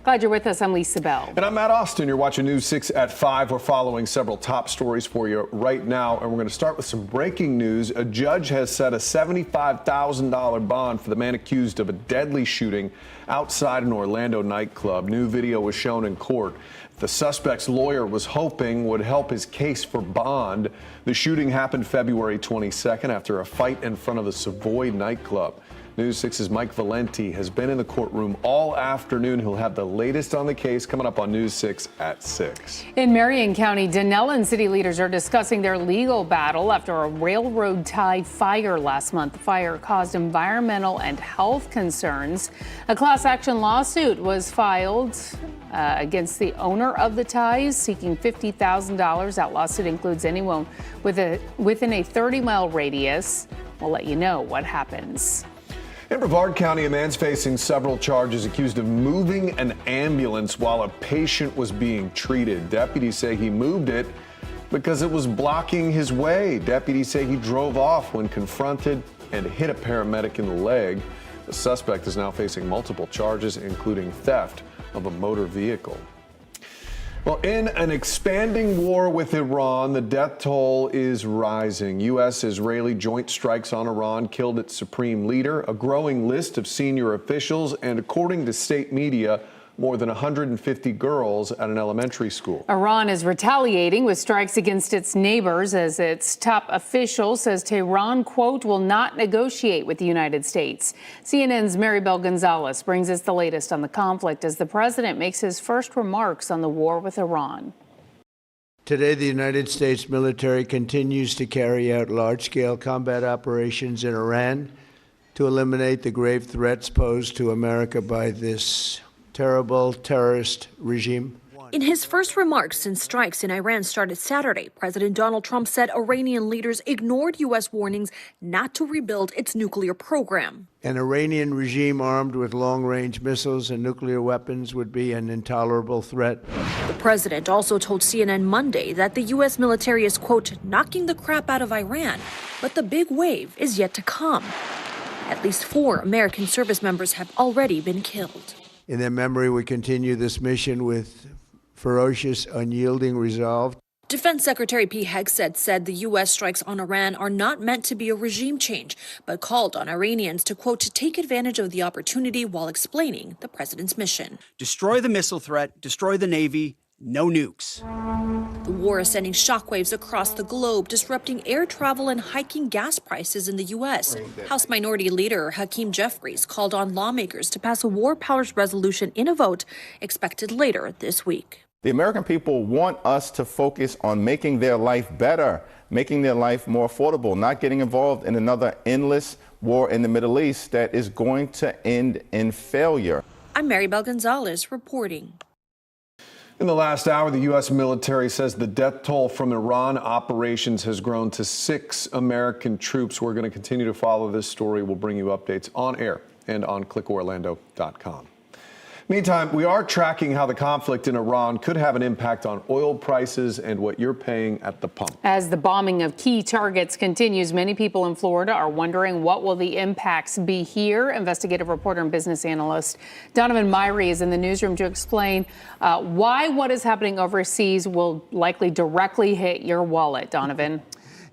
Glad you're with us. I'm Lisa Bell. And I'm Matt Austin. You're watching News 6 at 5. We're following several top stories for you right now. And we're going to start with some breaking news. A judge has set a $75,000 bond for the man accused of a deadly shooting outside an Orlando nightclub. New video was shown in court. The suspect's lawyer was hoping would help his case for bond. The shooting happened February 22nd after a fight in front of the Savoy nightclub. News 6's Mike Valenti has been in the courtroom all afternoon. He'll have the latest on the case coming up on News 6 at 6. In Marion County, Denellen city leaders are discussing their legal battle after a railroad tie fire last month. The fire caused environmental and health concerns. A class action lawsuit was filed against the owner of the ties, seeking $50,000. That lawsuit includes anyone within a 30-mile radius. We'll let you know what happens. In Brevard County, a man's facing several charges accused of moving an ambulance while a patient was being treated. Deputies say he moved it because it was blocking his way. Deputies say he drove off when confronted and hit a paramedic in the leg. The suspect is now facing multiple charges, including theft of a motor vehicle. Well, in an expanding war with Iran, the death toll is rising. U.S.-Israeli joint strikes on Iran killed its supreme leader, a growing list of senior officials, and according to state media, more than 150 girls at an elementary school. Iran is retaliating with strikes against its neighbors as its top official says Tehran, quote, will not negotiate with the United States. CNN's Maribel Gonzalez brings us the latest on the conflict as the president makes his first remarks on the war with Iran. Today, the United States military continues to carry out large-scale combat operations in Iran to eliminate the grave threats posed to America by this terrible terrorist regime. In his first remarks since strikes in Iran started Saturday, President Donald Trump said Iranian leaders ignored U.S. warnings not to rebuild its nuclear program. An Iranian regime armed with long-range missiles and nuclear weapons would be an intolerable threat. The president also told CNN Monday that the U.S. military is, quote, knocking the crap out of Iran, but the big wave is yet to come. At least 4 American service members have already been killed. In their memory, we continue this mission with ferocious, unyielding resolve. Defense Secretary Pete Hegseth said the U.S. strikes on Iran are not meant to be a regime change, but called on Iranians to, quote, to take advantage of the opportunity while explaining the president's mission. Destroy the missile threat, destroy the Navy, no nukes. The war is sending shockwaves across the globe, disrupting air travel and hiking gas prices in the U.S. House Minority Leader Hakeem Jeffries called on lawmakers to pass a war powers resolution in a vote expected later this week. The American people want us to focus on making their life better, making their life more affordable, not getting involved in another endless war in the Middle East that is going to end in failure. I'm Maribel Gonzalez reporting. In the last hour, the U.S. military says the death toll from Iran operations has grown to 6 American troops. We're going to continue to follow this story. We'll bring you updates on air and on clickorlando.com. Meantime, we are tracking how the conflict in Iran could have an impact on oil prices and what you're paying at the pump. As the bombing of key targets continues, many people in Florida are wondering what will the impacts be here. Investigative reporter and business analyst Donovan Myrie is in the newsroom to explain why what is happening overseas will likely directly hit your wallet. Donovan.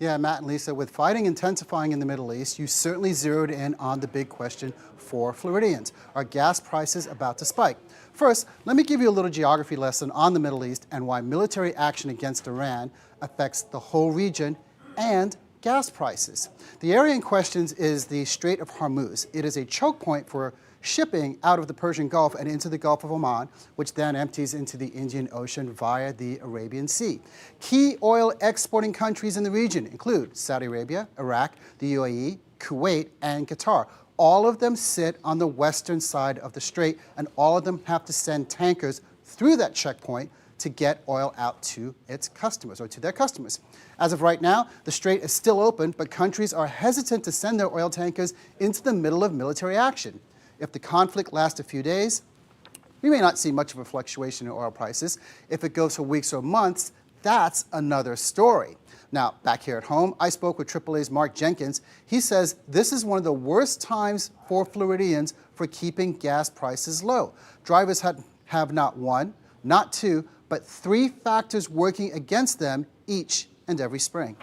Yeah, Matt and Lisa, with fighting intensifying in the Middle East, you certainly zeroed in on the big question for Floridians. Are gas prices about to spike? First, let me give you a little geography lesson on the Middle East and why military action against Iran affects the whole region and gas prices. The area in question is the Strait of Hormuz. It is a choke point for shipping out of the Persian Gulf and into the Gulf of Oman, which then empties into the Indian Ocean via the Arabian Sea. Key oil exporting countries in the region include Saudi Arabia, Iraq, the UAE, Kuwait, and Qatar. All of them sit on the western side of the strait, and all of them have to send tankers through that checkpoint to get oil out to its customers, or to their customers. As of right now, the strait is still open, but countries are hesitant to send their oil tankers into the middle of military action. If the conflict lasts a few days, we may not see much of a fluctuation in oil prices. If it goes for weeks or months, that's another story. Now, back here at home, I spoke with AAA's Mark Jenkins. He says this is one of the worst times for Floridians for keeping gas prices low. Drivers have not one, not two, but three factors working against them each and every spring.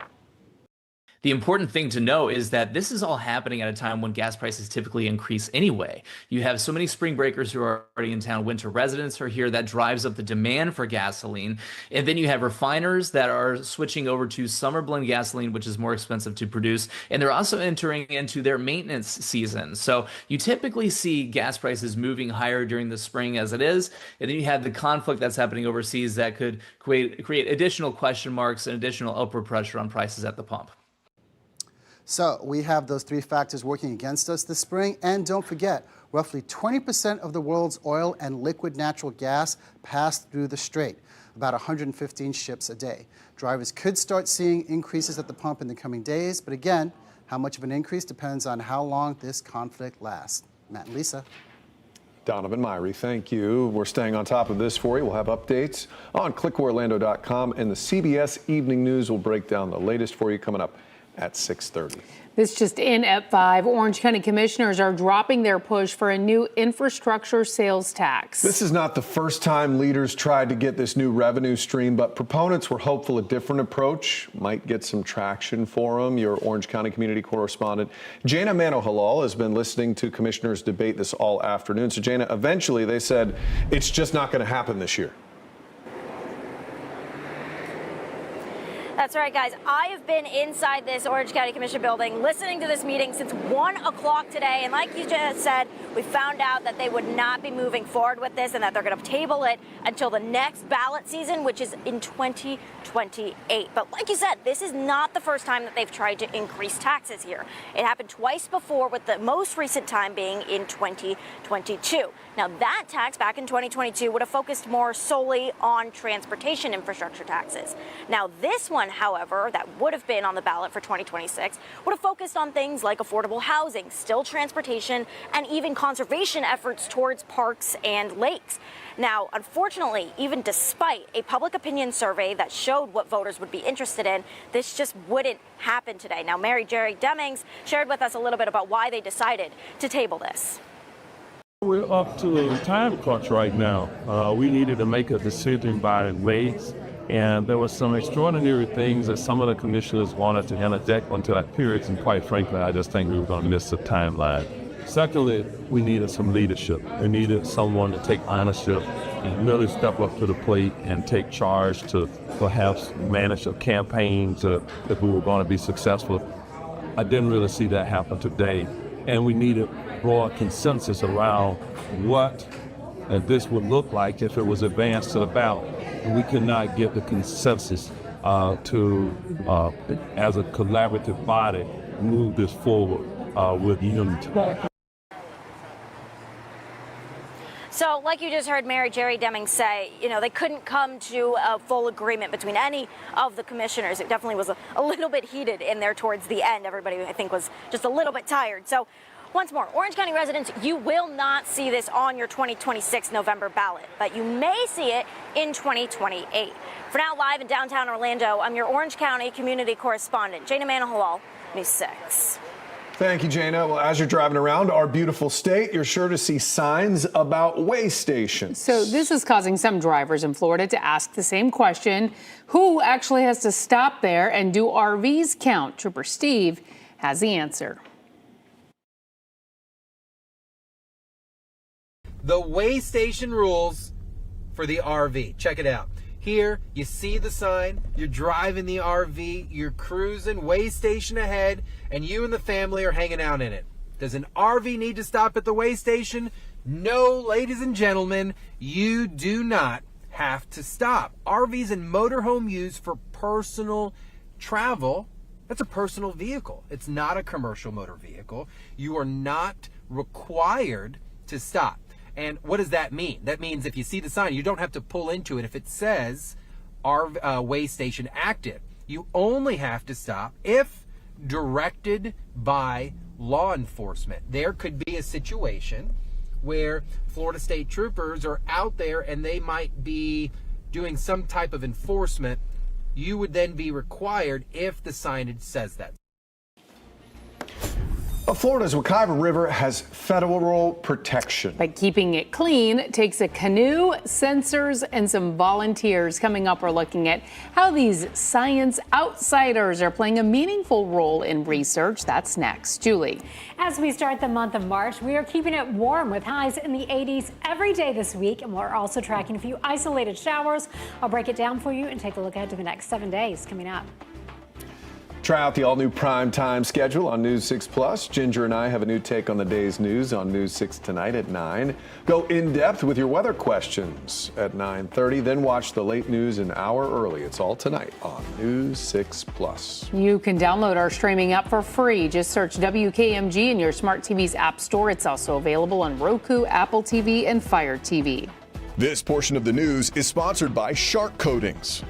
The important thing to know is that this is all happening at a time when gas prices typically increase anyway. You have so many spring breakers who are already in town. Winter residents are here. That drives up the demand for gasoline. And then you have refiners that are switching over to summer blend gasoline, which is more expensive to produce. And they're also entering into their maintenance season. So you typically see gas prices moving higher during the spring as it is. And then you have the conflict that's happening overseas that could create additional question marks and additional upward pressure on prices at the pump. So we have those three factors working against us this spring. And don't forget, roughly 20% of the world's oil and liquid natural gas pass through the Strait, about 115 ships a day. Drivers could start seeing increases at the pump in the coming days. But again, how much of an increase depends on how long this conflict lasts. Matt and Lisa. Donovan Myrie, thank you. We're staying on top of this for you. We'll have updates on clickorlando.com, and the CBS Evening News will break down the latest for you coming up at 6:30. This just in at 5. Orange County commissioners are dropping their push for a new infrastructure sales tax. This is not the first time leaders tried to get this new revenue stream, but proponents were hopeful a different approach might get some traction for them. Your Orange County community correspondent Jana Manohalal has been listening to commissioners debate this all afternoon. So Jana, eventually they said it's just not going to happen this year. That's right, guys. I have been inside this Orange County Commission building listening to this meeting since 1 o'clock today. And like you just said, we found out that they would not be moving forward with this and that they're going to table it until the next ballot season, which is in 2028. But like you said, this is not the first time that they've tried to increase taxes here. It happened twice before, with the most recent time being in 2022. Now, that tax back in 2022 would have focused more solely on transportation infrastructure taxes. Now, this one, however, that would have been on the ballot for 2026 would have focused on things like affordable housing, still transportation, and even conservation efforts towards parks and lakes. Now, unfortunately, even despite a public opinion survey that showed what voters would be interested in, this just wouldn't happen today. Now, Mary Jerry Demings shared with us a little bit about why they decided to table this. We're up to a time crunch right now. We needed to make a decision by May, and there were some extraordinary things that some of the commissioners wanted to interject into that period, and quite frankly, I just think we were going to miss the timeline. Secondly, we needed some leadership. We needed someone to take ownership and really step up to the plate and take charge to perhaps manage a campaign if we were going to be successful. I didn't really see that happen today, and we needed broad consensus around what this would look like if it was advanced to the ballot. And we could not get the consensus to, as a collaborative body, move this forward with unity. So, like you just heard Mary Jerry Demings say, they couldn't come to a full agreement between any of the commissioners. It definitely was a little bit heated in there towards the end. Everybody, I think, was just a little bit tired. So, once more, Orange County residents, you will not see this on your 2026 November ballot, but you may see it in 2028. For now, live in downtown Orlando, I'm your Orange County community correspondent, Jana Manohalal, News 6. Thank you, Jana. Well, as you're driving around our beautiful state, you're sure to see signs about weigh stations. So this is causing some drivers in Florida to ask the same question. Who actually has to stop there, and do RVs count? Trooper Steve has the answer. The weigh station rules for the RV. Check it out. Here, you see the sign, you're driving the RV, you're cruising, weigh station ahead, and you and the family are hanging out in it. Does an RV need to stop at the weigh station? No, ladies and gentlemen, you do not have to stop. RVs and motorhome use for personal travel, that's a personal vehicle. It's not a commercial motor vehicle. You are not required to stop. And what does that mean? That means if you see the sign, you don't have to pull into it. If it says weigh station active, you only have to stop if directed by law enforcement. There could be a situation where Florida State Troopers are out there and they might be doing some type of enforcement. You would then be required if the signage says that. Florida's Wekiva River has federal protection. But keeping it clean takes a canoe, sensors, and some volunteers. Coming up, we're looking at how these science outsiders are playing a meaningful role in research. That's next. Julie. As we start the month of March, we are keeping it warm with highs in the 80s every day this week. And we're also tracking a few isolated showers. I'll break it down for you and take a look ahead to the next 7 days coming up. Try out the all-new prime time schedule on News 6 Plus. Ginger and I have a new take on the day's news on News 6 tonight at 9. Go in-depth with your weather questions at 9:30. Then watch the late news an hour early. It's all tonight on News 6 Plus. You can download our streaming app for free. Just search WKMG in your smart TV's app store. It's also available on Roku, Apple TV, and Fire TV. This portion of the news is sponsored by Shark Coatings.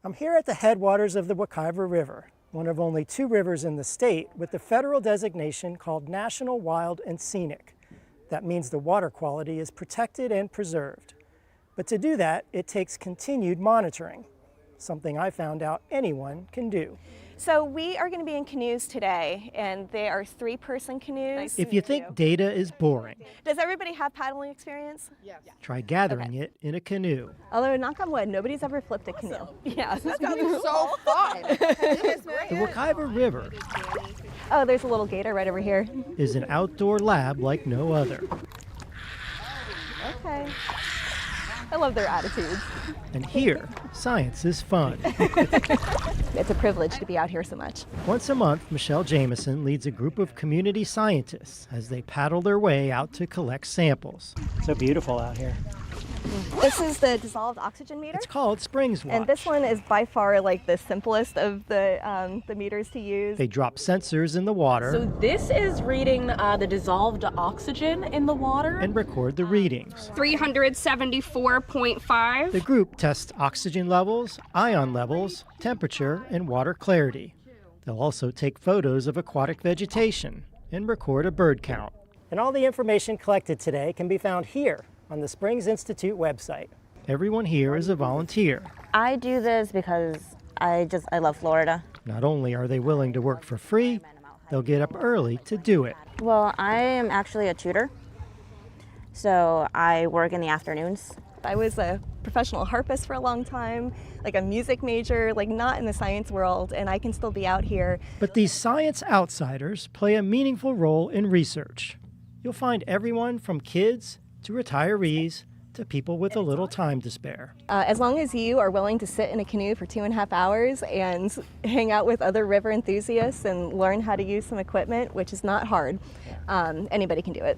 I'm here at the headwaters of the Wekiva River, one of only 2 rivers in the state with the federal designation called National Wild and Scenic. That means the water quality is protected and preserved. But to do that, it takes continued monitoring, something I found out anyone can do. So we are going to be in canoes today, and they are 3-person canoes. If you think data is boring, Does everybody have paddling experience? Yes. try gathering it in a canoe. Although, knock on wood, nobody's ever flipped a canoe. Yeah, That's going to be so fun. The Wekiva River Oh, there's a little gator right over here. is an outdoor lab like no other. Okay. I love their attitudes. And here, science is fun. It's a privilege to be out here so much. Once a month, Michelle Jameson leads a group of community scientists as they paddle their way out to collect samples. So beautiful out here. This is the dissolved oxygen meter. It's called Springs Watch. And this one is by far like the simplest of the meters to use. They drop sensors in the water. So this is reading the dissolved oxygen in the water. And record the readings. 374.5. The group tests oxygen levels, ion levels, temperature, and water clarity. They'll also take photos of aquatic vegetation and record a bird count. And all the information collected today can be found here on the Springs Institute website. Everyone here is a volunteer. I do this because I love Florida. Not only are they willing to work for free, they'll get up early to do it. Well, I am actually a tutor, so I work in the afternoons. I was a professional harpist for a long time, like a music major, like not in the science world, and I can still be out here. But these science outsiders play a meaningful role in research. You'll find everyone from kids to retirees to people with a little time to spare. As long as you are willing to sit in a canoe for 2.5 hours and hang out with other river enthusiasts and learn how to use some equipment, which is not hard, anybody can do it.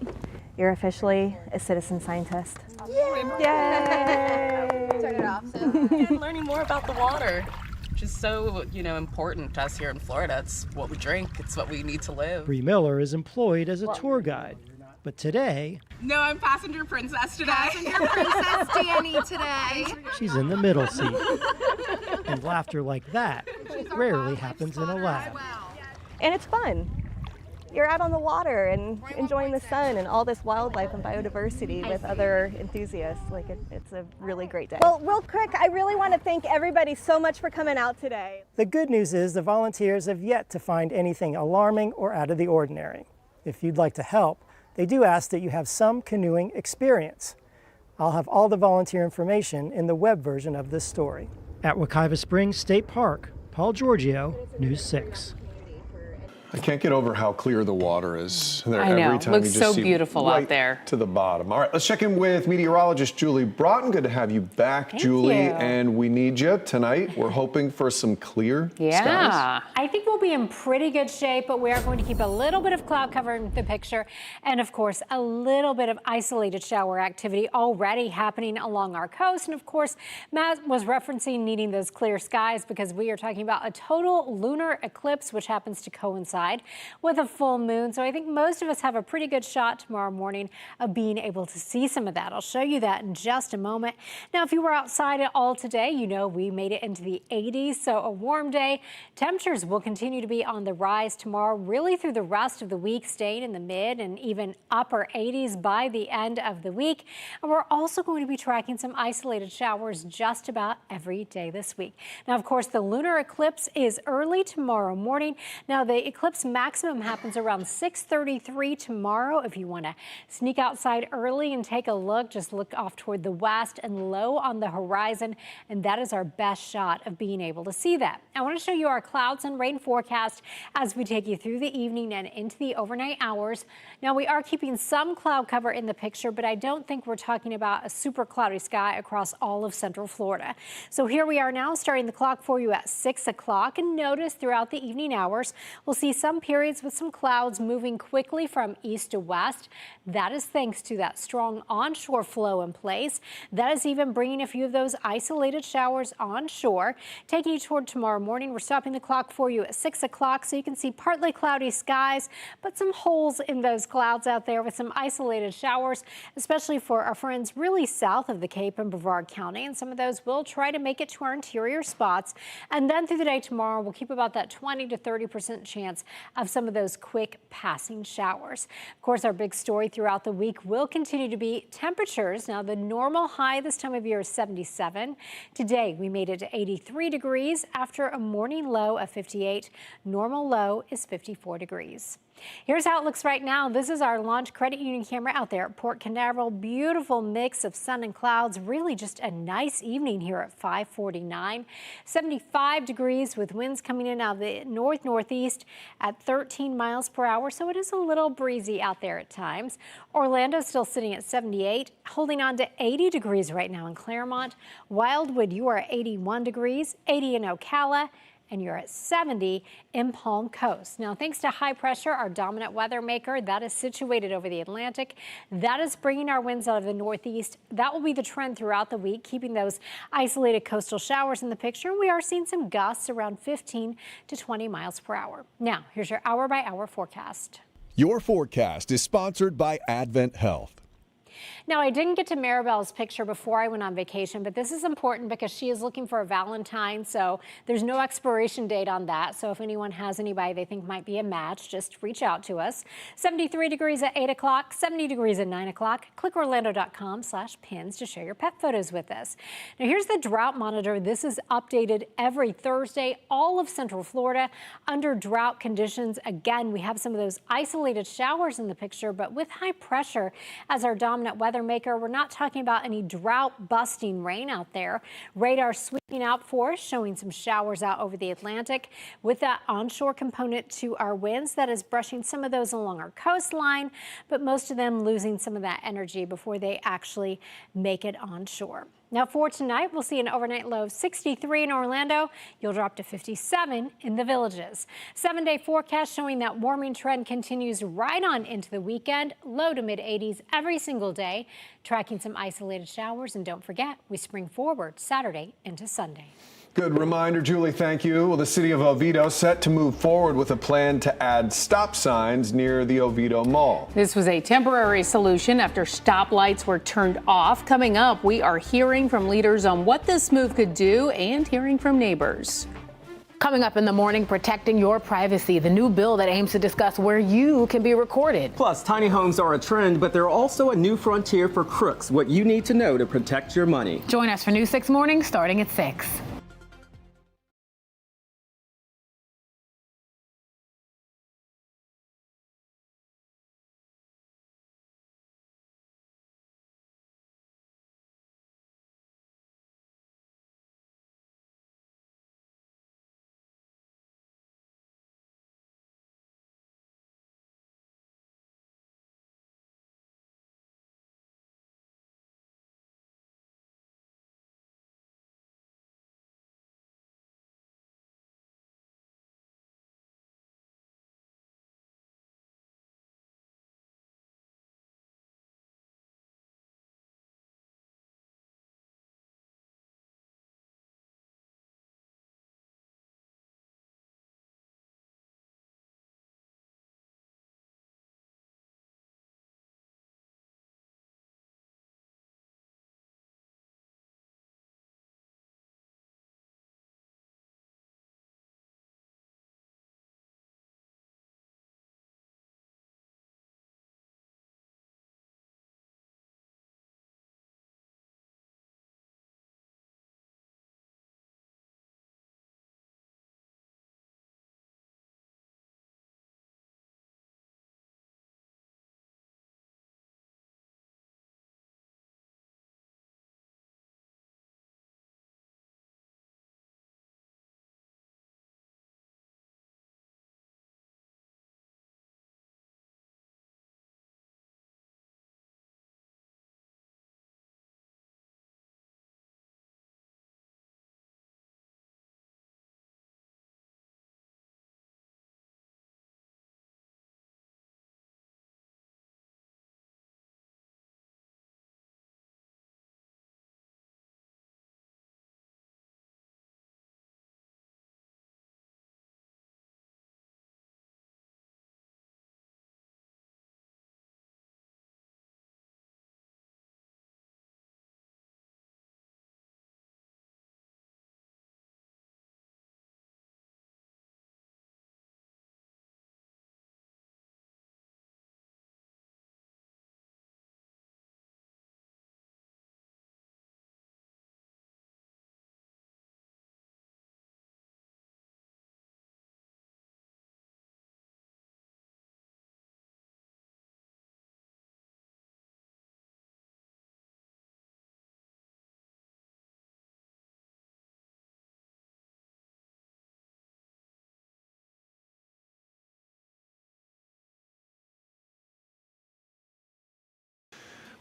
You're officially a citizen scientist. Yay! Turn it off. And learning more about the water, which is so, important to us here in Florida. It's what we drink. It's what we need to live. Bree Miller is employed as a tour guide, but today... No, I'm passenger princess today. Passenger princess Danny today. She's in the middle seat. And laughter like that rarely happens in a lab. And it's fun. You're out on the water and enjoying the sun and all this wildlife and biodiversity with other enthusiasts. Like it's a really great day. Well, real quick, I really want to thank everybody so much for coming out today. The good news is the volunteers have yet to find anything alarming or out of the ordinary. If you'd like to help, they do ask that you have some canoeing experience. I'll have all the volunteer information in the web version of this story. At Wekiva Springs State Park, Paul Giorgio, News 6. I can't get over how clear the water is there. I know. Every time Looks you just so see beautiful right out there. to the bottom. All right, let's check in with meteorologist Julie Broughton. Good to have you back, Julie. you. And we need you tonight. We're hoping for some clear skies. I think we'll be in pretty good shape, but we are going to keep a little bit of cloud cover in the picture. And of course, a little bit of isolated shower activity already happening along our coast. And of course, Matt was referencing needing those clear skies because we are talking about a total lunar eclipse, which happens to coincide with a full moon. So I think most of us have a pretty good shot tomorrow morning of being able to see some of that. I'll show you that in just a moment. Now, if you were outside at all today, we made it into the 80s, so a warm day. Temperatures will continue to be on the rise tomorrow, really through the rest of the week, staying in the mid and even upper 80s by the end of the week. And we're also going to be tracking some isolated showers just about every day this week. Now, of course, the lunar eclipse is early tomorrow morning. Now, the eclipse maximum happens around 6:33 tomorrow. If you want to sneak outside early and take a look, just look off toward the west and low on the horizon, and that is our best shot of being able to see that. I want to show you our clouds and rain forecast as we take you through the evening and into the overnight hours. Now, we are keeping some cloud cover in the picture, but I don't think we're talking about a super cloudy sky across all of Central Florida. So here we are now, starting the clock for you at 6 o'clock, and notice throughout the evening hours, we'll see some periods with some clouds moving quickly from east to west. That is thanks to that strong onshore flow in place. That is even bringing a few of those isolated showers onshore. Taking you toward tomorrow morning, we're stopping the clock for you at 6 o'clock so you can see partly cloudy skies, but some holes in those clouds out there with some isolated showers, especially for our friends really south of the Cape and Brevard County. And some of those will try to make it to our interior spots. And then through the day tomorrow, we'll keep about that 20 to 30% chance of some of those quick passing showers. Of course, our big story throughout the week will continue to be temperatures. Now, the normal high this time of year is 77. Today, we made it to 83 degrees after a morning low of 58. Normal low is 54 degrees. Here's how it looks right now. This is our Launch Credit Union camera out there at Port Canaveral. Beautiful mix of sun and clouds. Really just a nice evening here at 5:49. 75 degrees with winds coming in out of the north-northeast at 13 miles per hour. So it is a little breezy out there at times. Orlando's still sitting at 78, holding on to 80 degrees right now in Claremont. Wildwood, you are at 81 degrees, 80 in Ocala, and you're at 70 in Palm Coast. Now, thanks to high pressure, our dominant weather maker, that is situated over the Atlantic. That is bringing our winds out of the northeast. That will be the trend throughout the week, keeping those isolated coastal showers in the picture. We are seeing some gusts around 15 to 20 miles per hour. Now, here's your hour-by-hour forecast. Your forecast is sponsored by Advent Health. Now, I didn't get to Maribel's picture before I went on vacation, but this is important because she is looking for a Valentine, so there's no expiration date on that. So if anyone has anybody they think might be a match, just reach out to us. 73 degrees at 8 o'clock, 70 degrees at 9 o'clock. Click Orlando.com/pins to share your pet photos with us. Now, here's the drought monitor. This is updated every Thursday. All of Central Florida under drought conditions. Again, we have some of those isolated showers in the picture, but with high pressure as our dominant weather maker, we're not talking about any drought busting rain out there. Radar sweeping out for us, showing some showers out over the Atlantic with that onshore component to our winds that is brushing some of those along our coastline, but most of them losing some of that energy before they actually make it onshore. Now for tonight, we'll see an overnight low of 63 in Orlando. You'll drop to 57 in the Villages. 7-day forecast showing that warming trend continues right on into the weekend. Low to mid 80s every single day. Tracking some isolated showers. And don't forget, we spring forward Saturday into Sunday. Good reminder, Julie. Thank you. Well, the city of Oviedo set to move forward with a plan to add stop signs near the Oviedo Mall. This was a temporary solution after stoplights were turned off. Coming up, we are hearing from leaders on what this move could do and hearing from neighbors. Coming up in the morning, protecting your privacy, the new bill that aims to discuss where you can be recorded. Plus, tiny homes are a trend, but they're also a new frontier for crooks. What you need to know to protect your money. Join us for News 6 Morning starting at 6.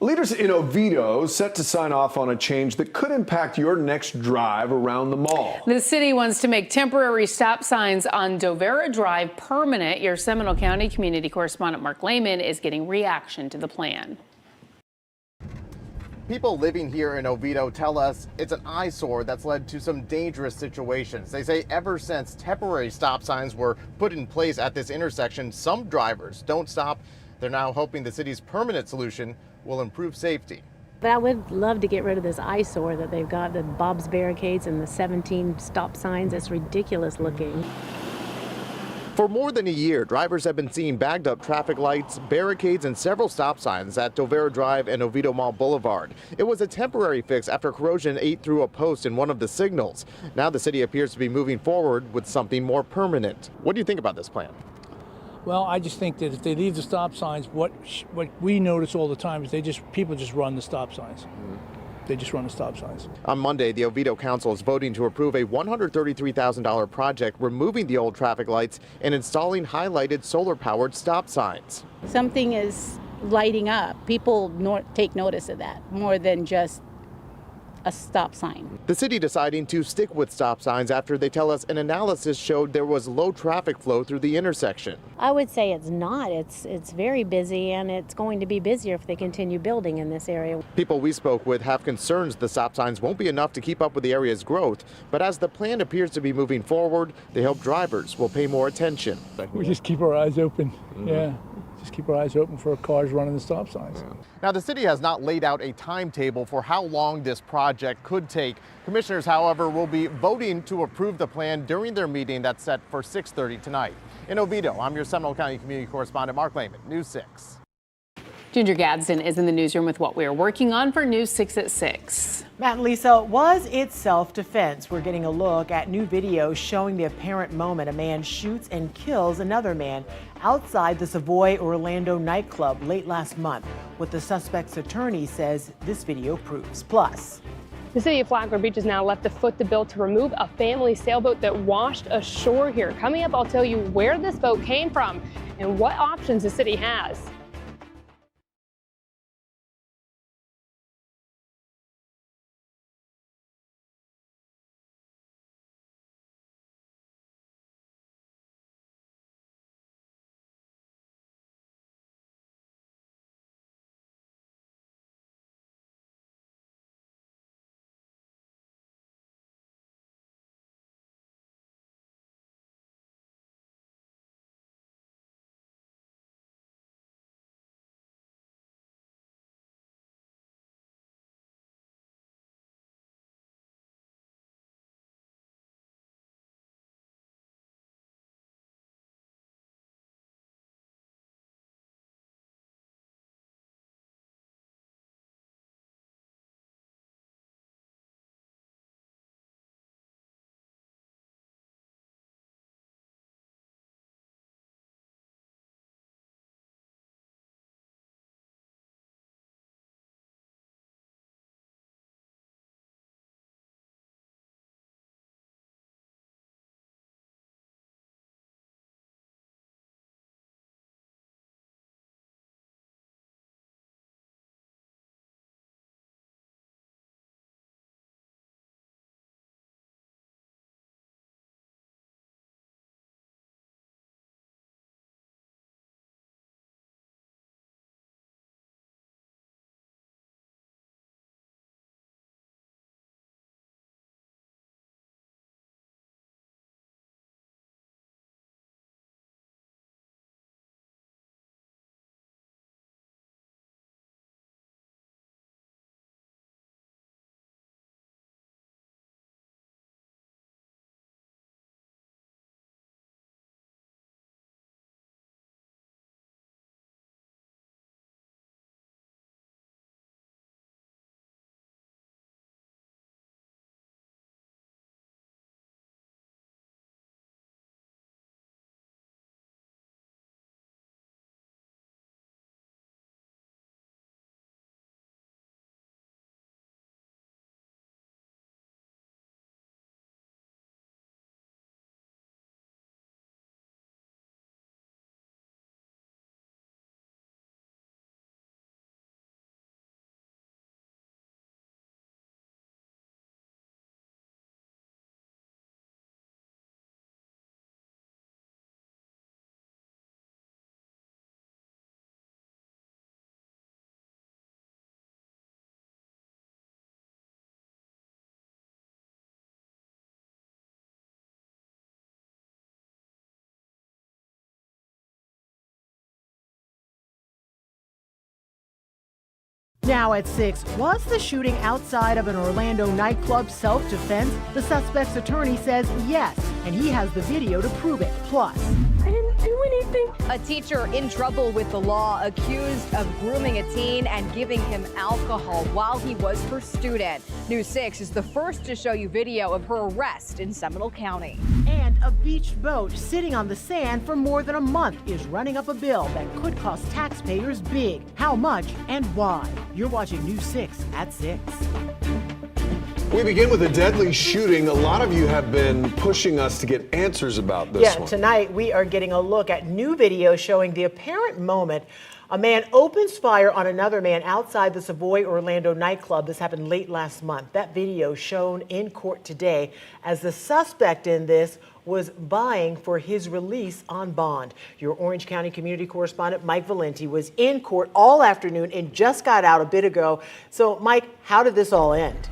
Leaders in Oviedo set to sign off on a change that could impact your next drive around the mall. The city wants to make temporary stop signs on Dovera Drive permanent. Your Seminole County community correspondent Mark Lehman is getting reaction to the plan. People living here in Oviedo tell us it's an eyesore that's led to some dangerous situations. They say ever since temporary stop signs were put in place at this intersection, some drivers don't stop. They're now hoping the city's permanent solution will improve safety. But I would love to get rid of this eyesore that they've got, the Bob's barricades and the 17 stop signs. It's ridiculous looking. For more than a year, drivers have been seeing bagged up traffic lights, barricades, and several stop signs at Dovera Drive and Oviedo Mall Boulevard. It was a temporary fix after corrosion ate through a post in one of the signals. Now the city appears to be moving forward with something more permanent. What do you think about this plan? Well, I just think that if they leave the stop signs, what we notice all the time is people just run the stop signs. They just run the stop signs. On Monday, the Oviedo Council is voting to approve a $133,000 project removing the old traffic lights and installing highlighted solar-powered stop signs. Something is lighting up. People take notice of that more than just a stop sign. The city deciding to stick with stop signs after they tell us an analysis showed there was low traffic flow through the intersection. I would say it's not. It's very busy, and it's going to be busier if they continue building in this area. People we spoke with have concerns the stop signs won't be enough to keep up with the area's growth, but as the plan appears to be moving forward, they hope drivers will pay more attention. We just keep our eyes open. Yeah. Just keep our eyes open for cars running the stop signs. Now, the city has not laid out a timetable for how long this project could take. Commissioners, however, will be voting to approve the plan during their meeting that's set for 6:30 tonight. In Oviedo, I'm your Seminole County community correspondent, Mark Lehman, News 6. Ginger Gadsden is in the newsroom with what we are working on for News 6 at 6. Matt and Lisa, was it self-defense? We're getting a look at new video showing the apparent moment a man shoots and kills another man outside the Savoy Orlando nightclub late last month. What the suspect's attorney says this video proves. Plus, the city of Flagler Beach has now left to foot the bill to remove a family sailboat that washed ashore here. Coming up, I'll tell you where this boat came from and what options the city has. Now at 6, was the shooting outside of an Orlando nightclub self-defense? The suspect's attorney says yes, and he has the video to prove it. Plus, I didn't do anything. A teacher in trouble with the law, accused of grooming a teen and giving him alcohol while he was her student. News 6 is the first to show you video of her arrest in Seminole County. and a beached boat sitting on the sand for more than a month is running up a bill that could cost taxpayers big. How much and why? You're watching News 6 at 6. We begin with a deadly shooting. A lot of you have been pushing us to get answers about this one. Tonight we are getting a look at new video showing the apparent moment a man opens fire on another man outside the Savoy Orlando nightclub. This happened late last month. That video shown in court today as the suspect in this was buying for his release on bond. Your Orange County community correspondent Mike Valenti was in court all afternoon and just got out a bit ago. So Mike, how did this all end?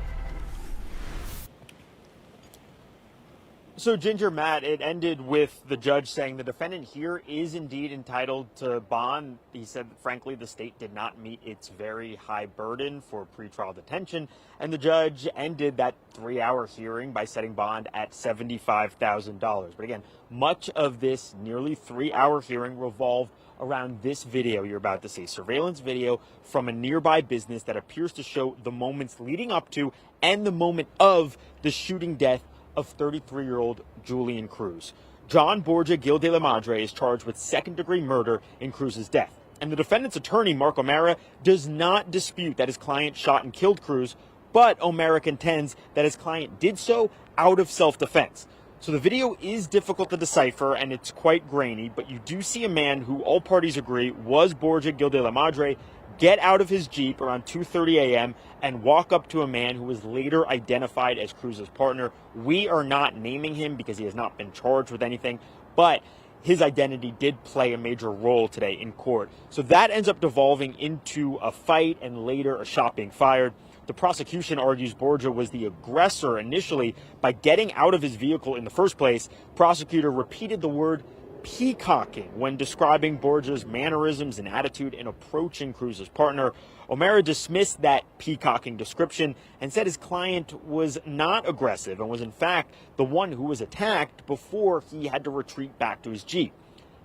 So, Ginger, Matt, it ended with the judge saying the defendant here is indeed entitled to bond. He said, frankly, the state did not meet its very high burden for pretrial detention. And the judge ended that 3-hour hearing by setting bond at $75,000. But again, much of this nearly 3-hour hearing revolved around this video you're about to see. Surveillance video from a nearby business that appears to show the moments leading up to and the moment of the shooting death of 33-year-old Julian Cruz. John Borgia Gil de la Madre is charged with second-degree murder in Cruz's death. And the defendant's attorney, Mark O'Mara, does not dispute that his client shot and killed Cruz, but O'Mara contends that his client did so out of self-defense. So the video is difficult to decipher and it's quite grainy, but you do see a man who all parties agree was Borgia Gil de la Madre get out of his Jeep around 2:30 a.m. and walk up to a man who was later identified as Cruz's partner. We are not naming him because he has not been charged with anything, but his identity did play a major role today in court. So that ends up devolving into a fight and later a shot being fired. The prosecution argues Borgia was the aggressor initially by getting out of his vehicle in the first place. Prosecutor repeated the word peacocking when describing Borgia's mannerisms and attitude in approaching Cruz's partner. O'Mara dismissed that peacocking description and said his client was not aggressive and was in fact the one who was attacked before he had to retreat back to his Jeep.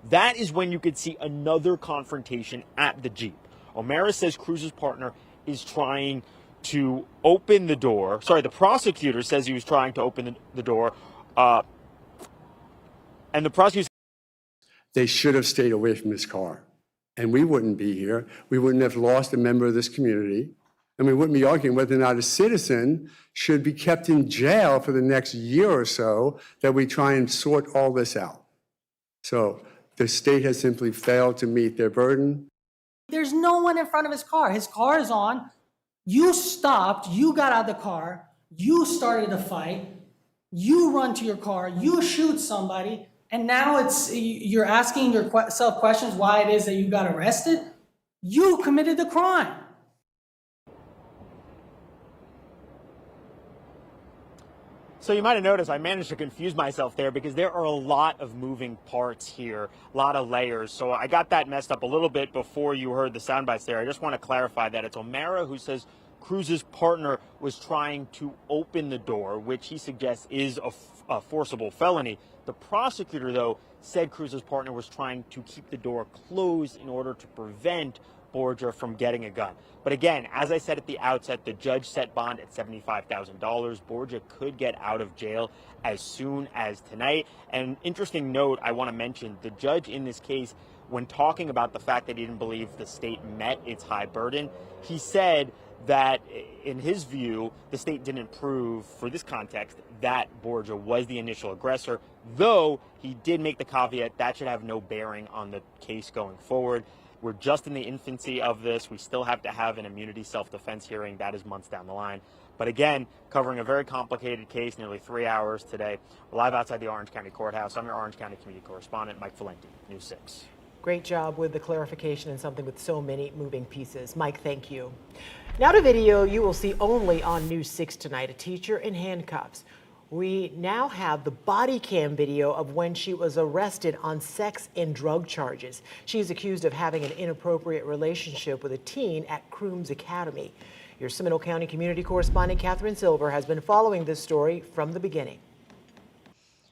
That is when you could see another confrontation at the Jeep. O'Mara says Cruz's partner is trying to open the door. Sorry, the prosecutor says he was trying to open the door. And the prosecutor they should have stayed away from his car. And we wouldn't be here. We wouldn't have lost a member of this community. And we wouldn't be arguing whether or not a citizen should be kept in jail for the next year or so, that we try and sort all this out. So the state has simply failed to meet their burden. There's no one in front of his car. His car is on. You stopped. You got out of the car. You started a fight. You run to your car. You shoot somebody. And now you're asking yourself questions why it is that you got arrested? You committed the crime. So you might have noticed I managed to confuse myself there because there are a lot of moving parts here, a lot of layers. So I got that messed up a little bit before you heard the sound bites there. I just want to clarify that it's O'Mara who says Cruz's partner was trying to open the door, which he suggests is a forcible felony. The prosecutor, though, said Cruz's partner was trying to keep the door closed in order to prevent Borgia from getting a gun. But again, as I said at the outset, the judge set bond at $75,000. Borgia could get out of jail as soon as tonight. And an interesting note I want to mention, the judge in this case, when talking about the fact that he didn't believe the state met its high burden, he said that in his view, the state didn't prove, for this context, that Borgia was the initial aggressor, though he did make the caveat that should have no bearing on the case going forward. We're just in the infancy of this. We still have to have an immunity self-defense hearing. That is months down the line. But again, covering a very complicated case, nearly 3 hours today, live outside the Orange County Courthouse. I'm your Orange County community correspondent, Mike Valenti, News 6. Great job with the clarification and something with so many moving pieces. Mike, thank you. Now to video you will see only on News 6 tonight, a teacher in handcuffs. We now have the body cam video of when she was arrested on sex and drug charges. She's accused of having an inappropriate relationship with a teen at Crooms Academy. Your Seminole County community correspondent Catherine Silver has been following this story from the beginning.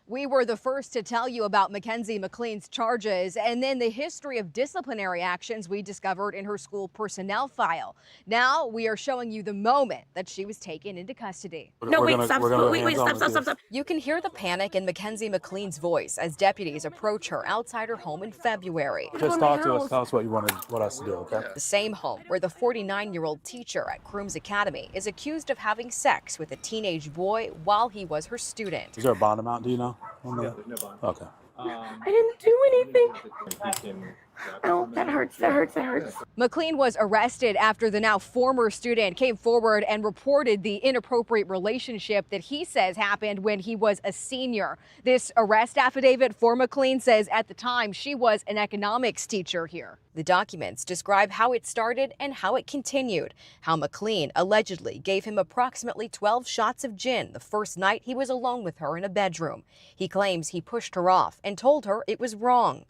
We were the first to tell you about Mackenzie McLean's charges and then the history of disciplinary actions we discovered in her school personnel file. Now we are showing you the moment that she was taken into custody. No, wait, stop. You can hear the panic in Mackenzie McLean's voice as deputies approach her outside her home in February. Just talk to us. Tell us what you want us to do, okay? The same home where the 49-year-old teacher at Crooms Academy is accused of having sex with a teenage boy while he was her student. Is there a bond amount, do you know? Yeah, there's no bond. Okay. I didn't do anything. No, that hurts. McLean was arrested after the now former student came forward and reported the inappropriate relationship that he says happened when he was a senior. This arrest affidavit for McLean says at the time she was an economics teacher here. The documents describe how it started and how it continued, how McLean allegedly gave him approximately 12 shots of gin the first night he was alone with her in a bedroom. He claims he pushed her off and told her it was wrong.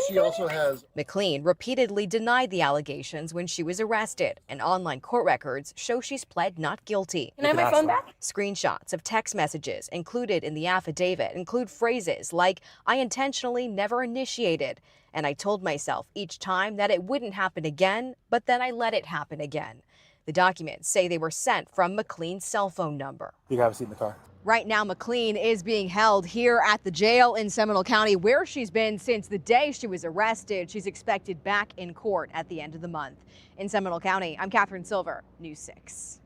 She also has... McLean repeatedly denied the allegations when she was arrested, and online court records show she's pled not guilty. Can I have my phone back? Screenshots of text messages included in the affidavit include phrases like, "I intentionally never initiated," and "I told myself each time that it wouldn't happen again, but then I let it happen again." The documents say they were sent from McLean's cell phone number. You can have a seat in the car. Right now, McLean is being held here at the jail in Seminole County, where she's been since the day she was arrested. She's expected back in court at the end of the month. In Seminole County, I'm Catherine Silver, News 6.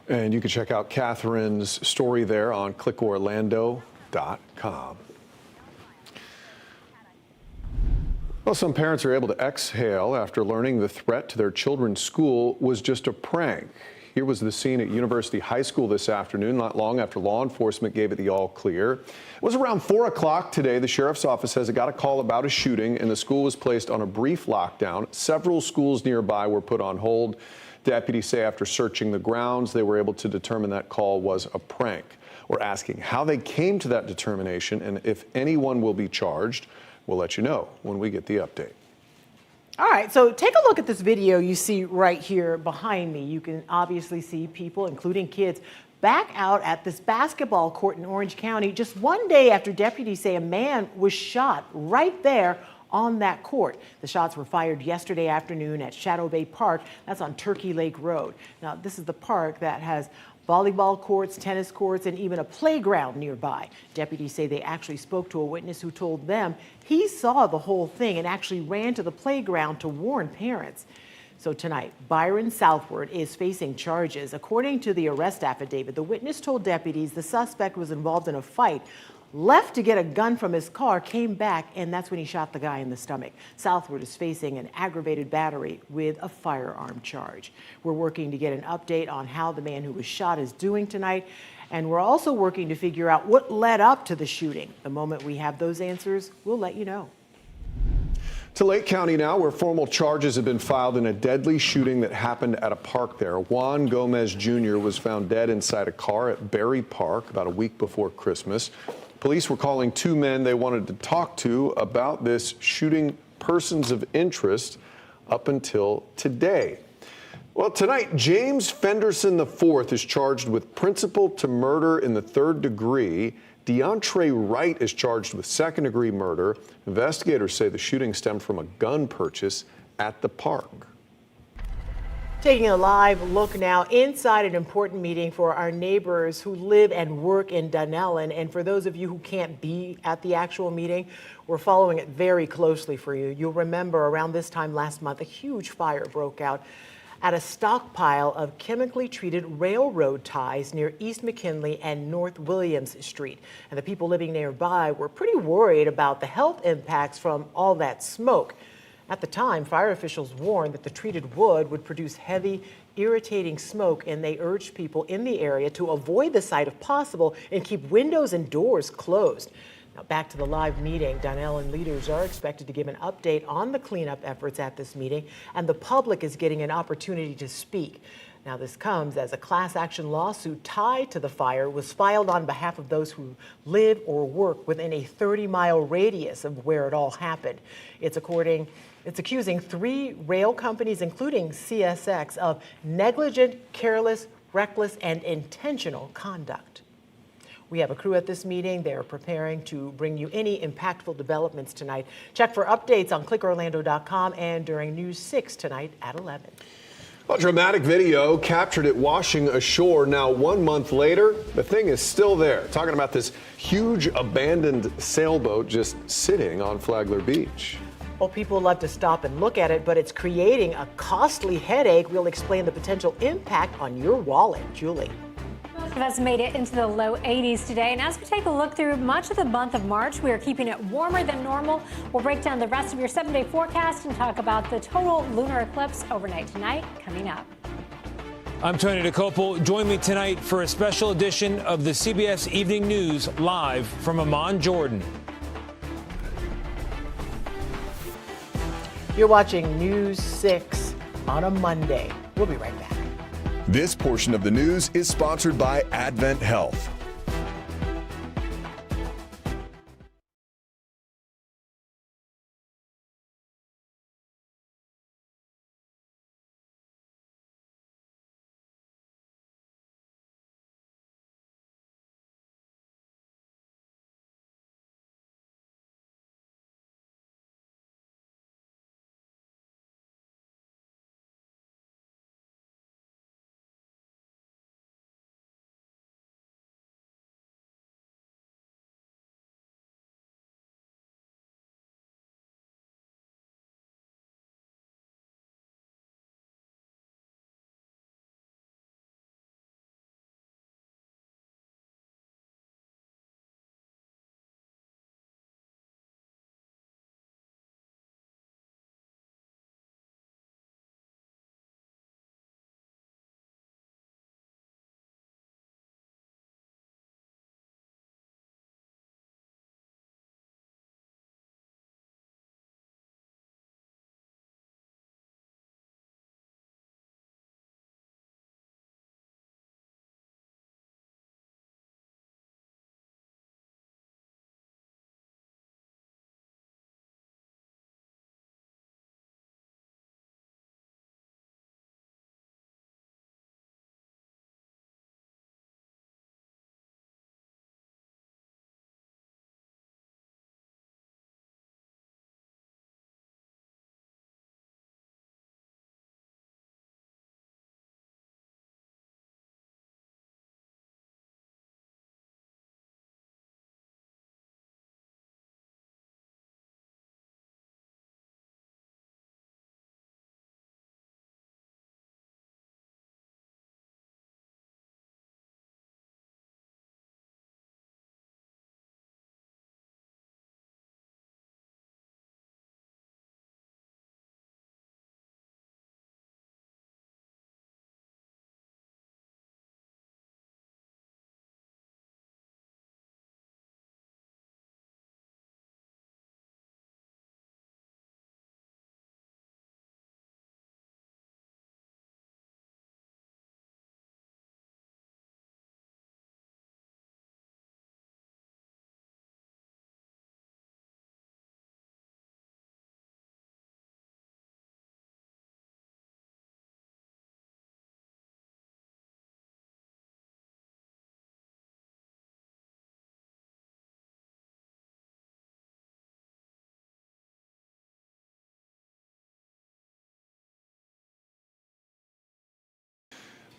And you can check out Catherine's story there on clickorlando.com. Well, some parents are able to exhale after learning the threat to their children's school was just a prank. Here was the scene at University High School this afternoon, not long after law enforcement gave it the all clear. It was around 4 o'clock today. The sheriff's office says it got a call about a shooting, and the school was placed on a brief lockdown. Several schools nearby were put on hold. Deputies say after searching the grounds, they were able to determine that call was a prank. We're asking how they came to that determination and if anyone will be charged. We'll let you know when we get the update. All right, so take a look at this video you see right here behind me. You can obviously see people, including kids, back out at this basketball court in Orange County just one day after deputies say a man was shot right there on that court. The shots were fired yesterday afternoon at Shadow Bay Park. That's on Turkey Lake Road. Now, this is the park that has volleyball courts, tennis courts, and even a playground nearby. Deputies say they actually spoke to a witness who told them he saw the whole thing and actually ran to the playground to warn parents. So tonight, Byron Southward is facing charges. According to the arrest affidavit, the witness told deputies the suspect was involved in a fight, left to get a gun from his car, came back, and that's when he shot the guy in the stomach. Southward is facing an aggravated battery with a firearm charge. We're working to get an update on how the man who was shot is doing tonight, and we're also working to figure out what led up to the shooting. The moment we have those answers, we'll let you know. To Lake County now, where formal charges have been filed in a deadly shooting that happened at a park there. Juan Gomez Jr. was found dead inside a car at Berry Park about a week before Christmas. Police were calling two men they wanted to talk to about this shooting persons of interest up until today. Well, tonight, James Fenderson IV is charged with principal to murder in the 3rd degree. DeAndre Wright is charged with 2nd-degree murder. Investigators say the shooting stemmed from a gun purchase at the park. Taking a live look now inside an important meeting for our neighbors who live and work in Dunellen. And for those of you who can't be at the actual meeting, we're following it very closely for you. You'll remember around this time last month, a huge fire broke out at a stockpile of chemically treated railroad ties near East McKinley and North Williams Street. And the people living nearby were pretty worried about the health impacts from all that smoke. At the time, fire officials warned that the treated wood would produce heavy, irritating smoke, and they urged people in the area to avoid the site if possible and keep windows and doors closed. Now, back to the live meeting. Dunellen leaders are expected to give an update on the cleanup efforts at this meeting, and the public is getting an opportunity to speak. Now, this comes as a class action lawsuit tied to the fire was filed on behalf of those who live or work within a 30-mile radius of where it all happened. It's accusing 3 rail companies, including CSX, of negligent, careless, reckless, and intentional conduct. We have a crew at this meeting. They are preparing to bring you any impactful developments tonight. Check for updates on clickorlando.com and during News 6 tonight at 11. A dramatic video captured it washing ashore. Now, 1 month later, the thing is still there. Talking about this huge abandoned sailboat just sitting on Flagler Beach. Well, people love to stop and look at it, but it's creating a costly headache. We'll explain the potential impact on your wallet. Julie. Most of us made it into the low 80s today, and as we take a look through much of the month of March, we are keeping it warmer than normal. We'll break down the rest of your 7-day forecast and talk about the total lunar eclipse overnight tonight coming up. I'm Tony DeCopel. Join me tonight for a special edition of the CBS Evening News live from Amman, Jordan. You're watching News 6 on a Monday. We'll be right back. This portion of the news is sponsored by Advent Health.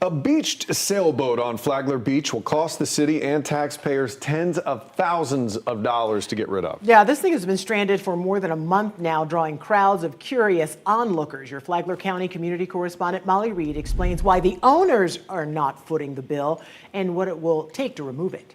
A beached sailboat on Flagler Beach will cost the city and taxpayers tens of thousands of dollars to get rid of. Yeah, this thing has been stranded for more than a month now, drawing crowds of curious onlookers. Your Flagler County community correspondent Molly Reed explains why the owners are not footing the bill and what it will take to remove it.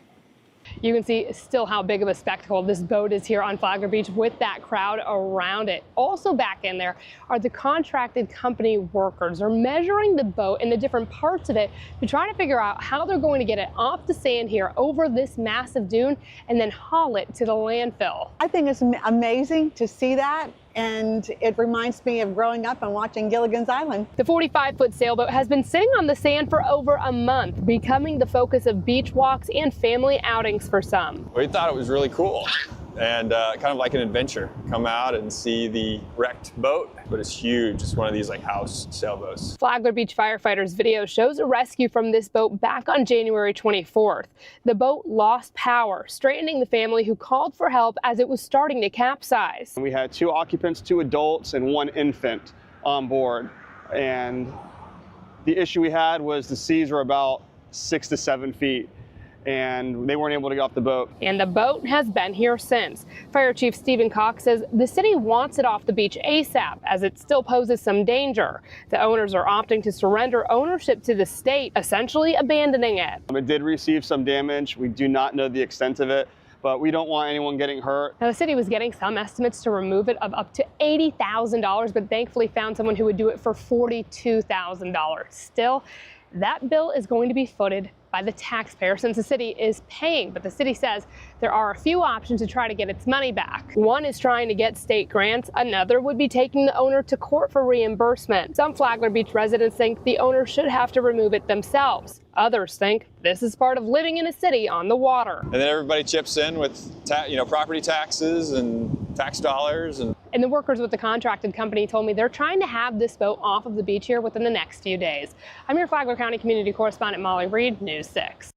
You can see still how big of a spectacle this boat is here on Flagler Beach with that crowd around it. Also back in there are the contracted company workers. They're measuring the boat and the different parts of it to try to figure out how they're going to get it off the sand here over this massive dune and then haul it to the landfill. I think it's amazing to see that. and it reminds me of growing up and watching Gilligan's Island. The 45-foot sailboat has been sitting on the sand for over a month, becoming the focus of beach walks and family outings for some. We thought it was really cool and kind of like an adventure. Come out and see the wrecked boat, but it's huge. It's one of these like house sailboats. Flagler Beach firefighters video shows a rescue from this boat back on January 24th. The boat lost power, straightening the family who called for help as it was starting to capsize. We had 2 occupants, 2 adults, and 1 infant on board. And the issue we had was the seas were about 6 to 7 feet. And they weren't able to get off the boat. And the boat has been here since. Fire Chief Stephen Cox says the city wants it off the beach ASAP as it still poses some danger. The owners are opting to surrender ownership to the state, essentially abandoning it. It did receive some damage. We do not know the extent of it, but we don't want anyone getting hurt. Now, the city was getting some estimates to remove it of up to $80,000, but thankfully found someone who would do it for $42,000. Still, that bill is going to be footed by the taxpayer since the city is paying, but the city says there are a few options to try to get its money back. One is trying to get state grants. Another would be taking the owner to court for reimbursement. Some Flagler Beach residents think the owner should have to remove it themselves. Others think this is part of living in a city on the water. And then everybody chips in with property taxes and tax dollars. And the workers with the contracted company told me they're trying to have this boat off of the beach here within the next few days. I'm your Flagler County community correspondent Molly Reed, News 6.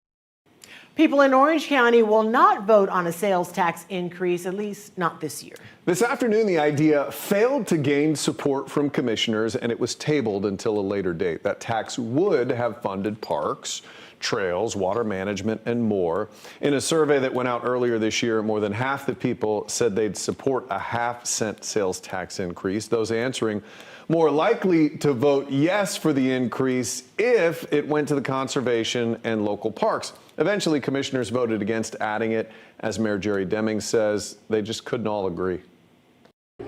People in Orange County will not vote on a sales tax increase, at least not this year. This afternoon, the idea failed to gain support from commissioners, and it was tabled until a later date. That tax would have funded parks, trails, water management, and more. In a survey that went out earlier this year, more than half the people said they'd support a half-cent sales tax increase. Those answering more likely to vote yes for the increase if it went to the conservation and local parks. Eventually, commissioners voted against adding it. As Mayor Jerry Deming says, they just couldn't all agree.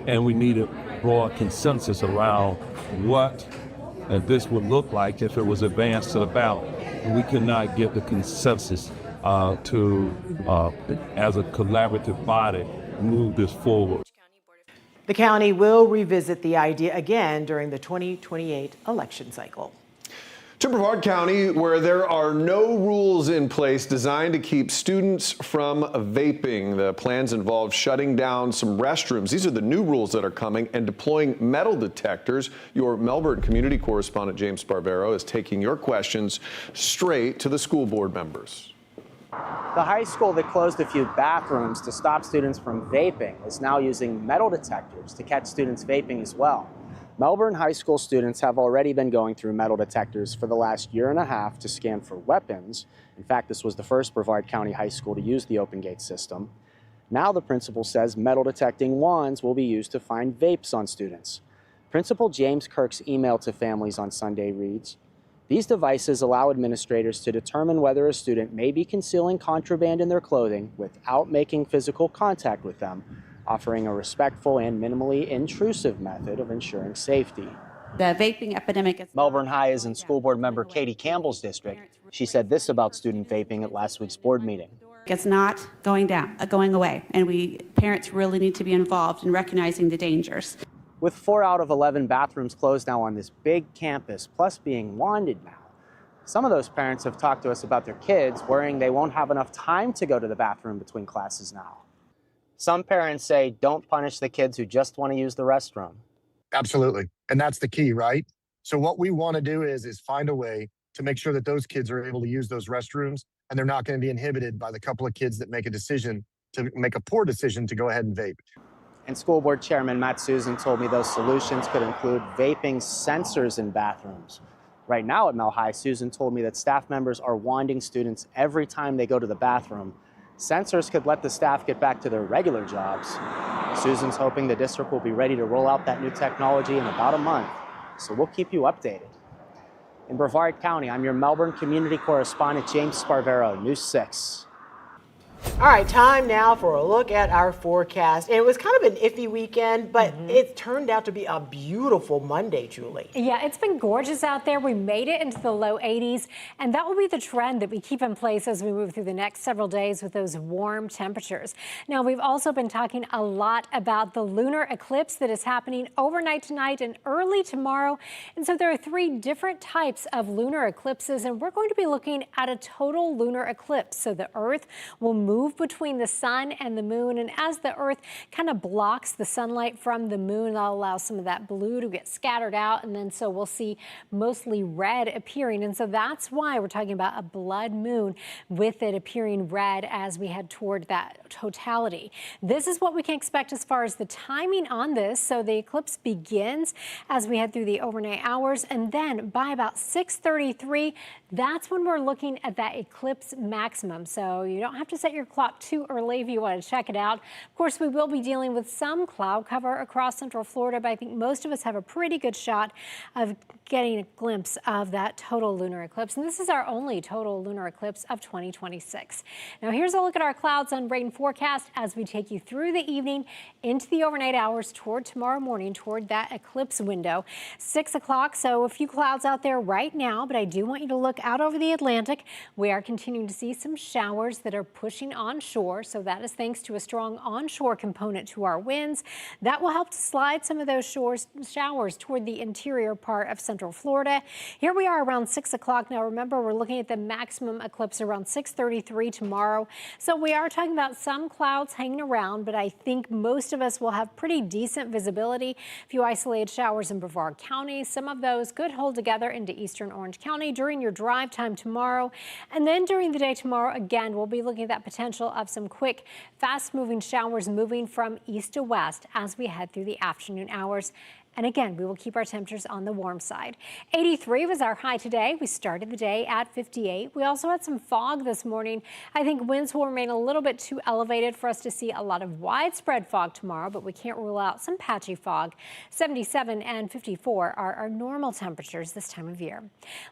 And we need a broad consensus around what this would look like if it was advanced to the ballot. And we could not get the consensus as a collaborative body, move this forward. The county will revisit the idea again during the 2028 election cycle. To Brevard County, where there are no rules in place designed to keep students from vaping. The plans involve shutting down some restrooms. These are the new rules that are coming, and deploying metal detectors. Your Melbourne community correspondent, James Sparvero, is taking your questions straight to the school board members. The high school that closed a few bathrooms to stop students from vaping is now using metal detectors to catch students vaping as well. Melbourne high school students have already been going through metal detectors for the last year and a half to scan for weapons. In fact, this was the first Brevard County high school to use the open gate system. Now the principal says metal detecting wands will be used to find vapes on students. Principal James Kirk's email to families on Sunday reads, "These devices allow administrators to determine whether a student may be concealing contraband in their clothing without making physical contact with them, offering a respectful and minimally intrusive method of ensuring safety." The vaping epidemic is... Melbourne High is in school board member Katie Campbell's district. She said this about student vaping at last week's board meeting. It's not going away, and parents really need to be involved in recognizing the dangers. With 4 out of 11 bathrooms closed now on this big campus, plus being wanded now, some of those parents have talked to us about their kids worrying they won't have enough time to go to the bathroom between classes now. Some parents say don't punish the kids who just want to use the restroom. Absolutely. And that's the key, right? So what we want to do is find a way to make sure that those kids are able to use those restrooms, and they're not going to be inhibited by the couple of kids that make a poor decision to go ahead and vape. And school board chairman Matt Susan told me those solutions could include vaping sensors in bathrooms. Right now at Mel High, Susan told me that staff members are wanding students every time they go to the bathroom. Sensors could let the staff get back to their regular jobs. Susan's hoping the district will be ready to roll out that new technology in about a month, so we'll keep you updated. In Brevard County, I'm your Melbourne community correspondent, James Sparvero, News 6. All right, time now for a look at our forecast. It was kind of an iffy weekend, but it turned out to be a beautiful Monday, Julie. Yeah, it's been gorgeous out there. We made it into the low 80s, and that will be the trend that we keep in place as we move through the next several days with those warm temperatures. Now, we've also been talking a lot about the lunar eclipse that is happening overnight tonight and early tomorrow. And so there are 3 different types of lunar eclipses, and we're going to be looking at a total lunar eclipse. So the Earth will move between the sun and the moon, and as the Earth kind of blocks the sunlight from the moon, that'll allow some of that blue to get scattered out, and then so we'll see mostly red appearing. And so that's why we're talking about a blood moon with it appearing red as we head toward that totality. This is what we can expect as far as the timing on this. So the eclipse begins as we head through the overnight hours, and then by about 6:33, that's when we're looking at that eclipse maximum. So you don't have to set your clock too early if you want to check it out. Of course, we will be dealing with some cloud cover across central Florida, but I think most of us have a pretty good shot of getting a glimpse of that total lunar eclipse. And this is our only total lunar eclipse of 2026. Now here's a look at our clouds and rain forecast as we take you through the evening into the overnight hours toward tomorrow morning, toward that eclipse window. 6 o'clock, so a few clouds out there right now, but I do want you to look out over the Atlantic. We are continuing to see some showers that are pushing onshore, so that is thanks to a strong onshore component to our winds. That will help to slide some of those showers toward the interior part of central Florida. Here we are around 6 o'clock. Now remember, we're looking at the maximum eclipse around 6:33 tomorrow. So we are talking about some clouds hanging around, but I think most of us will have pretty decent visibility. A few isolated showers in Brevard County. Some of those could hold together into eastern Orange County during your drive time tomorrow. And then during the day tomorrow, again, we'll be looking at that potential of some quick, fast-moving showers moving from east to west as we head through the afternoon hours. And again, we will keep our temperatures on the warm side. 83 was our high today. We started the day at 58. We also had some fog this morning. I think winds will remain a little bit too elevated for us to see a lot of widespread fog tomorrow, but we can't rule out some patchy fog. 77 and 54 are our normal temperatures this time of year.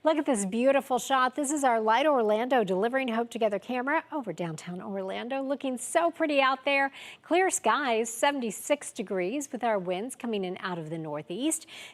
Look at this beautiful shot. This is our Light Orlando Delivering Hope Together camera over downtown Orlando. Looking so pretty out there. Clear skies, 76 degrees with our winds coming in out of the northeast.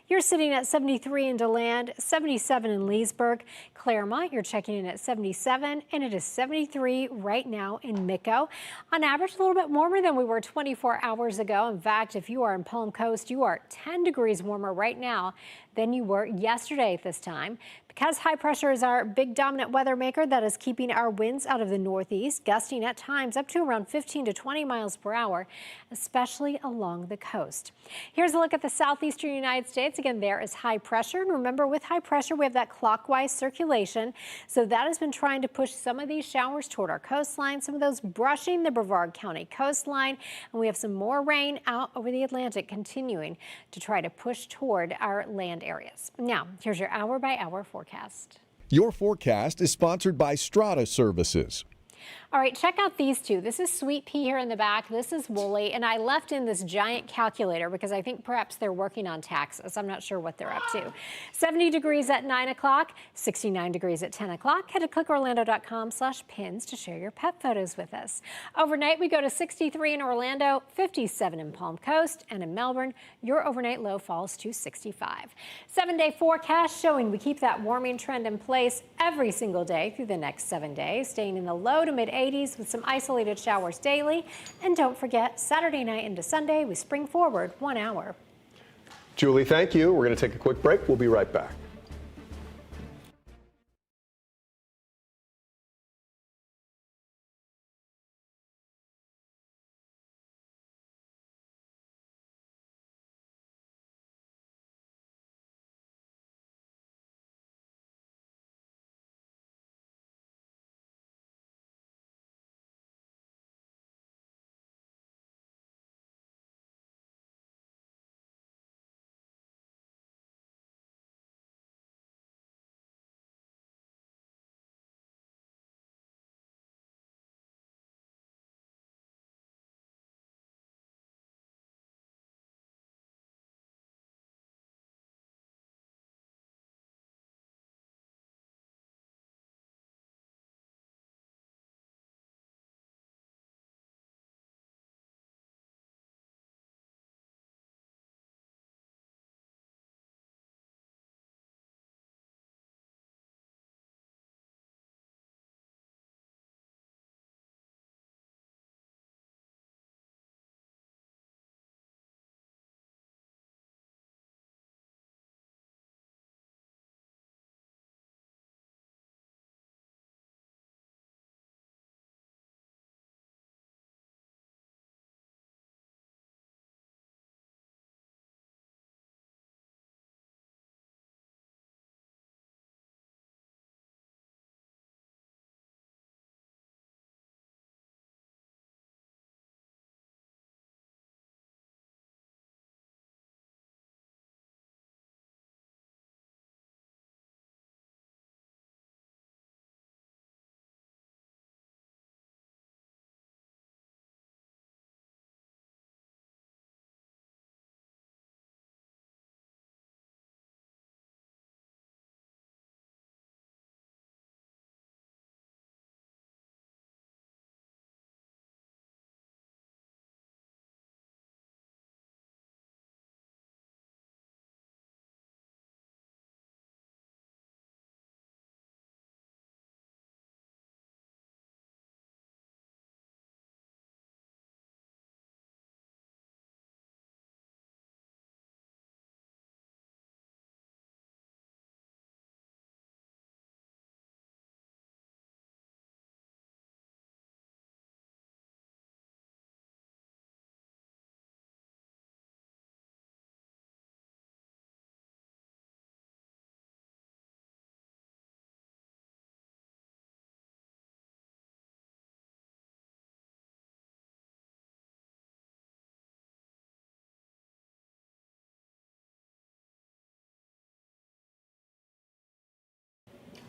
You're sitting at 73 in DeLand, 77 in Leesburg. Claremont, you're checking in at 77, and it is 73 right now in Mico. On average, a little bit warmer than we were 24 hours ago. In fact, if you are in Palm Coast, you are 10 degrees warmer right now than you were yesterday at this time. Because high pressure is our big dominant weather maker that is keeping our winds out of the northeast, gusting at times up to around 15 to 20 miles per hour, especially along the coast. Here's a look at the southeastern United States. Again, there is high pressure. And remember, with high pressure, we have that clockwise circulation. So that has been trying to push some of these showers toward our coastline, some of those brushing the Brevard County coastline. And we have some more rain out over the Atlantic continuing to try to push toward our land areas. Now, here's your hour-by-hour forecast. Your forecast is sponsored by Strata Services. All right, check out these two. This is Sweet Pea here in the back. This is Wooly, and I left in this giant calculator because I think perhaps they're working on taxes. I'm not sure what they're up to. 70 degrees at 9 o'clock, 69 degrees at 10 o'clock. Head to clickorlando.com/pins to share your pet photos with us. Overnight, we go to 63 in Orlando, 57 in Palm Coast, and in Melbourne, your overnight low falls to 65. 7-day forecast showing we keep that warming trend in place every single day through the next 7 days, staying in the low to mid-80s with some isolated showers daily. And don't forget, Saturday night into Sunday, we spring forward 1 hour. Julie, thank you. We're going to take a quick break. We'll be right back.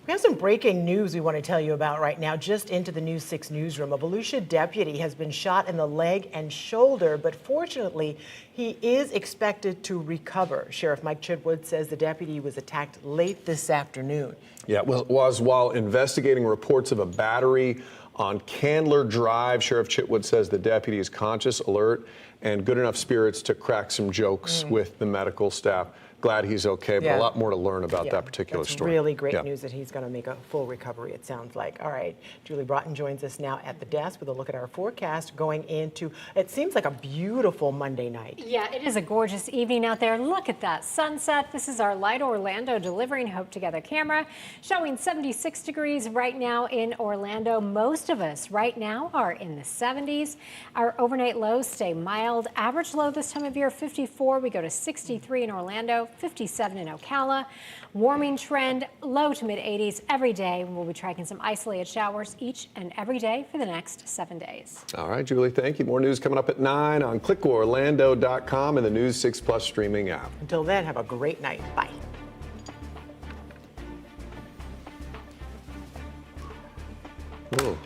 We have some breaking news we want to tell you about right now. Just into the News 6 newsroom, a Volusia deputy has been shot in the leg and shoulder, but fortunately, he is expected to recover. Sheriff Mike Chitwood says the deputy was attacked late this afternoon. Yeah, it was while investigating reports of a battery on Candler Drive. Sheriff Chitwood says the deputy is conscious, alert, and good enough spirits to crack some jokes with the medical staff. Glad he's okay, but a lot more to learn about that particular story. Really great news that he's going to make a full recovery, it sounds like. All right, Julie Broughton joins us now at the desk with a look at our forecast going into, it seems like a beautiful Monday night. Yeah, it is a gorgeous evening out there. Look at that sunset. This is our Light Orlando Delivering Hope Together camera, showing 76 degrees right now in Orlando. Most of us right now are in the 70s. Our overnight lows stay mild. Average low this time of year, 54. We go to 63 in Orlando. 57 in Ocala. Warming trend, low to mid 80s every day. We'll be tracking some isolated showers each and every day for the next 7 days. All right, Julie, thank you. More news coming up at 9 on clickorlando.com and the News 6 Plus streaming app. Until then, have a great night. Bye. Ooh.